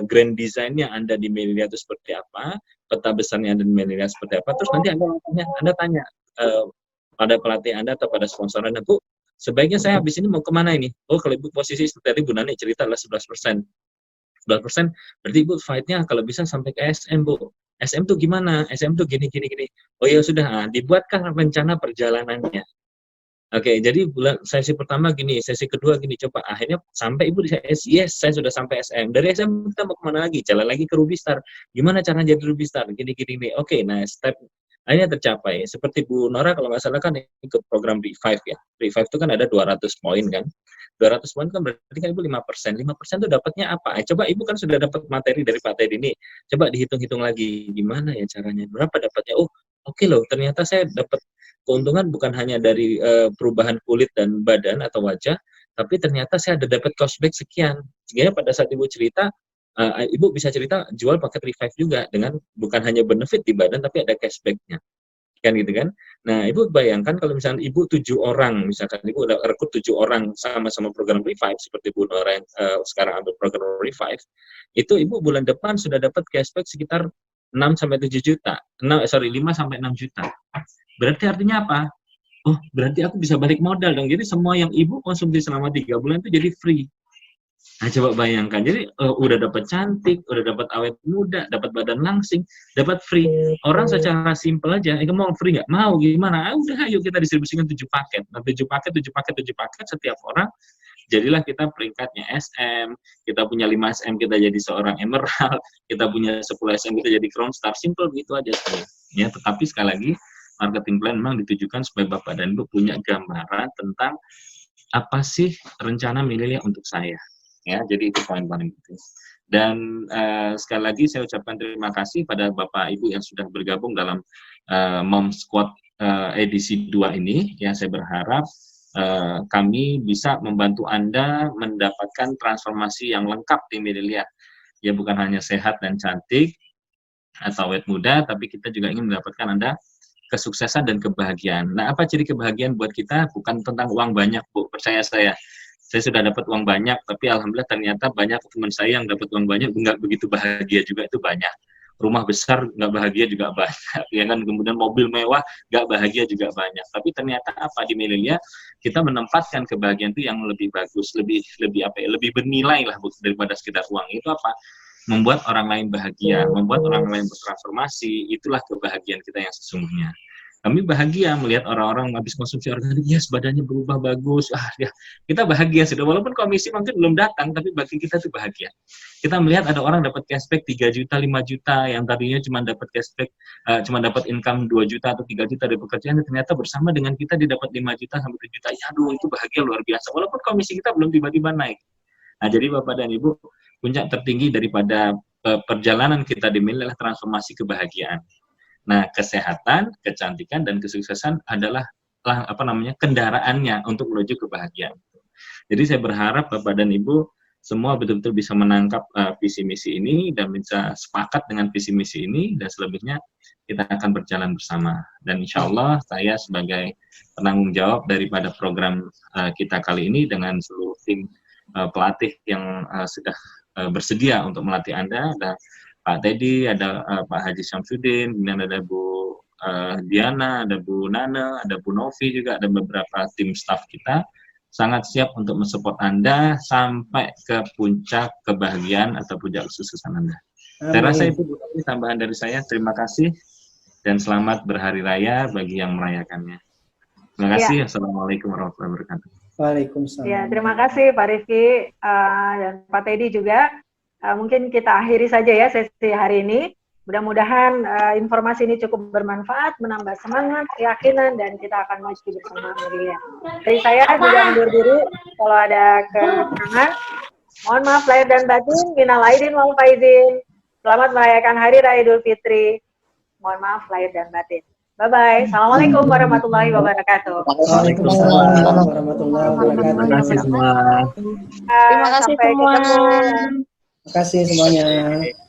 grand design-nya Anda di Melilia itu seperti apa, peta besarnya Anda di Melilia seperti apa, terus nanti Anda tanya pada pelatih Anda atau pada sponsor Anda, Bu, sebaiknya saya habis ini mau kemana ini? Oh, kalau Ibu posisi tadi Bu Nani cerita adalah 11%. 11%, berarti Ibu fight-nya kalau bisa sampai ke SM, Bu. SM tuh gimana? SM tuh gini. Oh ya sudah, dibuatkan rencana perjalanannya. Oke, jadi sesi pertama gini, sesi kedua gini, coba akhirnya sampai Ibu di yes, saya sudah sampai SM. Dari SM kita mau kemana lagi? Jalan lagi ke Ruby Star. Gimana cara jadi Ruby Star? Gini. Oke, nah step akhirnya tercapai. Seperti Bu Nora kalau nggak salah kan ikut program Revive ya. Revive itu kan ada 200 poin kan. 200 poin kan berarti kan Ibu 5%. 5% itu dapatnya apa? Coba Ibu kan sudah dapat materi dari Pak Teddy ini. Coba dihitung-hitung lagi gimana ya caranya. Berapa dapatnya? Oh, oke loh, ternyata saya dapat keuntungan bukan hanya dari perubahan kulit dan badan atau wajah, tapi ternyata saya ada dapat cashback sekian. Sehingga pada saat Ibu cerita, Ibu bisa cerita jual paket Revive juga dengan bukan hanya benefit di badan, tapi ada cashback-nya. Kan gitu kan? Nah, Ibu bayangkan kalau misalnya Ibu 7 orang, misalkan Ibu udah rekrut 7 orang sama-sama program Revive, seperti Bu Nora yang sekarang ambil program Revive, itu Ibu bulan depan sudah dapat cashback sekitar 6-7 juta. 5-6 juta. Berarti artinya apa? Oh, berarti aku bisa balik modal dong. Jadi semua yang Ibu konsumsi selama 3 bulan itu jadi free. Nah, coba bayangkan. Jadi udah dapat cantik, udah dapat awet muda, dapat badan langsing, dapat free. Orang secara simpel aja, mau free nggak? Mau gimana? Udah, ayo kita distribusikan 7 paket. Nah, 7 paket setiap orang. Jadilah kita peringkatnya SM, kita punya 5 SM, kita jadi seorang Emerald, kita punya 10 SM, kita jadi Crown Star. Simple begitu aja sebenarnya. Ya, tetapi sekali lagi, marketing plan memang ditujukan supaya Bapak dan Ibu punya gambaran tentang apa sih rencana Melilia untuk saya. Ya, jadi itu poin paling penting. Dan sekali lagi saya ucapkan terima kasih pada Bapak Ibu yang sudah bergabung dalam Mom Squad edisi 2 ini. Ya, saya berharap kami bisa membantu Anda mendapatkan transformasi yang lengkap di Melilia. Ya, bukan hanya sehat dan cantik atau awet muda, tapi kita juga ingin mendapatkan Anda kesuksesan dan kebahagiaan. Nah, apa ciri kebahagiaan buat kita? Bukan tentang uang banyak, Bu. Percaya saya. Saya sudah dapat uang banyak, tapi alhamdulillah ternyata banyak teman saya yang dapat uang banyak, nggak begitu bahagia juga, itu banyak. Rumah besar, nggak bahagia juga banyak. Ya kan? Kemudian mobil mewah, nggak bahagia juga banyak. Tapi ternyata apa di Melilia, kita menempatkan kebahagiaan itu yang lebih bagus, lebih bernilai lah daripada sekedar uang. Itu apa? Membuat orang lain bahagia, membuat orang lain bertransformasi, itulah kebahagiaan kita yang sesungguhnya. Kami bahagia melihat orang-orang habis konsumsi organik, yes, badannya berubah bagus, ya, kita bahagia sudah, walaupun komisi mungkin belum datang, tapi bagi kita itu bahagia. Kita melihat ada orang dapat cashback 3 juta, 5 juta, yang tadinya cuma dapat cashback, cuma dapat income 2 juta atau 3 juta dari pekerjaan, ternyata bersama dengan kita didapat 5 juta sampai 7 juta, ya aduh, itu bahagia luar biasa, walaupun komisi kita belum tiba-tiba naik. Nah, jadi Bapak dan Ibu, puncak tertinggi daripada perjalanan kita di Melilia adalah transformasi kebahagiaan. Nah, kesehatan, kecantikan, dan kesuksesan adalah kendaraannya untuk menuju kebahagiaan. Jadi saya berharap Bapak dan Ibu semua betul-betul bisa menangkap visi misi ini dan bisa sepakat dengan visi misi ini, dan selebihnya kita akan berjalan bersama. Dan insya Allah saya sebagai penanggung jawab daripada program kita kali ini dengan seluruh tim pelatih yang sudah bersedia untuk melatih Anda, ada Pak Teddy, ada Pak Haji Syamsuddin, kemudian ada Bu Diana, ada Bu Nana, ada Bu Novi juga, ada beberapa tim staff kita sangat siap untuk mensupport Anda sampai ke puncak kebahagiaan atau puncak kesuksesan Anda. Saya rasa itu tambahan dari saya. Terima kasih. dan selamat berhari raya bagi yang merayakannya. Terima kasih. Assalamualaikum warahmatullahi wabarakatuh. Waalaikumsalam. Ya, terima kasih Pak Rifki dan Pak Teddy juga. Mungkin kita akhiri saja ya sesi hari ini. Mudah-mudahan informasi ini cukup bermanfaat, menambah semangat, keyakinan, dan kita akan maju bersama Merilia. Dari saya juga undur diri. Kalau ada kekurangan, mohon maaf lahir dan batin. Minal aidin wal faizin. Selamat merayakan Hari Raya Idul Fitri. Mohon maaf lahir dan batin. Bye-bye. Assalamualaikum warahmatullahi wabarakatuh. Waalaikumsalam warahmatullahi wabarakatuh. Terima kasih semua. Terima kasih Sampai semua. ketemu. Terima kasih semuanya.